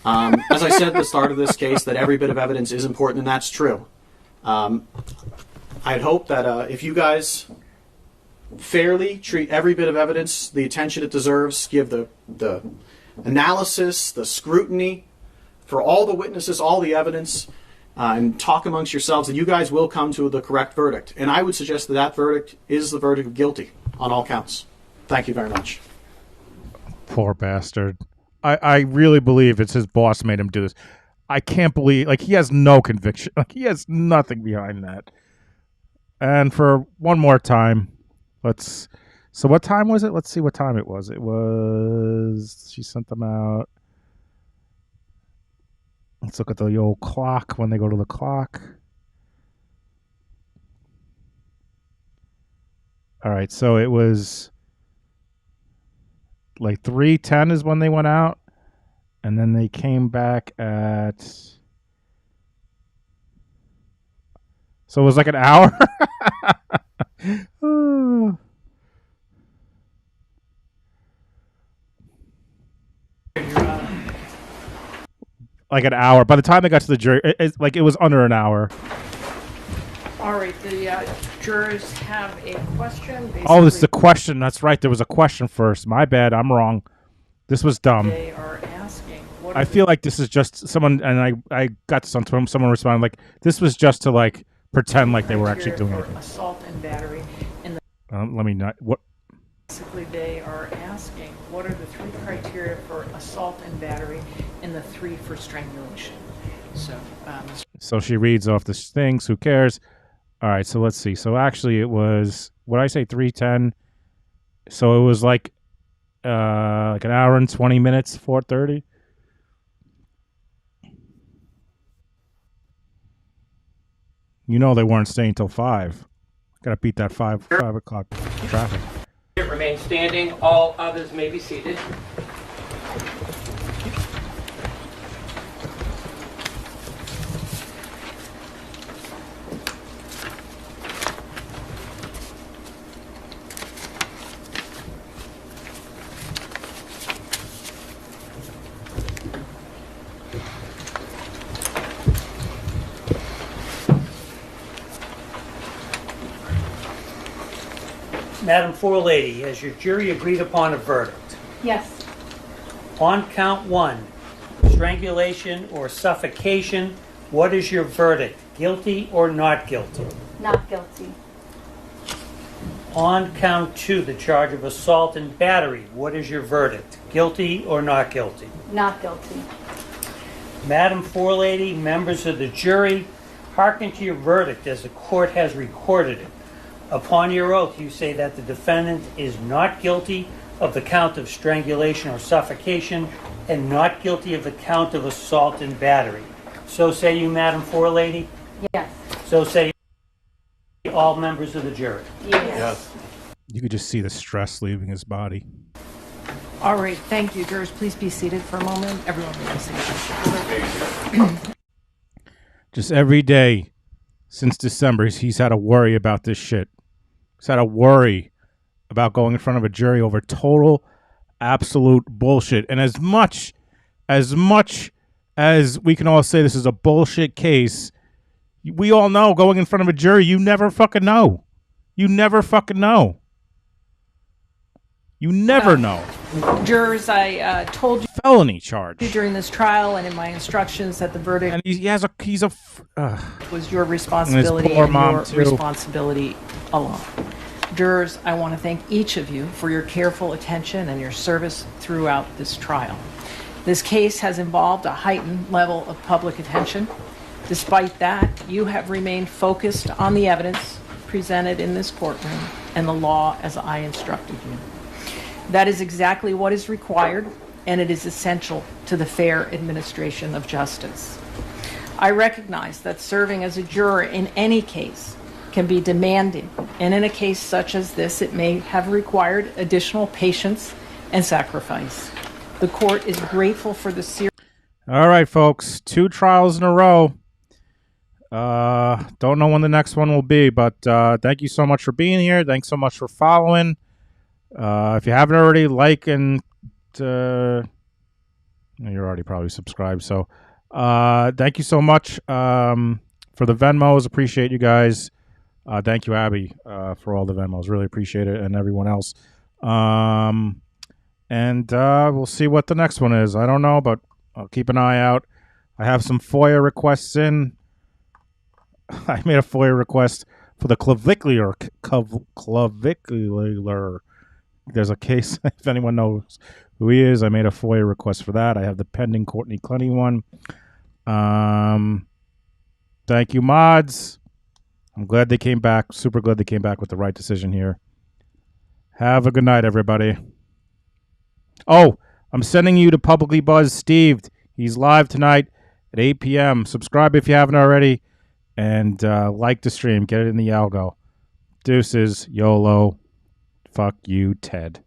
As I said at the start of this case, that every bit of evidence is important, and that's true. I'd hope that if you guys fairly treat every bit of evidence the attention it deserves, give the analysis, the scrutiny for all the witnesses, all the evidence, and talk amongst yourselves, and you guys will come to the correct verdict. And I would suggest that verdict is the verdict of guilty on all counts. Thank you very much. Poor bastard. I really believe it's his boss made him do this. I can't believe, like, he has no conviction. Like, he has nothing behind that. And for one more time, so what time was it? Let's see what time it was. She sent them out. Let's look at the old clock when they go to the clock. All right, so it was like 3:10 is when they went out, and then they came back at. So it was like an hour. Like an hour. By the time they got to the jury, it was under an hour. All right, the jurors have a question. Oh, this is a question. That's right. There was a question first. My bad. I'm wrong. This was dumb. They are asking. I feel like this is just someone, and I got this on Twitter. Someone responded like, this was just to like pretend like they were actually doing it. Assault and battery. In the let me not. What? Basically, they are asking, what are the 3 criteria for assault and battery and the 3 for strangulation? So she reads off the things. Who cares? All right, so let's see. So actually, it was, what did I say, 3:10? So it was like an hour and 20 minutes, 4:30. You know they weren't staying till 5. Gotta beat that 5 o'clock traffic. Remain standing. All others may be seated. Madam Forelady, has your jury agreed upon a verdict? Yes. On count 1, strangulation or suffocation, what is your verdict? Guilty or not guilty? Not guilty. On count 2, the charge of assault and battery, what is your verdict? Guilty or not guilty? Not guilty. Madam Forelady, members of the jury, hearken to your verdict as the court has recorded it. Upon your oath, you say that the defendant is not guilty of the count of strangulation or suffocation and not guilty of the count of assault and battery. So say you, Madam Forelady? Yes. So say all members of the jury? Yes. You could just see the stress leaving his body. All right, thank you. Jurors, please be seated for a moment. Everyone be seated. Just every day since December, he's had to worry about this shit. He's had to worry about going in front of a jury over total, absolute bullshit. And as much as we can all say this is a bullshit case, we all know going in front of a jury, you never fucking know. You never fucking know. You never know. Jurors, I told you felony charge during this trial and in my instructions that the verdict and was your responsibility and your too. responsibility alone. Jurors, I want to thank each of you for your careful attention and your service throughout this trial. This case has involved a heightened level of public attention. Despite that, you have remained focused on the evidence presented in this courtroom and the law as I instructed you. That is exactly what is required, and it is essential to the fair administration of justice. I recognize that serving as a juror in any case can be demanding, and in a case such as this, it may have required additional patience and sacrifice. The court is grateful for the serious... All right, folks. 2 trials in a row. Don't know when the next one will be, but thank you so much for being here. Thanks so much for following. If you haven't already, like and you're already probably subscribed. So thank you so much for the Venmos. Appreciate you guys. Thank you, Abby, for all the Venmos. Really appreciate it, and everyone else. And we'll see what the next one is. I don't know, but I'll keep an eye out. I have some FOIA requests in. I made a FOIA request for the clavicular. There's a case, if anyone knows who he is, I made a FOIA request for that. I have the pending Courtney Clenny one. Thank you, mods. I'm glad they came back. Super glad they came back with the right decision here. Have a good night, everybody. Oh, I'm sending you to Publicly Buzz Steve. He's live tonight at 8 p.m. Subscribe if you haven't already. And like the stream. Get it in the algo. Deuces. YOLO. Fuck you, Ted.